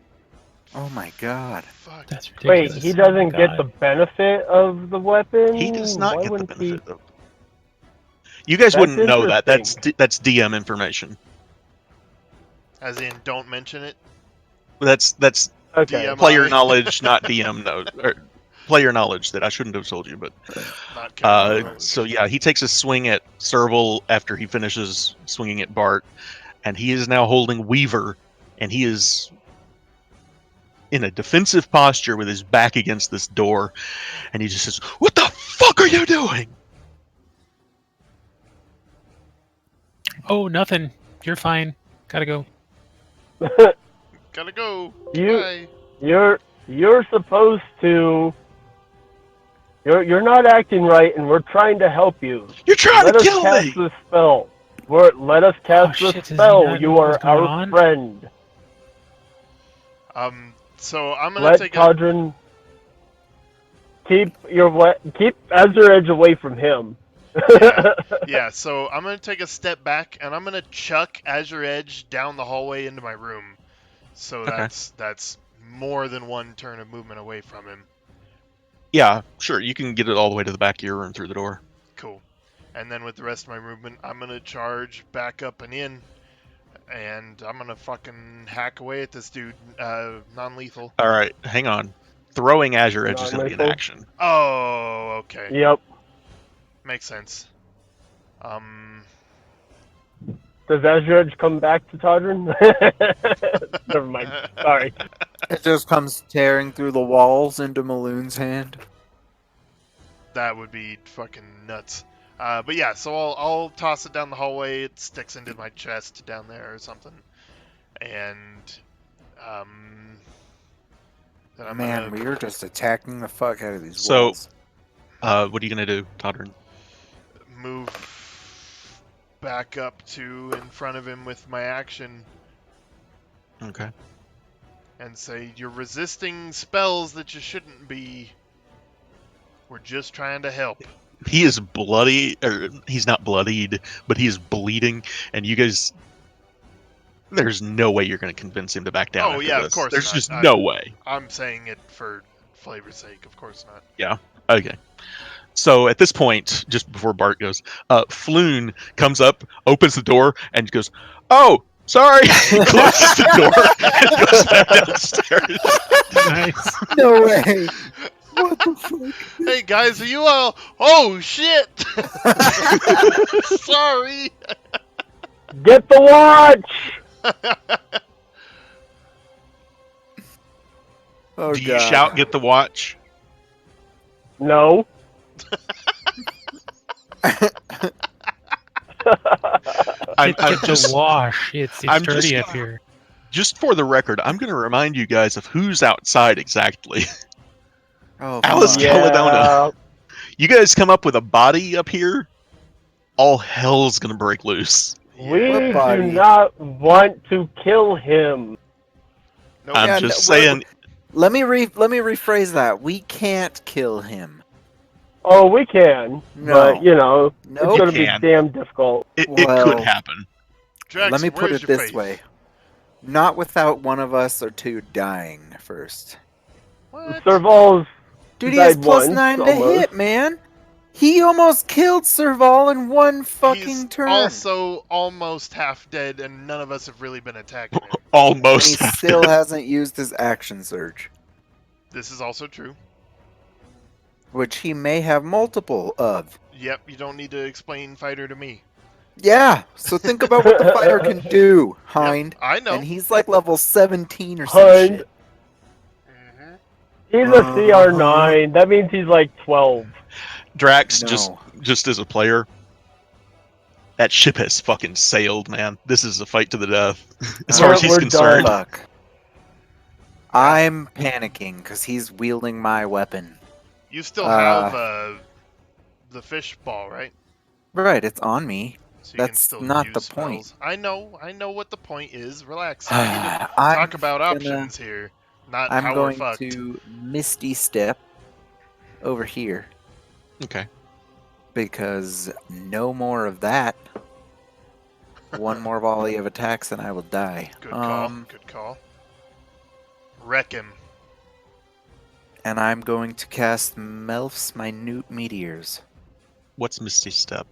Oh my god. Fuck. That's Wait, ridiculous. he Oh my doesn't get the God. benefit of the weapon? He does not Why get the wouldn't he? benefit of. You guys That's wouldn't know that. interesting. That's DM information. As in, don't mention it. That's Okay. DM. player knowledge, not DM or player knowledge that I shouldn't have told you. But Not Kevlar. so yeah, he takes a swing at Serval after he finishes swinging at Bart, and he is now holding Weaver, and he is in a defensive posture with his back against this door, and he just says, "What the fuck are you doing?" Oh, nothing. You're fine. Gotta go. Gotta go. You- Bye. You're supposed to. You're not acting right, and we're trying to help you. You're trying Let to us kill cast me. the spell. Let us cast shit, the does he spell. not You know what's are going our on? friend. So I'm gonna Let take a. Todrin keep Azure Edge away from him. Yeah, so I'm gonna take a step back and I'm gonna chuck Azure Edge down the hallway into my room. So Okay. that's more than one turn of movement away from him. Yeah, sure. You can get it all the way to the back of your room through the door. Cool. And then with the rest of my movement, I'm gonna charge back up and in, and I'm gonna fucking hack away at this dude, non-lethal. All right, hang on. Throwing Azure Edge is going to be an Non-lethal? action. Oh, okay. Yep. Makes sense. Does Azure Edge come back to Todrin? Never mind. Sorry. It just comes tearing through the walls into Maloon's hand. That would be fucking nuts. But yeah, so I'll toss it down the hallway. It sticks into my chest down there or something. And then I'm Man, gonna we are just attacking the fuck out of these So- walls. What are you going to do, Todrin? move back up to in front of him with my action Okay. and say, "You're resisting spells that you shouldn't be. We're just trying to help." He is bloody, or he's not bloodied, but he is bleeding, and you guys... There's no way you're going to convince him to back down Oh, after yeah, of this. course There's not. just no way. I'm saying it for flavor's sake, of course not. Okay. So at this point, just before Bart goes, Floon comes up, opens the door, and goes, "Oh, sorry!" He closes the door and goes back downstairs. Nice. No way! What the fuck? Hey guys, are you all? Oh shit! Sorry. Get the watch! Oh, Do you God. shout, "Get the watch"? No. I'm Get just, the wash. It's I'm dirty just- up here. just for the record, I'm going to remind you guys of who's outside exactly. Oh, Alice fuck. Caledona. You guys come up with a body up here, all hell's going to break loose. We What do body? not want to kill him. Nope. I'm Yeah, just no, saying, Let me rephrase that. We can't kill him. Oh, we can, No. but you know, Nope. it's gonna be can. damn difficult. it Well, could happen. Drax, Let me put where's it your this faith? way. Not without one of us or two dying first. What? Serval's Dude, he has died plus once, 9 to almost. hit, man. He almost killed Serval in one fucking He's turn. also almost half dead, and none of us have really been attacking him. And he Almost. half still dead. hasn't used his action surge, This is also true. which he may have multiple of. Yep, you don't need to explain fighter to me. Yeah, so think about what the fighter can do, Hind. Yep, I know. And he's like level 17 or some Hind. shit. Mhm. He's a CR9. That means he's like 12. Drax, No. just as a player, that ship has fucking sailed, man. This is a fight to the death. As far We're- as he's we're concerned. done. Fuck. I'm panicking because he's wielding my weapon. You still have the fish ball, right? Right, it's on me. So you can That's still not use the spells. point. I know what the point is. Relax. We need to I'm talk about gonna- options here, not I'm how going we're fucked. to Misty Step over here Okay. because no more of that. One more volley of attacks and I will die. Good call. Good call. Wreck him. And I'm going to cast Melf's Minute Meteors. What's Misty Step?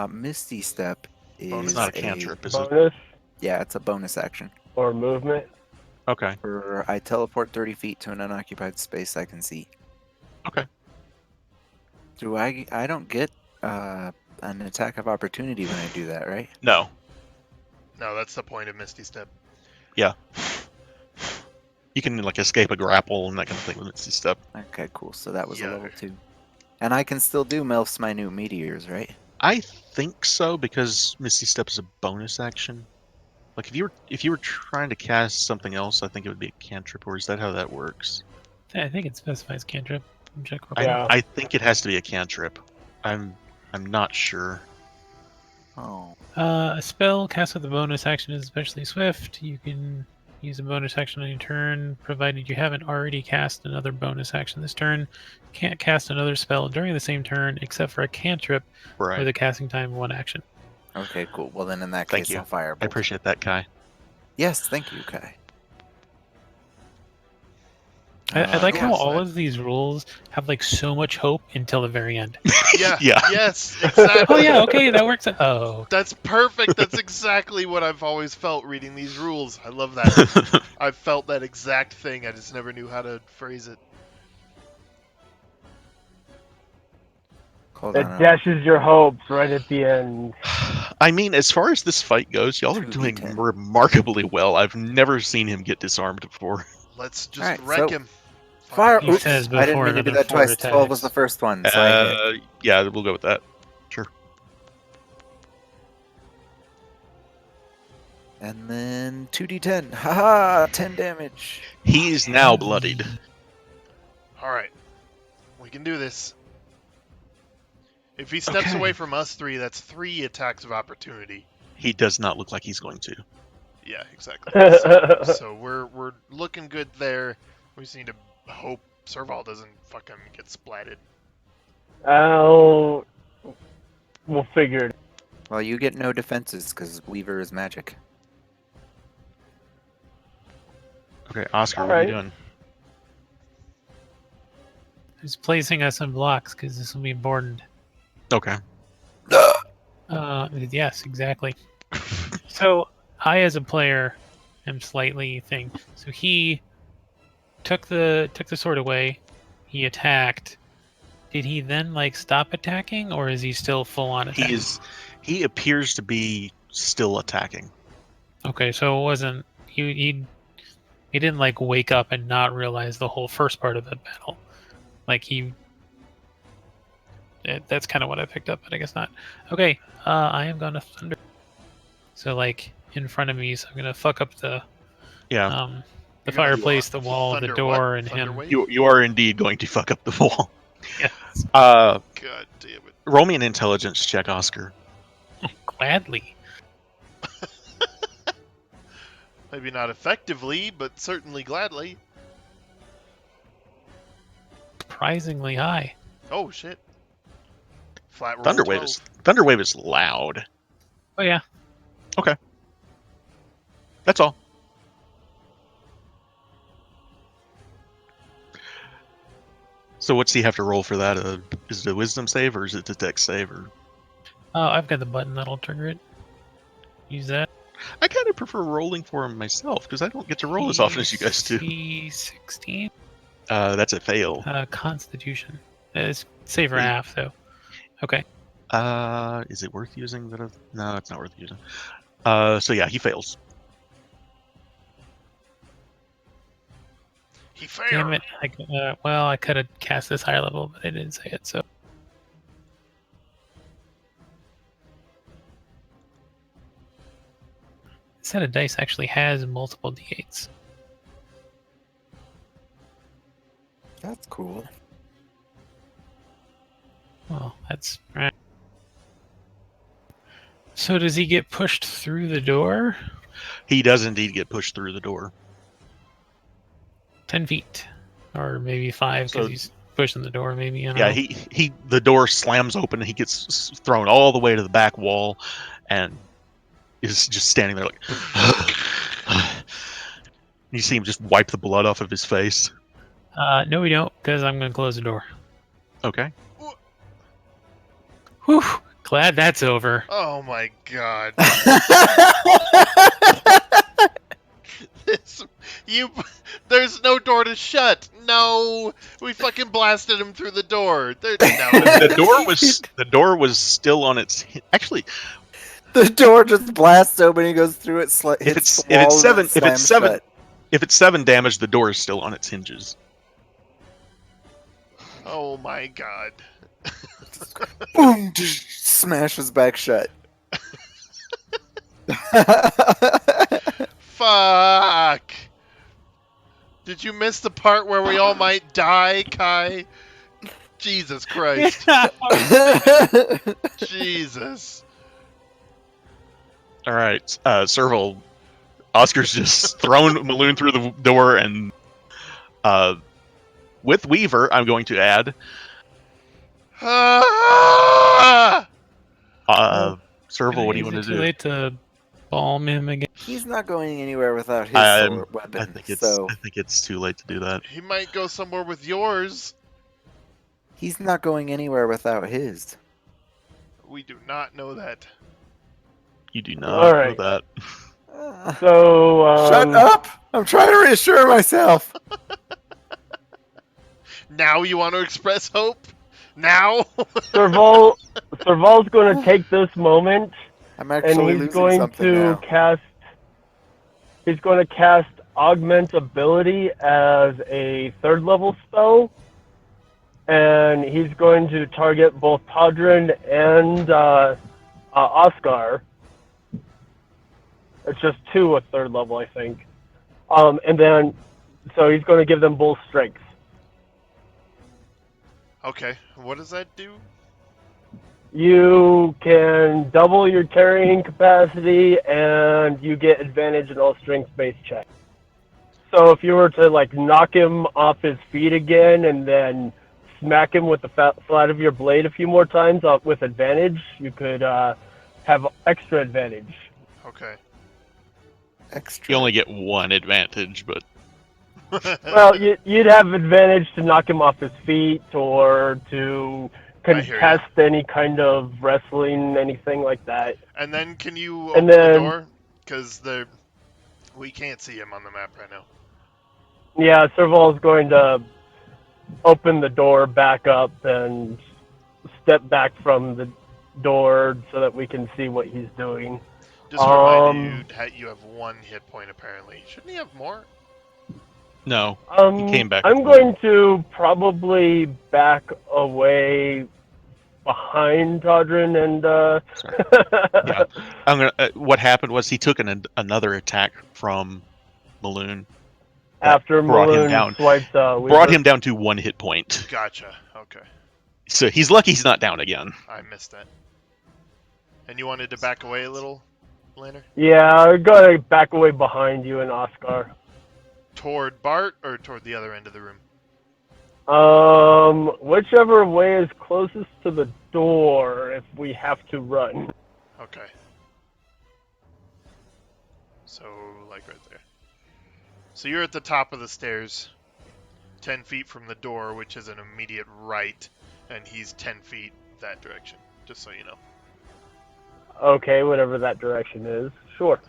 Misty Step is It's not a cantrip, is it? Bonus Yeah, it's a bonus action. or movement. Okay. For I teleport 30 feet to an unoccupied space I can see. Okay. Do I don't get an attack of opportunity when I do that, right? No. No, that's the point of Misty Step. You can like escape a grapple and that kind of thing with Misty Step. Okay, cool. So that was a Yeah. level 2. And I can still do Melf's Minute Meteors, right? I think so because Misty Step is a bonus action. Like if you were trying to cast something else, I think it would be a cantrip. Or is that how that works? I think it specifies cantrip. Check real I, quick. Yeah. I think it has to be a cantrip. I'm not sure. Oh. A spell cast with a bonus action is especially swift. You can use a bonus action on your turn, provided you haven't already cast another bonus action this turn. Can't cast another spell during the same turn except for a cantrip Right. with a casting time of 1 action. Okay, cool. Well, then in that Thank case, you. I'll fire. I appreciate that, Kai. Yes, thank you, Kai. I like how North all side. of these rules have like so much hope until the very end. Yeah. Yeah. Yes. Exactly. Oh yeah, okay, that works. Oh, That's perfect. That's exactly what I've always felt reading these rules. I love that. I felt that exact thing. I just never knew how to phrase it. Hold It on. dashes your hopes right at the end. I mean, as far as this fight goes, y'all are 2d10. doing remarkably well. I've never seen him get disarmed before. Let's just Alright, wreck so him. Fire! He Oops, says I didn't before mean to do another that 4 twice. 12 was the attacks. first one, so I hit. Yeah, we'll go with that. Sure. And then 2d10. Haha! 10 damage. He's now bloodied. All right. We can do this. If he steps Okay. away from us three, that's 3 attacks of opportunity. He does not look like he's going to. Yeah, exactly. So we're looking good there. We just need to hope Serval doesn't fucking get splatted. We'll figure it. Well, you get no defenses because Weaver is magic. Okay, Oscar, All what are you right. doing? He's placing us in blocks because this will be bordered. Okay. Yes, exactly. So I, as a player, am slightly thing. So he took the sword away. He attacked. Did he then like stop attacking, or is he still full on attacking? He appears to be still attacking. Okay, so it wasn't he didn't like wake up and not realize the whole first part of the battle. Like that's kind of what I picked up, but I guess not. Okay, I am gonna thunder. So like in front of me, so I'm gonna fuck up the Yeah. the You're gonna fireplace, the wall, the thunder door, what? and Thunder him. wave? You are indeed going to fuck up the wall. Yes, God damn it. Roll me an intelligence check, Oscar. gladly. Maybe not effectively, but certainly gladly. Surprisingly high. Oh shit. Flat roll Thunderwave 12. is loud. Oh yeah. That's all. So what's he have to roll for that? Is it a wisdom save or is it a dex save? Or Oh, I've got the button that'll trigger it. Use that. I kind of prefer rolling for him myself because I don't get to roll as often as you guys do. C16. That's a fail. Constitution. It's save for Wait. half, though. Okay. Is it worth using? No, it's not worth using. So yeah, he fails. He failed. Damn it. I could have cast this higher level, but I didn't say it, so. This set of dice actually has multiple d8s. That's cool. Well, that's right. So does he get pushed through the door? He does indeed get pushed through the door. 10 feet. Or maybe 5 because So- he's pushing the door, maybe. I don't Yeah, know. the door slams open and he gets thrown all the way to the back wall and is just standing there like you see him just wipe the blood off of his face. No, we don't, because I'm going to close the door. Okay. Whew. Glad that's over. Oh my god. There's no door to shut. No, we fucking blasted him through the door. No. The door was still on its actually The door just blasts open. He goes through it. if it's 7 damage, the door is still on its hinges. Oh my god. Boom! Smashes back shut. Fuck. Did you miss the part where we all might die, Kai? Jesus Christ. Jesus. All right, Serval. Oscar's just thrown Maloon through the door, and with Weaver, I'm going to add Ah! Serval. What do you want to Is it too do? late to Balm him again. He's not going anywhere without his I weapon. think it's So I think it's too late to do that. He might go somewhere with yours. he's not going anywhere without his. We do not know that. You do All not know right. that. So, Shut up! I'm trying to reassure myself. Now you want to express hope? Now? Serval's going to take this moment, I'm and actually he's losing going something to now. cast. He's going to cast Augment Ability as a 3rd level spell, and he's going to target both Todrin and Oscar. It's just 2 at 3rd level, I think. And then, so he's going to give them both strength. Okay, what does that do? You can double your carrying capacity, and you get advantage in all strength-based checks. So if you were to like knock him off his feet again, and then smack him with the flat of your blade a few more times with advantage, you could have extra advantage. Okay. Extra. You only get one advantage, but Well, you'd have advantage to knock him off his feet, or to I hear ya. contest any kind of wrestling, anything like that. And then can you And open the then- door? Because we can't see him on the map right now. Yeah, Serval's going to open the door back up and step back from the door so that we can see what he's doing. Just to remind you have 1 hit point apparently. Shouldn't he have more? no. He came back I'm with going to probably back away behind Todrin and Sorry. Yeah. I'm gonna. What happened was he took another attack from Maloon. after brought him Maloon down. swiped Brought Weaver. him down to 1 hit point. Gotcha. Okay. So he's lucky he's not down again. I missed that. And you wanted to back away a little, Lanner? Yeah, I'm going to back away behind you and Oscar. Toward Bart or toward the other end of the room? Whichever way is closest to the door if we have to run. Okay. So, like right there. So you're at the top of the stairs, 10 feet from the door, which is an immediate right, and he's 10 feet that direction, just so you know. Okay, whatever that direction is. Sure.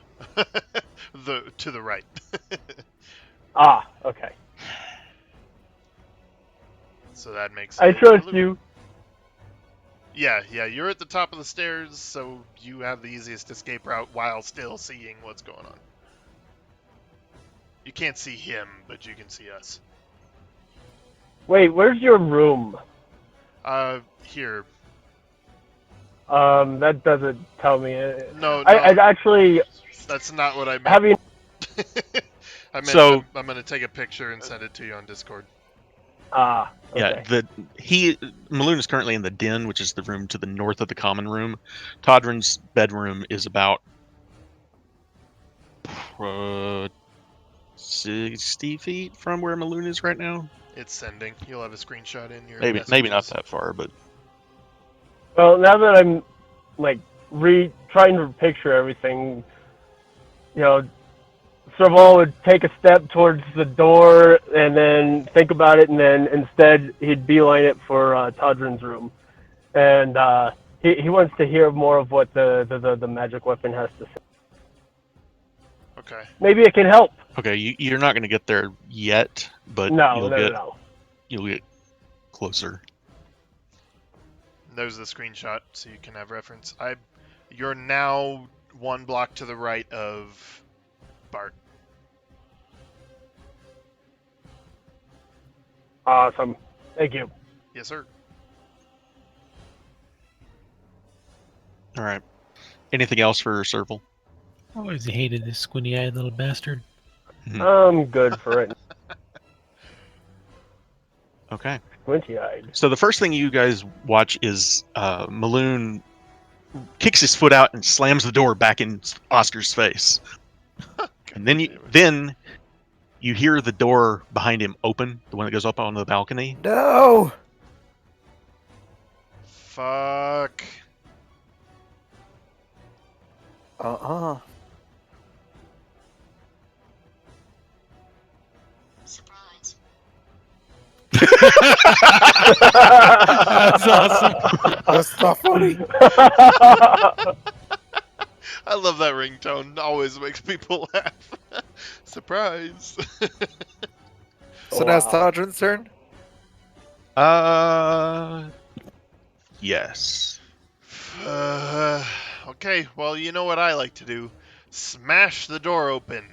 To the right. Ah, okay. So that makes I it trust a little- you. Yeah, you're at the top of the stairs, so you have the easiest escape route while still seeing what's going on. You can't see him, but you can see us. Wait, where's your room? Here. That doesn't tell me. No, I'd actually that's not what I meant. having. I meant So- I'm gonna take a picture and send it to you on Discord. Ah, okay. Yeah, Maloon is currently in the den, which is the room to the north of the common room. Todrin's bedroom is about 60 feet from where Maloon is right now. It's sending. You'll have a screenshot in your Maybe not messages. that far, but Well, now that I'm like trying to picture everything, Serval would take a step towards the door and then think about it, and then instead he'd beeline it for Todrin's room, and he wants to hear more of what the magic weapon has to say. Okay. Maybe it can help. okay, you're not going to get there yet, but No. you'll get closer. There's the screenshot, so you can have reference. You're now 1 block to the right of Bart. Awesome. Thank you. Yes, sir. All right. Anything else for Serval? I always hated this squinty-eyed little bastard. I'm good for it. Okay. Squinty-eyed. So the first thing you guys watch is Maloon kicks his foot out and slams the door back in Oscar's face. And then you hear the door behind him open, the one that goes up onto the balcony. No! Fuck. That's awesome. That's not funny. I love that ringtone. Always makes people laugh. Surprise. So now it's Wow. Todrin's turn? Yes. Okay, well, you know what I like to do. Smash the door open.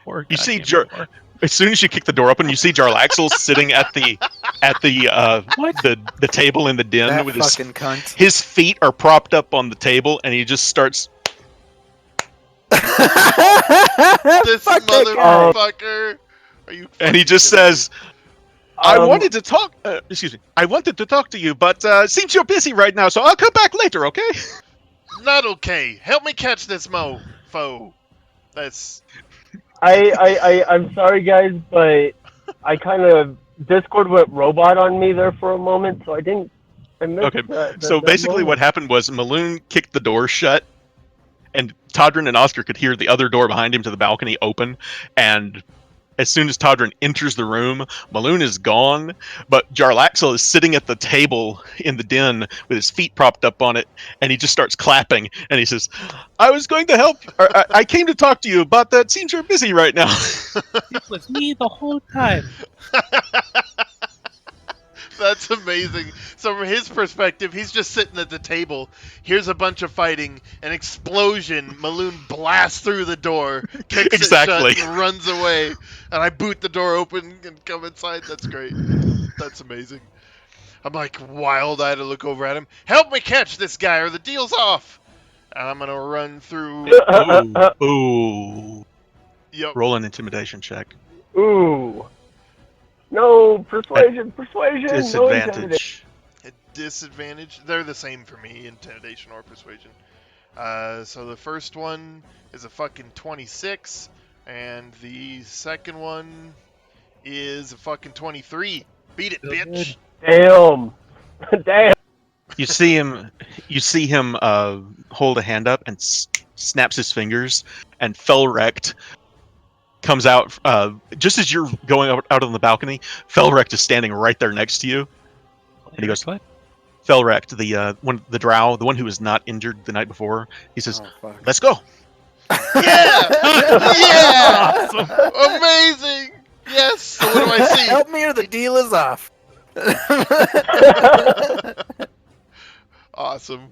Poor You see goddamn door. As soon as you kick the door open, you see Jarlaxle sitting at the What? the table in the den That with fucking cunt. his feet are propped up on the table, and he just starts. This Fuck that guy. motherfucker. Are you? And he fucking just kidding me? says, "I wanted to talk. Excuse me. I wanted to talk to you, but seems you're busy right now, so I'll come back later. Okay?" Not okay. Help me catch this mofo. That's I'm sorry, guys, but I kind of Discord went robot on me there for a moment, so I missed Okay. that So basically, moment. what happened was Maloon kicked the door shut, and Todrin and Oscar could hear the other door behind him to the balcony open, and as soon as Todrin enters the room, Maloon is gone, but Jarlaxle is sitting at the table in the den with his feet propped up on it, and he just starts clapping, and he says, "I was going to help, or I came to talk to you, but it seems you're busy right now." It was me the whole time. That's amazing. So from his perspective, he's just sitting at the table. Here's a bunch of fighting, an explosion. Maloon blasts through the door, kicks Exactly. it shut, and runs away. And I boot the door open and come inside. That's great. That's amazing. I'm like wild-eyed to look over at him. Help me catch this guy, or the deal's off. And I'm gonna run through. Ooh. Yep. Roll an intimidation check. Ooh. No, persuasion. No intimidation. Disadvantage. At disadvantage. They're the same for me, intimidation or persuasion. So the first one is a fucking 26, and the second one is a fucking 23. Beat it, bitch. Damn. Damn. You see him. Hold a hand up and snaps his fingers, and Felrect comes out just as you're going out on the balcony. Felrect is standing right there next to you, and he goes, What? "Felrect, the drow, the one who was not injured the night before." He says, Oh, fuck. "Let's go." Yeah! Yeah! Amazing! Yes! So what do I see? Help me or the deal is off. Awesome.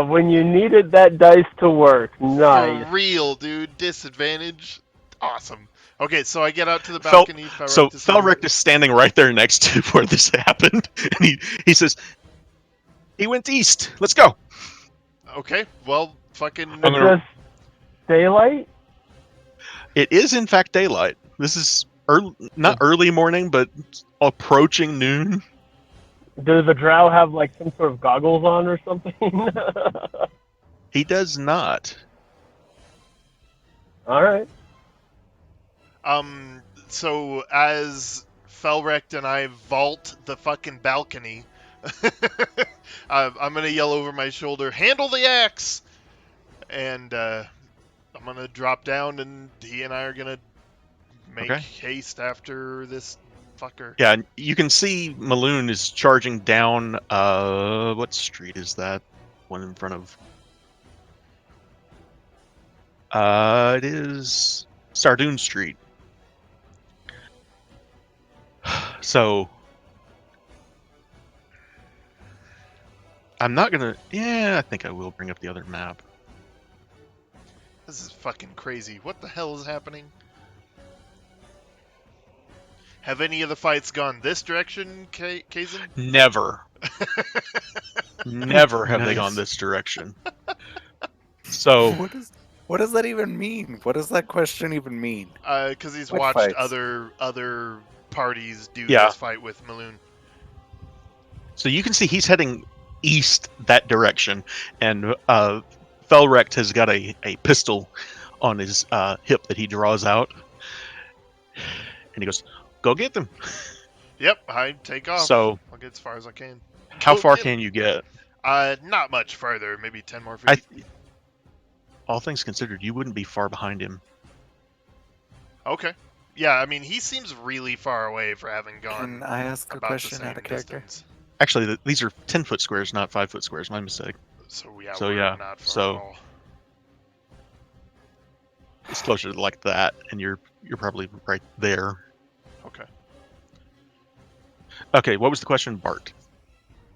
When you needed that dice to work. Nice. For real, dude. Disadvantage. Awesome. Okay, so I get out to the balcony. So Felrect is standing right there next to where this happened, and he says, "He went east. Let's go." Okay, well, fucking. I'm gonna- Just daylight? It is in fact daylight. This is not early morning, but approaching noon. Does the drow have like some sort of goggles on or something? He does not. Alright. So as Felrect and I vault the fucking balcony, I'm gonna yell over my shoulder, "Handle the axe!" And I'm gonna drop down, and he and I are gonna make haste after this fucker. Yeah, you can see Maloon is charging down. What street is that? One in front of. It is Sardoon Street. So I'm not gonna. Yeah, I think I will bring up the other map. This is fucking crazy. What the hell is happening? Have any of the fights gone this direction, Kazin? Never. Never have they Nice. gone this direction. So What does that even mean? What does that question even mean? Because he's What watched fights? other parties do Yeah. this fight with Maloon. So you can see he's heading east that direction, and Felrect has got a pistol on his hip that he draws out, and he goes, "Go get them." Yep, I take off. So I'll get as far as I can. how Go far get can you get? Not much further, maybe 10 more feet. All things considered, you wouldn't be far behind him. Okay. Yeah, I mean, he seems really far away for having gone Can I ask a about the question same out of character? distance. Actually, these are 10-foot squares, not 5-foot squares. My mistake. So yeah, So, we're yeah, not far so- at all. It's closer to like that, and you're probably right there. Okay. Okay, what was the question, Bart?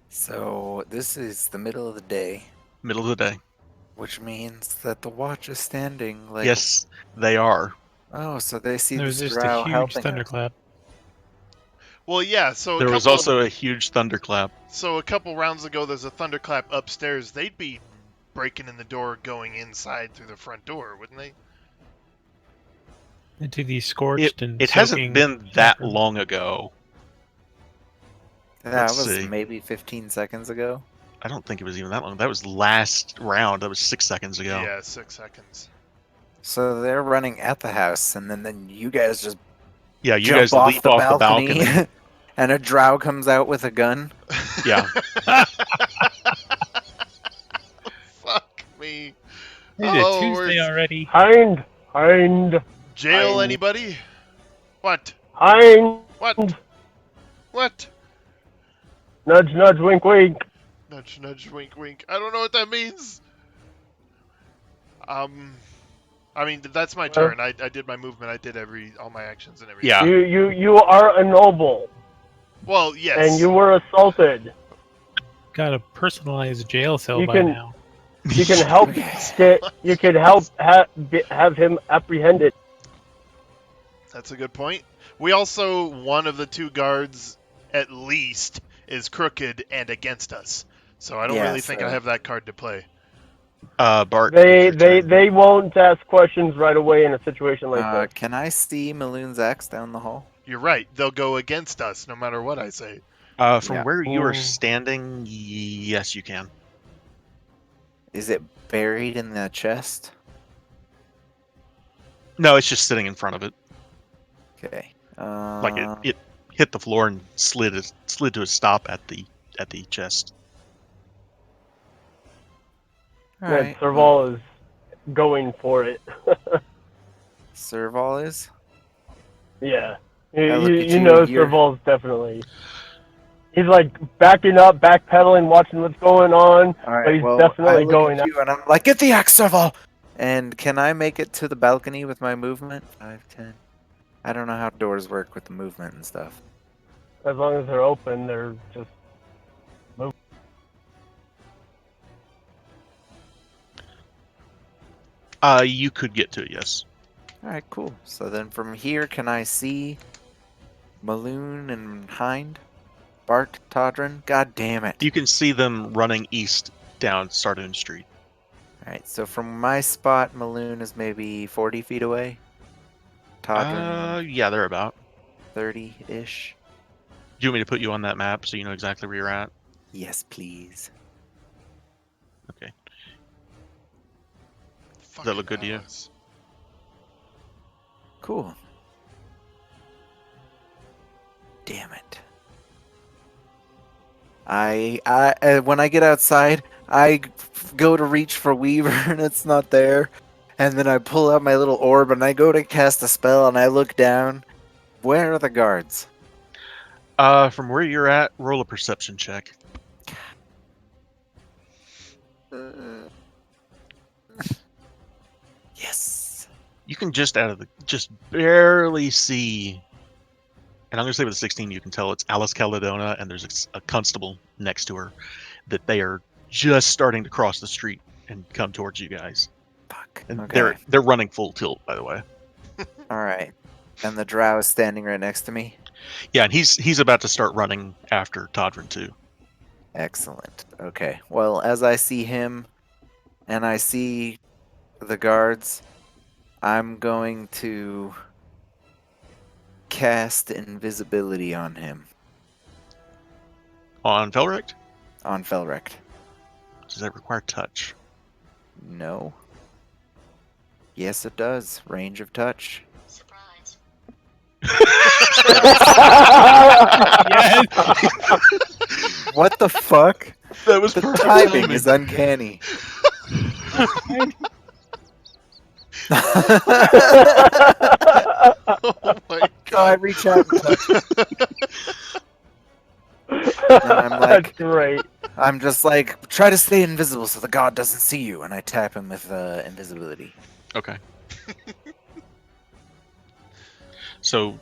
So this is the middle of the day, Middle of the day. which means that the watch is standing like. Yes, they are. Oh, so they see There was this just a drow huge helping us. thunderclap. Well, yeah. So There was also a huge thunderclap. So a couple rounds ago, there's a thunderclap upstairs. They'd be breaking in the door, going inside through the front door, wouldn't they? Into the scorched and It hasn't soaking been that bathroom. long ago. That Let's was see. maybe 15 seconds ago. I don't think it was even that long. That was last round. That was 6 seconds ago. Yeah, 6 seconds. So they're running at the house, and then you guys just Yeah, you jump guys off leap the off balcony, the balcony. and a drow comes out with a gun. Yeah. Fuck me. Is it Oh, Tuesday we're- already? Hind. Jail I'm- anybody? What? Hind. What? Nudge, nudge, wink, wink. Nudge, nudge, wink, wink. I don't know what that means. I mean, that's my turn. I did my movement. I did all my actions and everything. Yeah. You are a noble, Well, yes. and you were assaulted. Got a personalized jail cell You by can- now. You can help you can help have him apprehended. That's a good point. We also, one of the two guards, at least, is crooked and against us. So I don't Yeah, really think I so- have that card to play. Bart. They it's your turn. they won't ask questions right away in a situation like this. Can I see Maloon's axe down the hall? You're right. They'll go against us no matter what I say. From Yeah. where you are Ooh. standing, yes, you can. Is it buried in the chest? No, it's just sitting in front of it. Okay. Like it hit the floor and slid to a stop at the chest. Alright. Serval is going for it. Serval is? Yeah, I look at you you, know you're- Serval's definitely. He's like backing up, backpedaling, watching what's going on. Alright, But he's well, definitely I look going at you and I'm like, get the axe, Serval! And can I make it to the balcony with my movement? 5, 10. I don't know how doors work with the movement and stuff. As long as they're open, they're just. You could get to it, yes. Alright, cool. So then from here, can I see Maloon and Hind? Bart, Todrin? God damn it. You can see them running east down Sardoon Street. Alright, so from my spot, Maloon is maybe 40 feet away. Todrin, Yeah, they're about. 30-ish. Do you want me to put you on that map so you know exactly where you're at? Yes, please. Okay. Fucking look good to you? Alice. Cool. Damn it. I when I get outside, I go to reach for Weaver and it's not there. And then I pull out my little orb and I go to cast a spell and I look down. Where are the guards? From where you're at, roll a perception check. Yes. You can just barely see, and I'm gonna say with a 16, you can tell it's Alice Caledona, and there's a constable next to her, that they are just starting to cross the street and come towards you guys. Fuck. And Okay. they're running full tilt, by the way. All right. And the drow is standing right next to me. Yeah, and he's about to start running after Todrin too. Excellent. Okay. Well, as I see him and I see the guards, I'm going to cast invisibility on him, On Felrecht, on Felrecht. does that require touch? No. Yes, it does. Range of touch. Surprise. Yes. What the fuck? That was The timing is uncanny. Oh my So I god. reach out and touch him. And I'm like- That's great. I'm just like, try to stay invisible so the god doesn't see you, and I tap him with invisibility. Okay. So,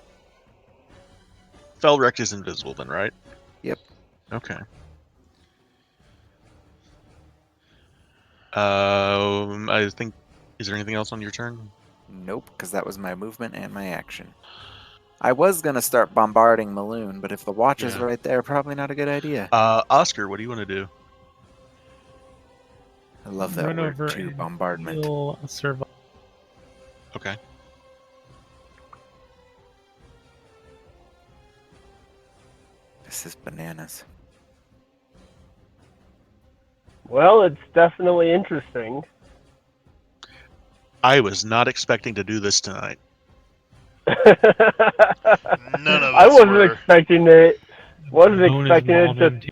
Felrect is invisible then, right? Yep. Okay. I think. Is there anything else on your turn? Nope, because that was my movement and my action. I was gonna start bombarding Maloon, but if the watch is Yeah. right there, probably not a good idea. Oscar, what do you want to do? I love that Run word over too, and bombardment. heal a survival. Okay. This is bananas. Well, it's definitely interesting. I was not expecting to do this tonight. None of I us wasn't were. expecting it. Wasn't Moon is expecting it. involved Just in-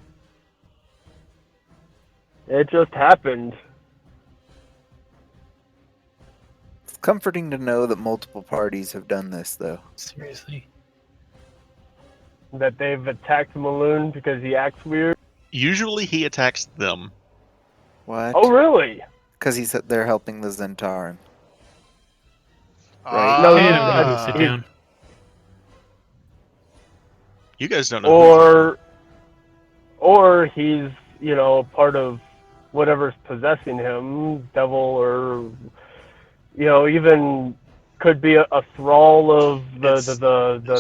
it just happened. It's comforting to know that multiple parties have done this, though. Seriously. That they've attacked Maloon because he acts weird. Usually he attacks them. What? Oh, really? Because they're helping the Zentaran. No, Hey, he's- I'm gonna go sit he's- down. You guys don't know. who Or he's, part of whatever's possessing him, devil, or even could be a thrall of It's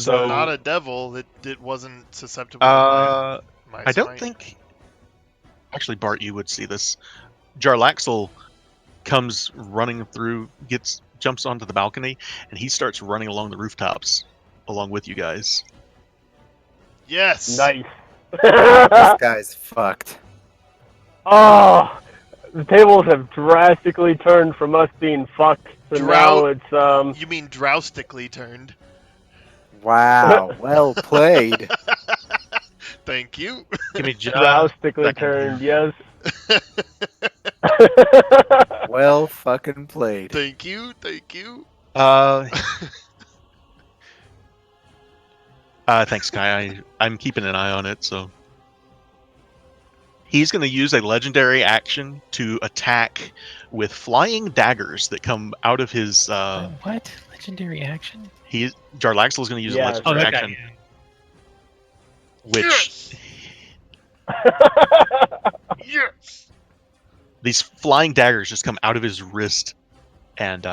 so- not a devil. It wasn't susceptible to my I don't smite. think. Actually, Bart, you would see this. Jarlaxle comes running through, jumps onto the balcony, and he starts running along the rooftops along with you guys. Yes. nice. This guy's fucked. Oh, the tables have drastically turned from us being fucked to now it's You mean drastically turned? Wow, well played. Thank you. Give me just drastically second turned. here. Yes. Well fucking played. Thank you. Thank you. Thanks, Kai. I'm keeping an eye on it, so. He's going to use a legendary action to attack with flying daggers that come out of his. What? Legendary action? Jarlaxle is going to use a Yeah. Oh, legendary that action, guy. which Yes. these flying daggers just come out of his wrist, and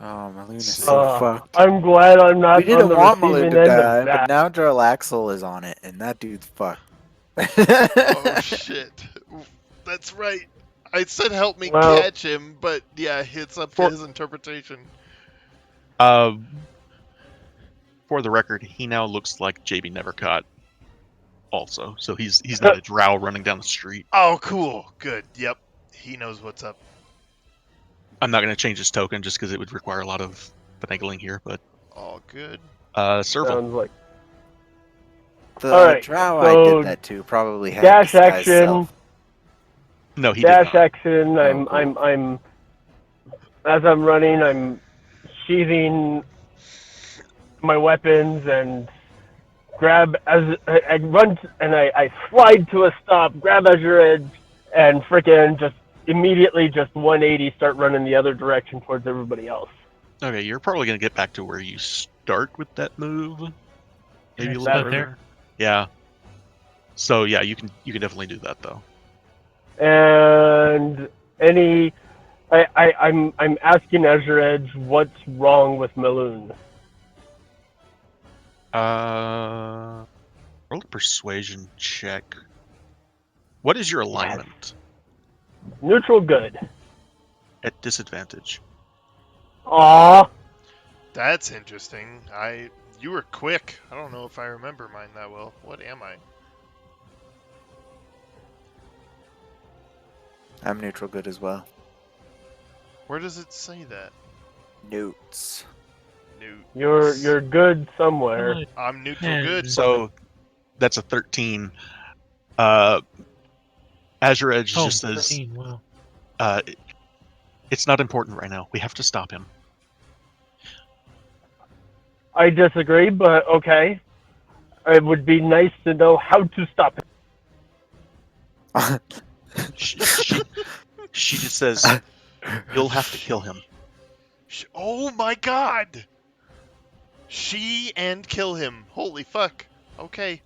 Oh, Maloon is so fucked. I'm glad I'm not We didn't on the want receiving Maloon to end die, of but that. now Jarlaxle is on it, and that dude's fucked. Oh shit. That's right. I said help me Well- catch him, but yeah, it's up to For- his interpretation. for the record, he now looks like JB Nevercott. Also, so he's not a drow running down the street. Oh, cool. Good. Yep. He knows what's up. I'm not going to change his token just because it would require a lot of finagling here, but All good. Serval. Sounds like The Alright, drow so I did that to probably had dash this guy's action. self. No, he did dash not. action. cool. I'm as I'm running, I'm sheathing my weapons and grab as I run and I slide to a stop, grab Azure Edge, and frickin' just immediately just 180 start running the other direction towards everybody else. Okay, you're probably going to get back to where you start with that move. Maybe a Is little that further. there? Yeah. So yeah, you can definitely do that though. And I'm asking Azure Edge what's wrong with Maloon. Roll a persuasion check. What is your alignment? Neutral good. At disadvantage. Aw. That's interesting. You were quick. I don't know if I remember mine that well. What am I? I'm neutral good as well. Where does it say that? Notes. Newt. You're good somewhere. I'm neutral Yeah, good. So that's a 13. Azure Edge just says 13, wow. It's not important right now. We have to stop him. I disagree, but okay. It would be nice to know how to stop it. She just says, "You'll have to kill him." Oh my god! She and kill him. Holy fuck. Okay.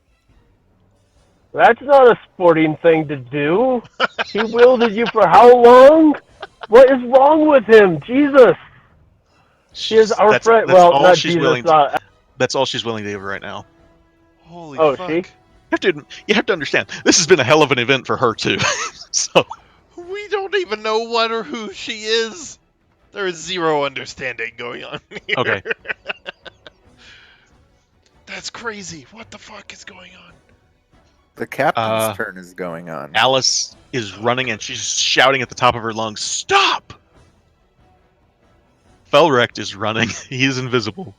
That's not a sporting thing to do. He wielded you for how long? What is wrong with him? Jesus. He is our friend. That's Well, all not she's Jesus. willing to. That's all she's willing to do right now. Holy Oh, fuck. she? You have to understand. This has been a hell of an event for her too. So We don't even know what or who she is. There is zero understanding going on here. okay, That's crazy. What the fuck is going on? The captain's turn is going on. Alice is running and she's shouting at the top of her lungs, "Stop!" Felrect is running. He is invisible.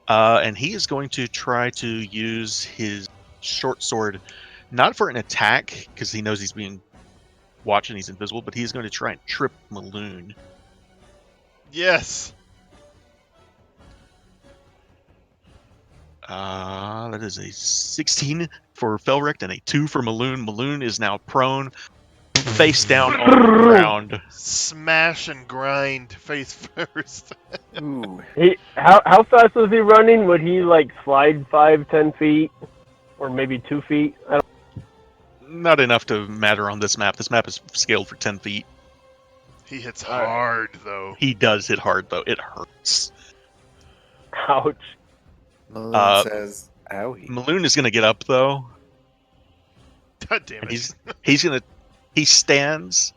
And he is going to try to use his short sword, not for an attack, because he knows he's being watched and he's invisible, but he's going to try and trip Maloon. Yes. That is a 16 for Felrect and a 2 for Maloon. Maloon is now prone, face down on the ground. Smash and grind face first. Ooh. How fast was he running? Would he like slide 5-10 feet, or maybe 2 feet? I don't. Not enough to matter on this map. This map is scaled for 10 feet. He hits All right. hard, though. He does hit hard, though. It hurts. Ouch. Maloon says, owie. Maloon is going to get up, though. God damn And it. he stands.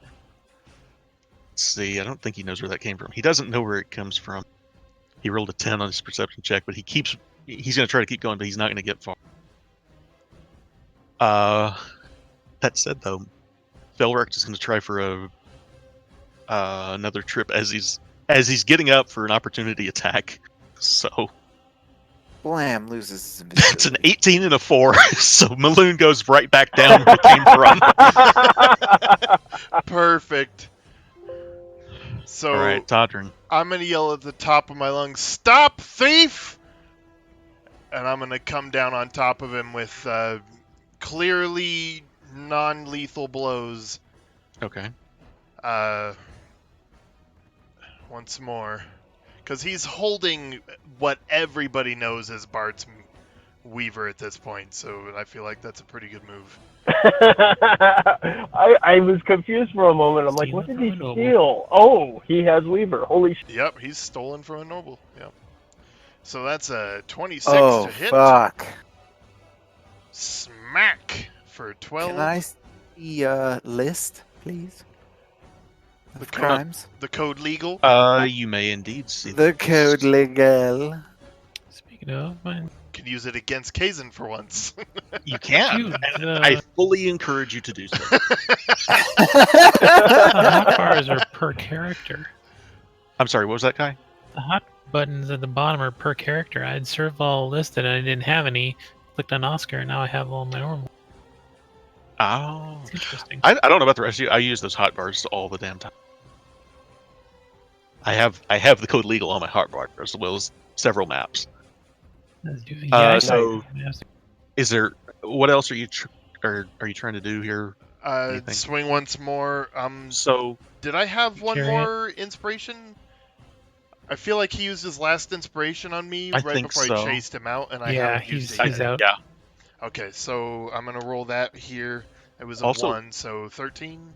Let's see, I don't think he knows where that came from. He doesn't know where it comes from. He rolled a 10 on his perception check, but he's going to try to keep going, but he's not going to get far. That said, though, Felrect is going to try for another trip as he's getting up for an opportunity attack. So Blam loses his it's an invisibility. 18 and a 4, so Maloon goes right back down where it came from. Perfect. So All right, Todrin. I'm going to yell at the top of my lungs, "Stop, thief!" And I'm going to come down on top of him with clearly non-lethal blows. Okay. Once more. Because he's holding what everybody knows as Bart's Weaver at this point, so I feel like that's a pretty good move. I was confused for a moment. I'm like, what did he steal? Oh, he has Weaver. Holy shit. Yep, he's stolen from a noble. Yep. So that's a 26 Oh, to hit. fuck. Smack for 12. Can I see list, please? Of The crimes? The code legal. You may indeed see The code legal. Speaking of, mine. Can use it against Kazin for once. You can. Dude, I fully encourage you to do so. the hot bars are per character. I'm sorry, what was that, guy? The hot buttons at the bottom are per character. I had Serval listed and I didn't have any. Clicked on Oscar and now I have all my normal. Oh. It's interesting. I don't know about the rest of you. I use those hotbars all the damn time. I have the code legal on my hotbar as well as several maps. Yeah, so is there? What else are you are you trying to do here? Anything? Swing once more. So Did I have one Chariot? more inspiration? I feel like he used his last inspiration on me I right think before so. I chased him out, and I Yeah, haven't used he's it yet. out. Yeah. Okay, so I'm gonna roll that here. It was a Also- 1, so 13.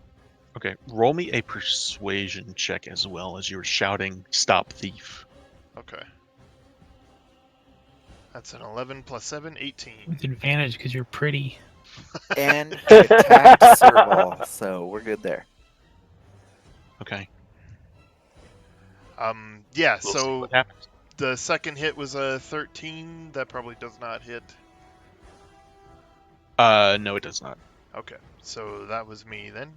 Okay. Roll me a persuasion check as well as you were shouting, "Stop thief." Okay. That's an 11 plus 7, 18. With advantage because you're pretty. And he attacked Serval, so we're good there. Okay. Yeah, We'll see so what happens. the second hit was a 13. That probably does not hit. No, it does not. Okay, so that was me then.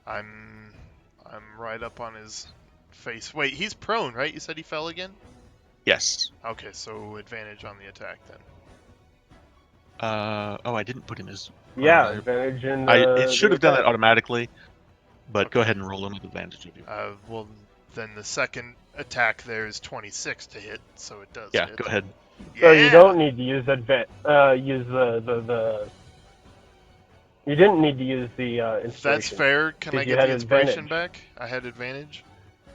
I'm right up on his face. Wait, he's prone, right? You said he fell again? Yes. Okay, so advantage on the attack then. Oh, I didn't put him as. Yeah, advantage in It should have done it automatically, But go Okay. ahead and roll them with advantage if you. Well, then the second attack there is 26 to hit, so it does Yeah, hit. go ahead. Yeah. So you don't need to use use the. You didn't need to use the inspiration. That's fair. Can I Because you get had the inspiration advantage. back? I had advantage.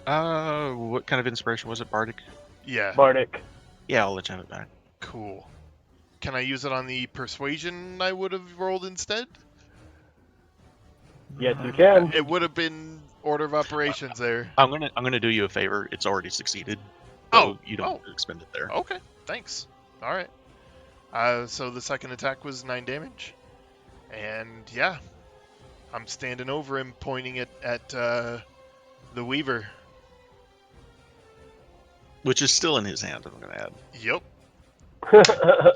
What kind of inspiration was it, Bardic? Yeah. Bardic. Yeah, I'll let you have it back. Cool. Can I use it on the persuasion I would have rolled instead? Yes, you can. It would have been order of operations there. I'm gonna do you a favor. It's already succeeded, so you don't expend it there. Okay, thanks. All right. So the second attack was 9 damage, and yeah, I'm standing over him, pointing it at the Weaver. Which is still in his hand. I'm gonna add. Yep.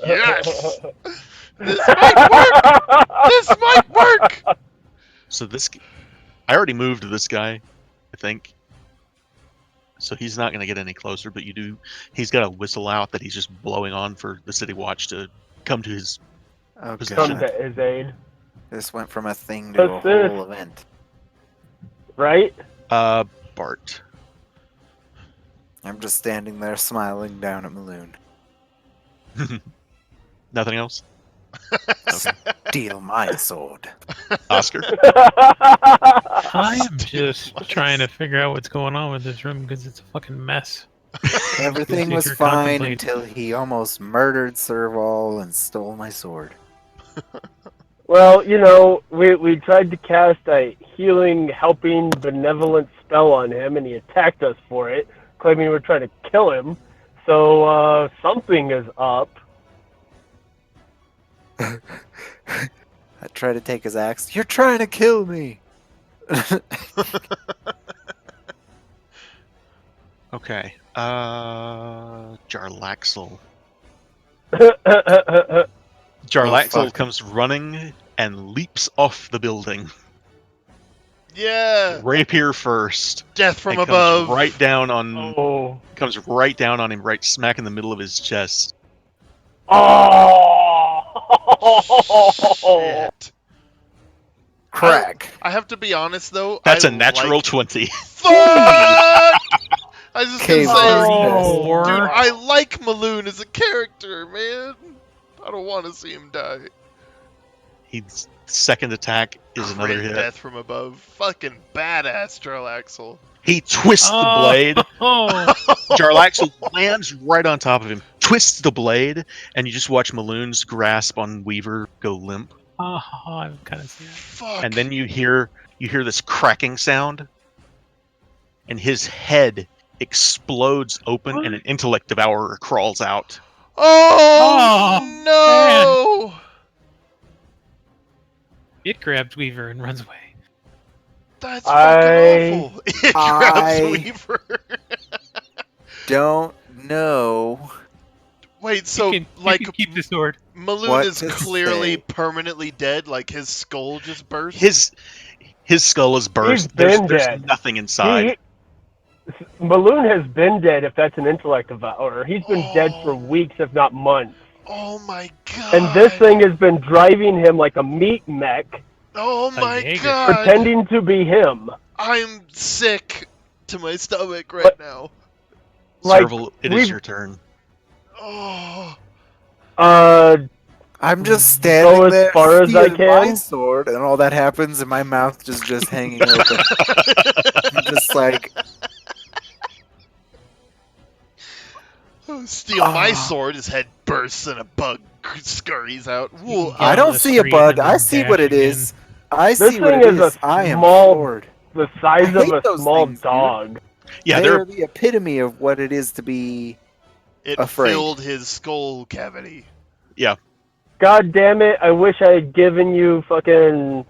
Yes. This might work. This might work. So I already moved this guy, I think. So he's not gonna get any closer, but you do. He's got a whistle out that he's just blowing on for the City Watch to come to his Oh, position. Come to his aid. This went from a thing to a Assist. whole event. Right? Bart. I'm just standing there smiling down at Maloon. Nothing else? Okay. Steal my sword. Oscar? I am just Nice. trying to figure out what's going on with this room because it's a fucking mess. Everything If was you're fine contemplating- until he almost murdered Serval and stole my sword. Well, you know, we tried to cast a healing, helping, benevolent spell on him, and he attacked us for it, claiming we were trying to kill him. So, something is up. I tried to take his axe. You're trying to kill me! Okay. Jarlaxle. Jarlaxle fuck. comes running and leaps off the building. Yeah. Rapier first. Death from and above. Comes right down on Oh. him, right smack in the middle of his chest. Oh! Shit. Crack! I have to be honest though. That's I a natural like... 20. Fuck! I was just Cave gonna say, Oh, dude, I like Maloon as a character, man. I don't want to see him die. His second attack is another Crit hit. Death from above. Fucking badass, Jarlaxle. He twists the blade. Oh, Jarlaxle lands right on top of him, twists the blade, and you just watch Maloon's grasp on Weaver go limp. I'm kind of seeing it. Fuck. And then you hear this cracking sound, and his head explodes open, and an intellect devourer crawls out. Oh, no! It grabs Weaver and runs away. That's fucking awful. It grabs I- Weaver. Don't know. Wait, so you like can keep the sword. Maloon What is to clearly say? permanently dead, like his skull just burst? His skull is burst. He's There's been dead. nothing inside. Maloon has been dead if that's an intellect devourer. He's been dead for weeks, if not months. Oh my god. And this thing has been driving him like a meat mech, Oh my Jaeger. god. pretending to be him. I'm sick to my stomach right now. Like, Serval, it is your turn. Oh. I'm just standing Go as there far as I stealing my can. sword, and all that happens, and my mouth just hanging open. I'm just like, Steal my sword, his head bursts and a bug scurries out. Whoa. Yeah. I on don't the see a street bug. and I then see what it dash is. I This see what thing it is a is. I am small- floored. The size I of hate a those small things, dude. dog. Yeah, They're they're the epitome of what it is to be. It afraid. filled his skull cavity. God damn it, I wish I had given you fucking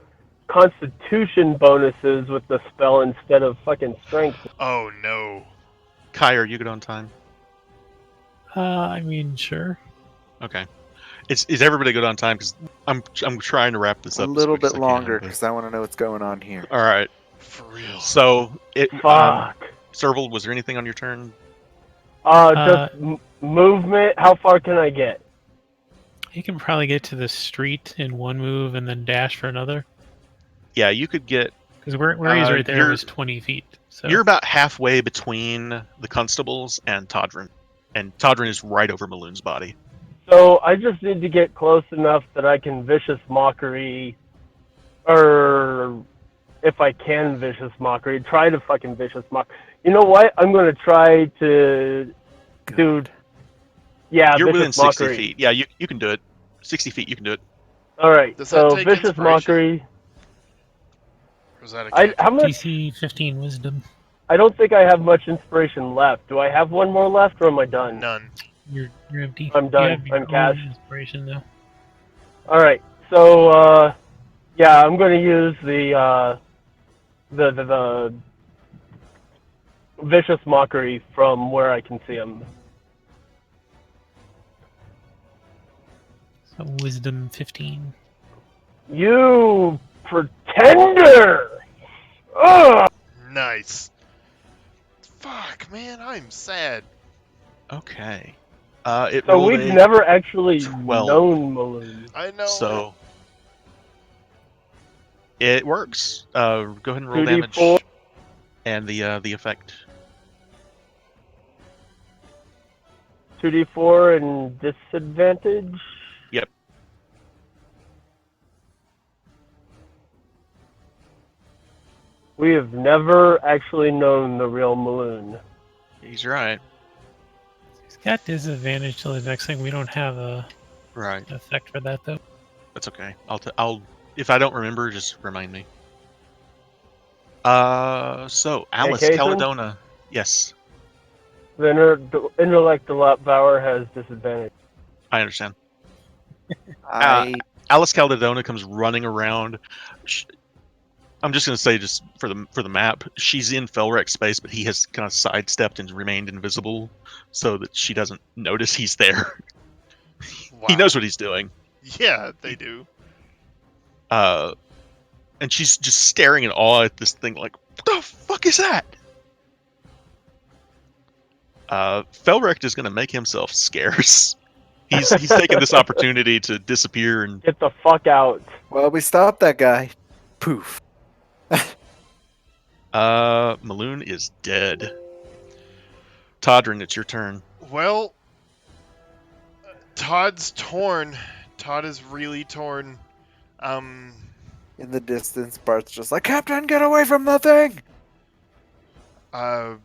constitution bonuses with the spell instead of fucking strength. Oh no. Kai, are you good on time? I mean, sure. Okay. Is everybody good on time? Because I'm trying to wrap this A up as little quick as bit I can, longer but- because I want to know what's going on here. All right. For real. So Fuck. Serval, was there anything on your turn? Just movement, how far can I get? You can probably get to the street in one move and then dash for another. Yeah, you could get Because where he's right there you're- was 20 feet. So You're about halfway between the constables and Todrin. And Todrin is right over Maloon's body. So I just need to get close enough that I can vicious mockery, or if I can vicious mockery, try to fucking vicious mock. You know what? I'm gonna try to do. God. Yeah, You're within vicious 60 mockery. feet. Yeah, you can do it. 60 feet, you can do it. All right. Does that So take vicious inspiration? mockery. Or is that a How cantrip? much? DC 15 Wisdom. I don't think I have much inspiration left. Do I have one more left, or am I done? None. You're empty. I'm done. You have your I'm cash. own inspiration though. All right. So yeah, I'm going to use the vicious mockery from where I can see him. So Wisdom 15. You pretender! Ugh! Nice. Fuck, man, I'm sad. Okay. It So rolled we've a never actually 12. known Maloon. I know. So it works. Go ahead and roll 2d4. damage and the effect. 2d4 and disadvantage. Yep. We have never actually known the real Maloon. He's right. He's got disadvantage till the next thing. We don't have a Right. effect for that though. That's okay. I'll if I don't remember, just remind me. So Alice Kason? Caledona. Yes, The intellect devour has disadvantage. I understand. I Alice Caledona comes running around. I'm just gonna say, just for the map, she's in Felrek's space, but he has kind of sidestepped and remained invisible, so that she doesn't notice he's there. Wow. He knows what he's doing. Yeah, they do. And she's just staring in awe at this thing, like, what the fuck is that? Felrek is gonna make himself scarce. He's taken this opportunity to disappear and Get the fuck out. well, we stopped that guy. Poof. Maloon is dead. Todrin, it's your turn. Well, Todd's torn. Todd is really torn. In the distance, Bart's just like, Captain, get away from the thing! Fuck.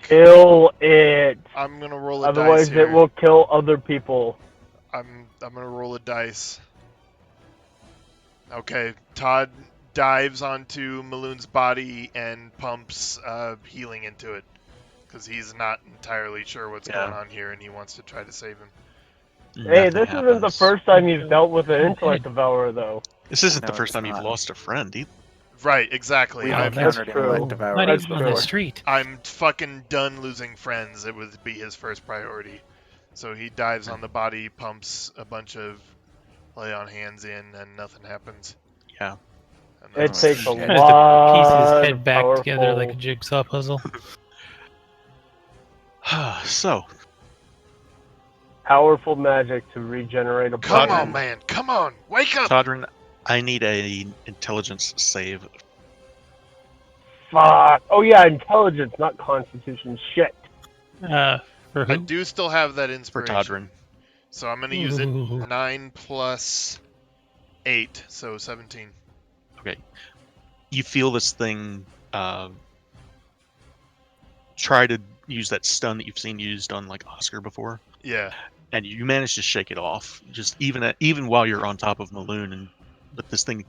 Kill it. I'm gonna roll a Otherwise, dice here. it will kill other people. I'm gonna roll a dice. Okay, Todd dives onto Maloon's body and pumps healing into it because he's not entirely sure what's going on here and he wants to try to save him. Hey, Nothing this isn't the happens. first time you've dealt with an intellect devourer, though. This isn't the No, first it's time you've not. lost a friend either. Right, exactly. We've that's encountered true. intellect devour. Not That's even on true. the street. I'm fucking done losing friends. It would be his first priority. So he dives on the body, pumps a bunch of lay on hands in, and nothing happens. Yeah. And It that's takes a Okay. Tries to piece lot his head of back together like a powerful... jigsaw puzzle. So, powerful magic to regenerate a Come brain. on, man! Come on! Wake up! Todrin, I need a intelligence save. Fuck. Oh yeah, intelligence, not constitution. Shit. For I who? do still have that For inspiration. Todrin. So I'm gonna use it. Ooh. 9 plus 8, so 17. Okay. You feel this thing try to use that stun that you've seen used on like Oscar before, Yeah. and you manage to shake it off. Just even while you're on top of Maloon, and but this thing,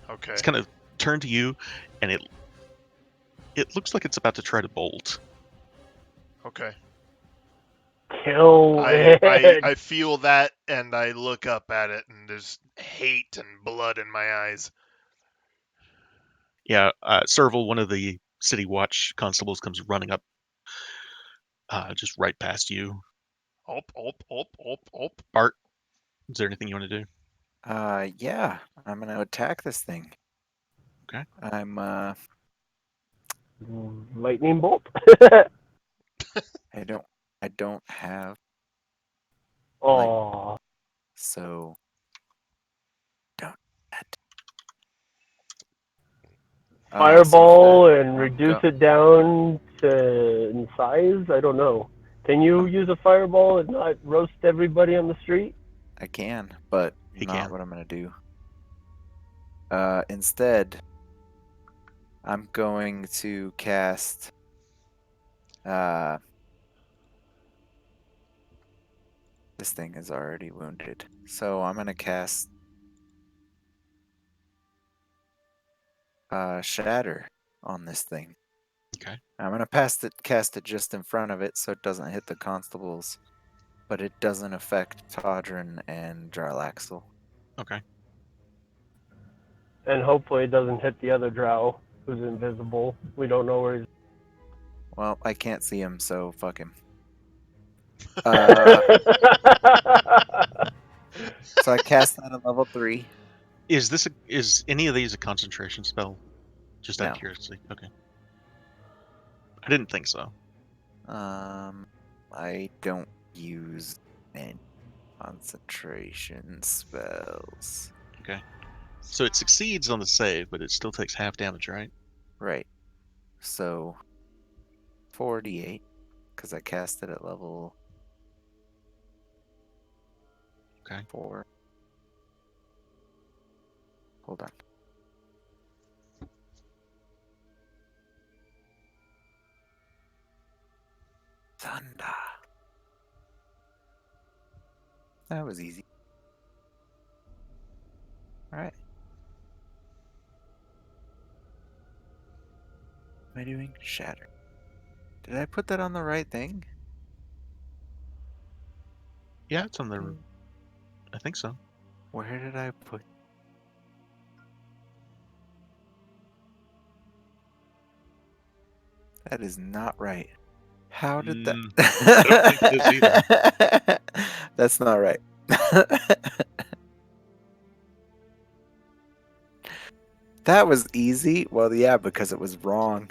Okay. it's kind of turned to you, and it looks like it's about to try to bolt. Okay. Kill it. I feel that, and I look up at it, and there's hate and blood in my eyes. Yeah, Serval, one of the City Watch constables, comes running up, just right past you. Op. Bart, is there anything you want to do? Yeah, I'm gonna attack this thing. Okay. I'm, Lightning bolt. I don't have, Oh. so don't. fireball and I'm reduce it down to in size? I don't know. Can you use a fireball and not roast everybody on the street? I can, but He not can. what I'm gonna do. Instead, I'm going to cast. This thing is already wounded, so I'm gonna cast Shatter on this thing. Okay. I'm gonna cast it just in front of it, so it doesn't hit the constables, but it doesn't affect Todrin and Jarlaxle. Okay. And hopefully it doesn't hit the other drow who's invisible. We don't know where he's. Well, I can't see him, so fuck him. So I cast that at level 3. Is any of these a concentration spell? Just out No. of curiosity. Okay. I didn't think so. I don't use any concentration spells. Okay. So it succeeds on the save, but it still takes half damage, right? Right. So 48, because I cast it at level Okay. 4. Hold on. Thunder. That was easy. Alright. What am I doing? Shatter. Did I put that on the right thing? Yeah, it's on the. I think so. Where did I put? That is not right. How did that? I don't think it is either. That's not right. That was easy. Well, yeah, because it was wrong.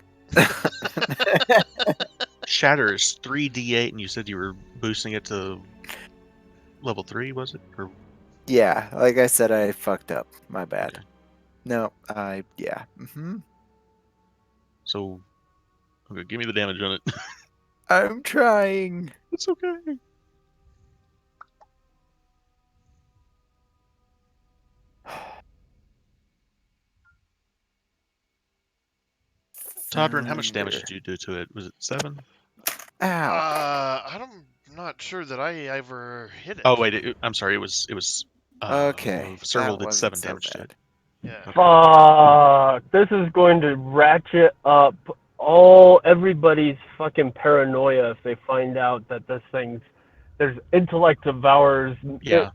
Shatter is 3d8, and you said you were boosting it to level 3, was it? Or Yeah, like I said, I fucked up. My bad. okay. No, yeah. So, okay, give me the damage on it. I'm trying. It's okay. Todrin, how much damage Thunder. did you do to it? Was it 7? Ow. I'm not sure that I ever hit it. Oh wait, I'm sorry. It was Okay, Serval that did wasn't 7 so damage to it. bad. Yeah. Okay. Fuck! This is going to ratchet up everybody's fucking paranoia if they find out that there's intellect devourers Yeah.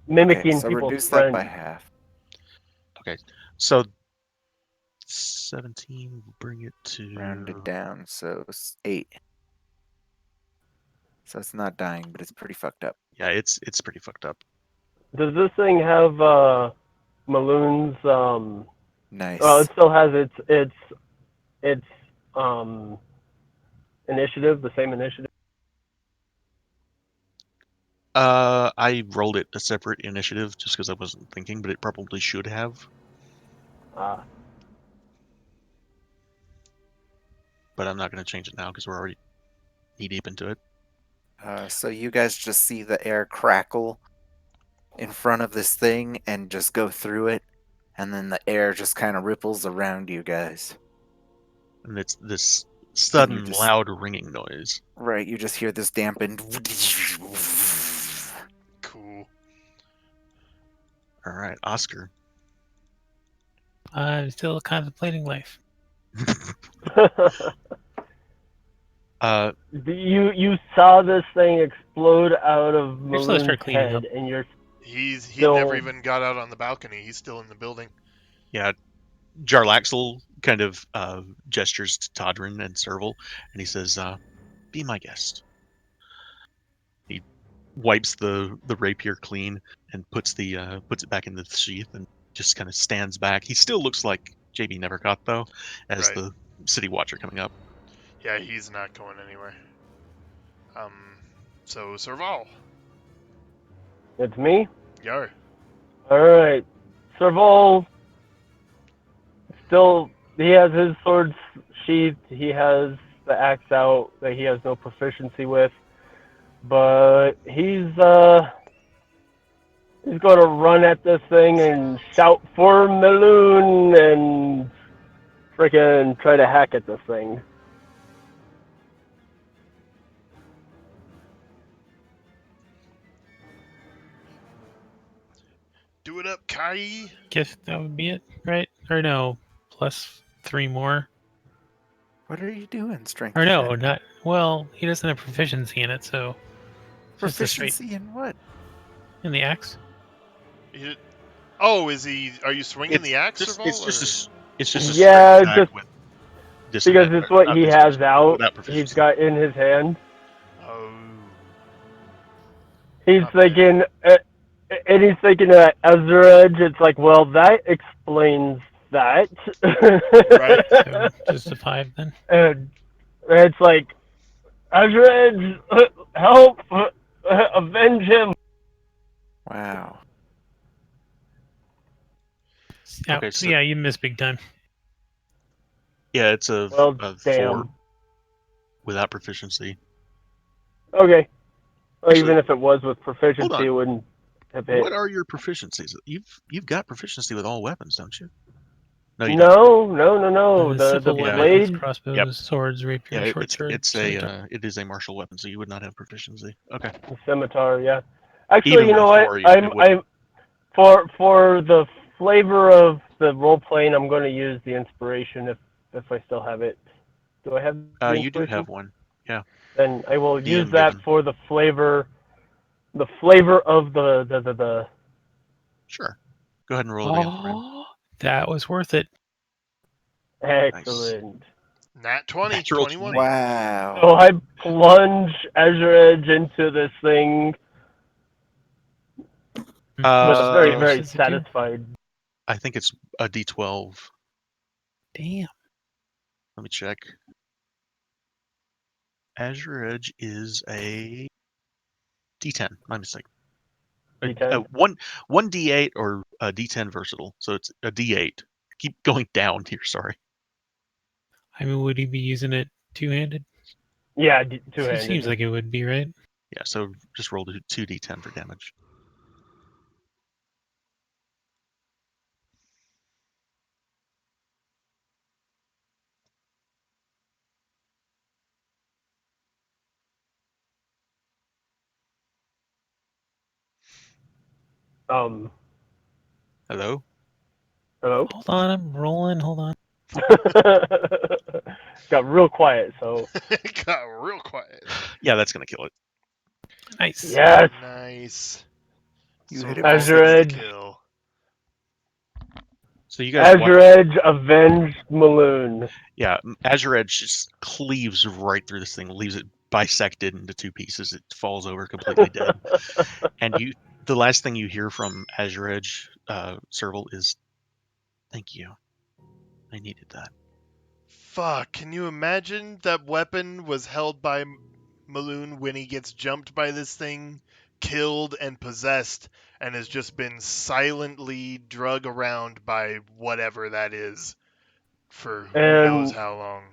mimicking So people's reduce that friends. by half. Okay. So 17 will bring it to Rounded down, so 8. So it's not dying, but it's pretty fucked up. Yeah, it's pretty fucked up. Does this thing have Maloon's? Nice. Well, it still has its initiative, the same initiative. I rolled it a separate initiative just because I wasn't thinking, but it probably should have. But I'm not going to change it now because we're already knee deep into it. So you guys just see the air crackle in front of this thing and just go through it, and then the air just kind of ripples around you guys. And it's this sudden, just- loud ringing noise. Right, you just hear this dampened. Cool. All right, Oscar. I'm still contemplating life. You saw this thing explode out of You're supposed to Maloon's start cleaning head, up. and you're He Still- never even got out on the balcony. He's still in the building. Yeah, Jarlaxle kind of gestures to Todrin and Serval, and he says, "Be my guest." He wipes the rapier clean and puts it back in the sheath and just kind of stands back. He still looks like JB Nevercott though, as Right. the City Watcher coming up. Yeah, he's not going anywhere. So Serval. it's me. Yar. All right, Serval. Still, has his sword sheathed. He has the axe out that he has no proficiency with, but he's gonna run at this thing and shout for Maloon and freaking try to hack at this thing. Do it up, Kai. Guess that would be it, right? Or no, plus 3 more. What are you doing, strength Or no, check? not. Well, he doesn't have proficiency in it, so just a straight Proficiency in what? in the axe. Oh, is he? Are you swinging the axe, it's Serval, just or? it's just a Yeah, straight attack just with because disadvantage. it's what Not he disadvantage, has out. without He's proficiency. got in his hand. Oh. He's Not bad. thinking, and he's thinking that Ezra. It's like, well, that explains that. Right. So just a 5 then. And it's like, Ezra, help, avenge him. Wow. Yeah, Okay, so so yeah, you missed big time. yeah, it's a Well, 4 damn. without proficiency. Okay. Well, Actually, even if it was with hold proficiency, on. it wouldn't have hit. What are your proficiencies? You've got proficiency with all weapons, don't you? No, you don't. No. The Civil Yeah. weapons, blade. crossbows, Yep. swords, rapier, Yeah, short sword, it's scimitar. it is a martial weapon, so you would not have proficiency. Okay. The scimitar, yeah. Actually, Even you with know a what? 4, I'm it wouldn't. for the flavor of the role playing, I'm going to use the inspiration if I still have it. Do I have the You do inspiration? have one. Yeah. Then I will use DM that given. for the flavor. The flavor of the. Sure. Go ahead and roll it again, friend. Oh, that was worth it. Excellent. Nat 20. Natural 21. 20. Wow. So I plunge Azure Edge into this thing, but Much very, damage Uh, very does it do? satisfied. I think it's a D12. Damn. Let me check. Azure Edge is a D10. My mistake. D10. One D8 or a D10 versatile. So it's a D8. Keep going down here. Sorry. I mean, would he be using it two-handed? Yeah, It two-handed. seems like it would be, right? Yeah. So just roll 2D10 for damage. Um. Hello. Hello. Hold on, I'm rolling. Hold on. Got real quiet. So Got real quiet. Yeah, that's gonna kill it. Nice. yes, Nice. You hit Serval it for Azure gets the Edge. kill. So you guys watch. Azure Edge avenged Maloon. Yeah, Azure Edge just cleaves right through this thing, leaves it bisected into 2 pieces. It falls over completely dead. And the last thing you hear from Azure Edge, Serval, is, "Thank you. I needed that." Fuck, can you imagine that weapon was held by Maloon when he gets jumped by this thing, killed and possessed, and has just been silently drug around by whatever that is for who knows And how long.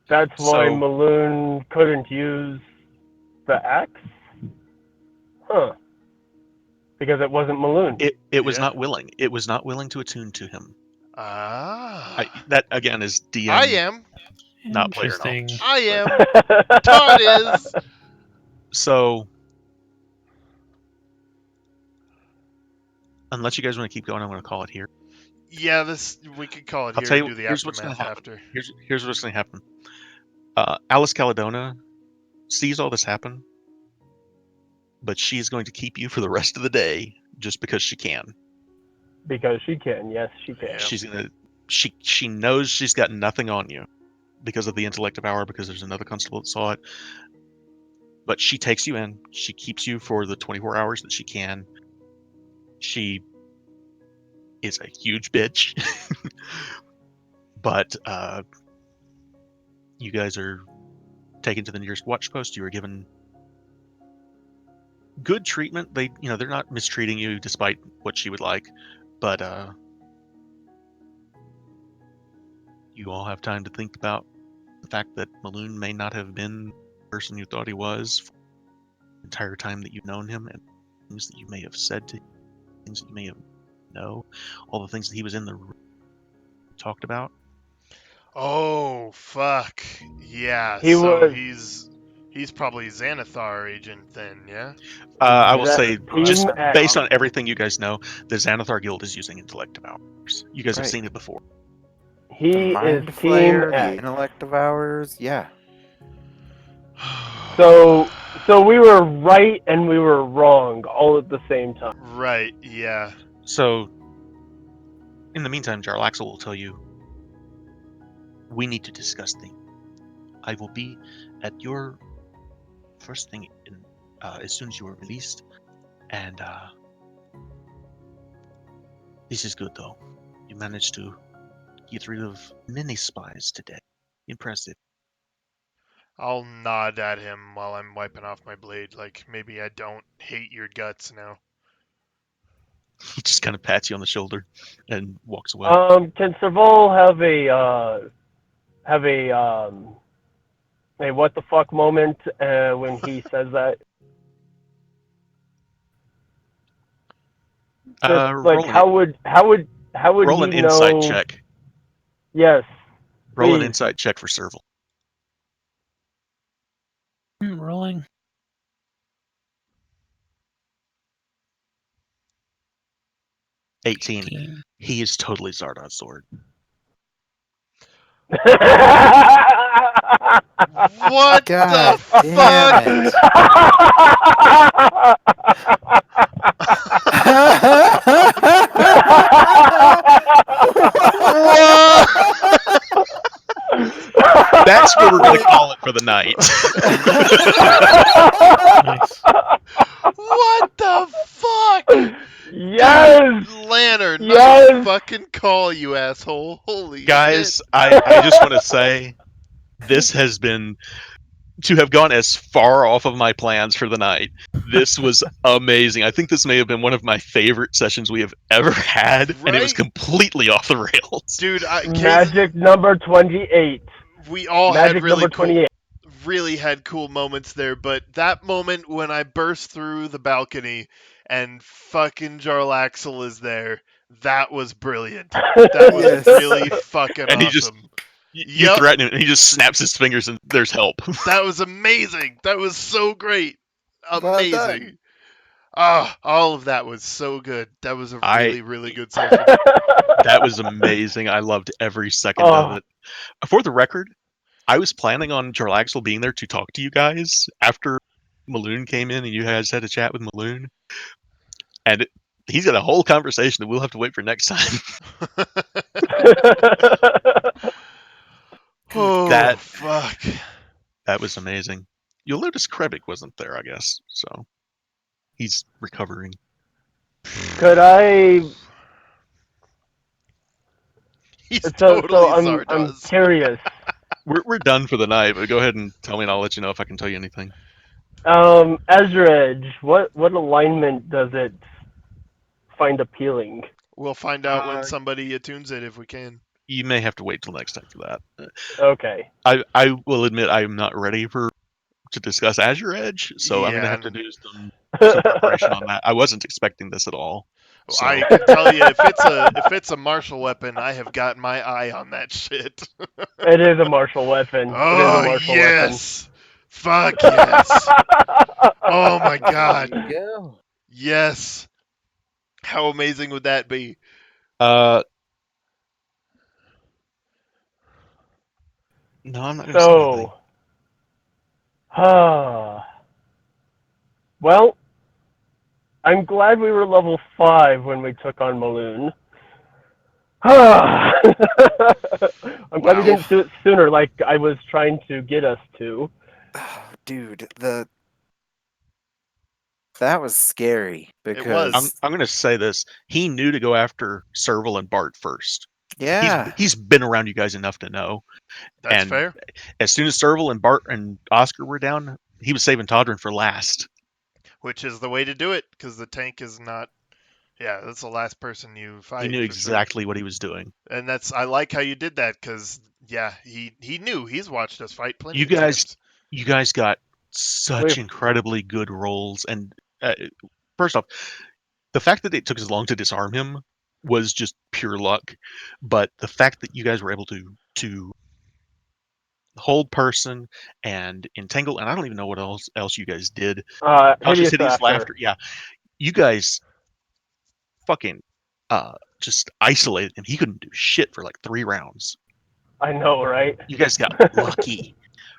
that's why So Maloon couldn't use the axe? Huh. Because it wasn't Maloon. it was Yeah. not willing. It was not willing to attune to him. Ah. That again is I DM, am. not player Interesting. knowledge. I but- am. Todd is. So unless you guys want to keep going, I'm going to call it here. Yeah, we could call it I'll here tell and you. do the Here's what's going aftermath to happen. after. Here's what's going to happen. Alice Caledona sees all this happen, but she's going to keep you for the rest of the day just because she can. Because she can. Yes, she can. Yeah. She's gonna. She knows she's got nothing on you because of the intellect of power. Because there's another constable that saw it. But she takes you in. She keeps you for the 24 hours that she can. She is a huge bitch. But you guys are taken to the nearest watch post. You are given good treatment. They're not mistreating you despite what she would like. But You all have time to think about the fact that Maloon may not have been the person you thought he was for the entire time that you've known him, and things that you may have said to him, things that you may have know, all the things that he was in the room talked about. Oh fuck. Yeah. He So was he's probably Xanathar agent then. Yeah. I will That say, team just at- based on everything you guys know, the Xanathar Guild is using intellect devours. You guys have Right. seen it before. he is Mind Team Flayer, the X. intellect of ours, yeah. So we were right and we were wrong all at the same time. Right. Yeah. So, in the meantime, Jarlaxle will tell you, we need to discuss things. I will be at your first thing as soon as you are released, and this is good though. You managed to get rid of many spies today. Impressive. I'll nod at him while I'm wiping off my blade. Like maybe I don't hate your guts now. He just kind of pats you on the shoulder and walks away. Can Serval have a what the fuck moment when he says that? Just like Roll how would roll he an insight know? check. Yes, Roll an please. insight check for Serval. Rolling. 18. 18. He is totally Zardoz sword. What God the damn fuck? What? That's what we're going to call it for the night. Nice. What the fuck? Yes. Dude, Lantern, Yes. nice fucking call, you asshole. Holy Guys, shit. I just want to say this has been to have gone as far off of my plans for the night. This was amazing. I think this may have been one of my favorite sessions we have ever had, and it was Right? completely off the rails. Dude, Magic number 28. we all Magic had really number cool 28. really had cool moments there, but that moment when I burst through the balcony and fucking Jarlaxle is there, that was brilliant. That was Yes. really fucking And he just awesome. you Yep. threaten him, and he just snaps his fingers, and there's help. That was amazing. That was so great. Well Amazing. done. Ah, all of that was so good. That was a I- really, really good session. That was amazing. I loved every second Oh. of it. For the record, I was planning on Jarlaxle being there to talk to you guys after Maloon came in and you guys had a chat with Maloon. And he's got a whole conversation that we'll have to wait for next time. Oh, That- fuck. That was amazing. You'll notice Krebik wasn't there, I guess. So he's recovering. Could I? He's So totally I'm Zardoz. curious. We're done for the night, but go ahead and tell me and I'll let you know if I can tell you anything. Ezra Edge, what alignment does it find appealing? We'll find out when somebody attunes it if we can. You may have to wait till next time for that. Okay. I will admit I'm not ready to discuss Azure Edge, so I'm gonna have to and- do some preparation on that. I wasn't expecting this at all. So I can tell you, if it's a martial weapon, I have got my eye on that shit. It is a martial weapon. It is a Oh martial yes, fuck yes. weapon. Oh my god, There you go. yes. How amazing would that be? no, I'm not gonna say anything. So, well, I'm glad we were level 5 when we took on Maloon. I'm glad we Wow. didn't do it sooner, like I was trying to get us to. Oh, dude, that was scary because was. I'm gonna say this. He knew to go after Serval and Bart first. yeah, He's been around you guys enough to know. That's And fair. as soon as Serval and Bart and Oscar were down, he was saving Todrin for last. Which is the way to do it, because the tank is not Yeah, that's the last person you fight. He knew for sure. exactly what he was doing. And I like how you did that because yeah, he knew. He's watched us fight plenty You of guys, times. you guys got such We've- incredibly good rolls, and first off, the fact that it took as long to disarm him was just pure luck. But the fact that you guys were able to hold person and entangle, and I don't even know what else you guys did. Hideous Hideous Laughter. laughter. Yeah, you guys fucking just isolated him. He couldn't do shit for like 3 rounds. I know, right? You guys got lucky.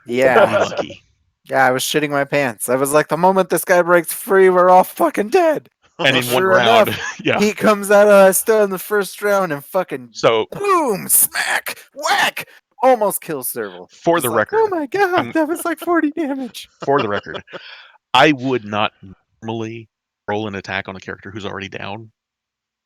Yeah. Really lucky. Yeah, I was shitting my pants. I was like, the moment this guy breaks free, we're all fucking dead. And in one Sure round, enough, yeah. He comes out of us still in the first round and fucking So boom, smack, whack, almost kills Serval. for Just the like, record, oh my god, I'm- that was like 40 damage. for the record, I would not normally roll an attack on a character who's already down,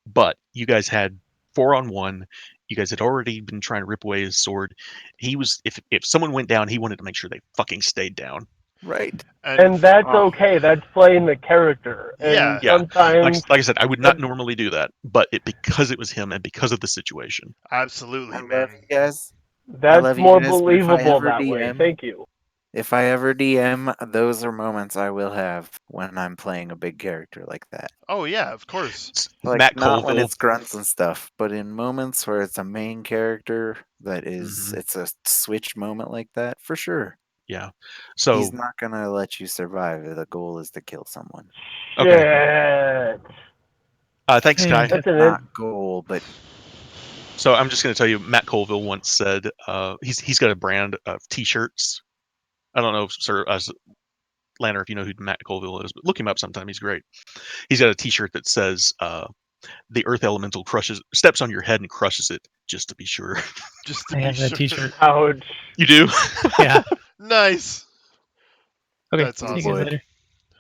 but you guys had 4-on-1. You guys had already been trying to rip away his sword. He was if someone went down, he wanted to make sure they fucking stayed down. Right. And that's Oh. okay. That's playing the character. And Yeah. sometimes Like I said, I would not normally do that, but because it was him and because of the situation. Absolutely, I man. love you guys. that's love you more guys, but if I believable ever that way. DM Thank you. If I ever DM, those are moments I will have when I'm playing a big character like that. Oh yeah, of course. Like Matt not when Colville. it's grunts and stuff, but in moments where it's a main character that is Mhm. it's a switch moment like that, for sure. Yeah. So He's not gonna let you survive. The goal is to kill someone. Okay. Shit. Thanks, Hey, Kai. That's an Not goal, but So I'm just going to tell you, Matt Colville once said he's got a brand of T-shirts. I don't know, if, sir, Lanner, if you know who Matt Colville is, but look him up sometime. He's great. He's got a T-shirt that says the Earth Elemental steps on your head and crushes it, just to be sure. Just to I be have that sure. T-shirt. ouch. You do? Yeah. Nice. Okay. That's See you awesome. guys later.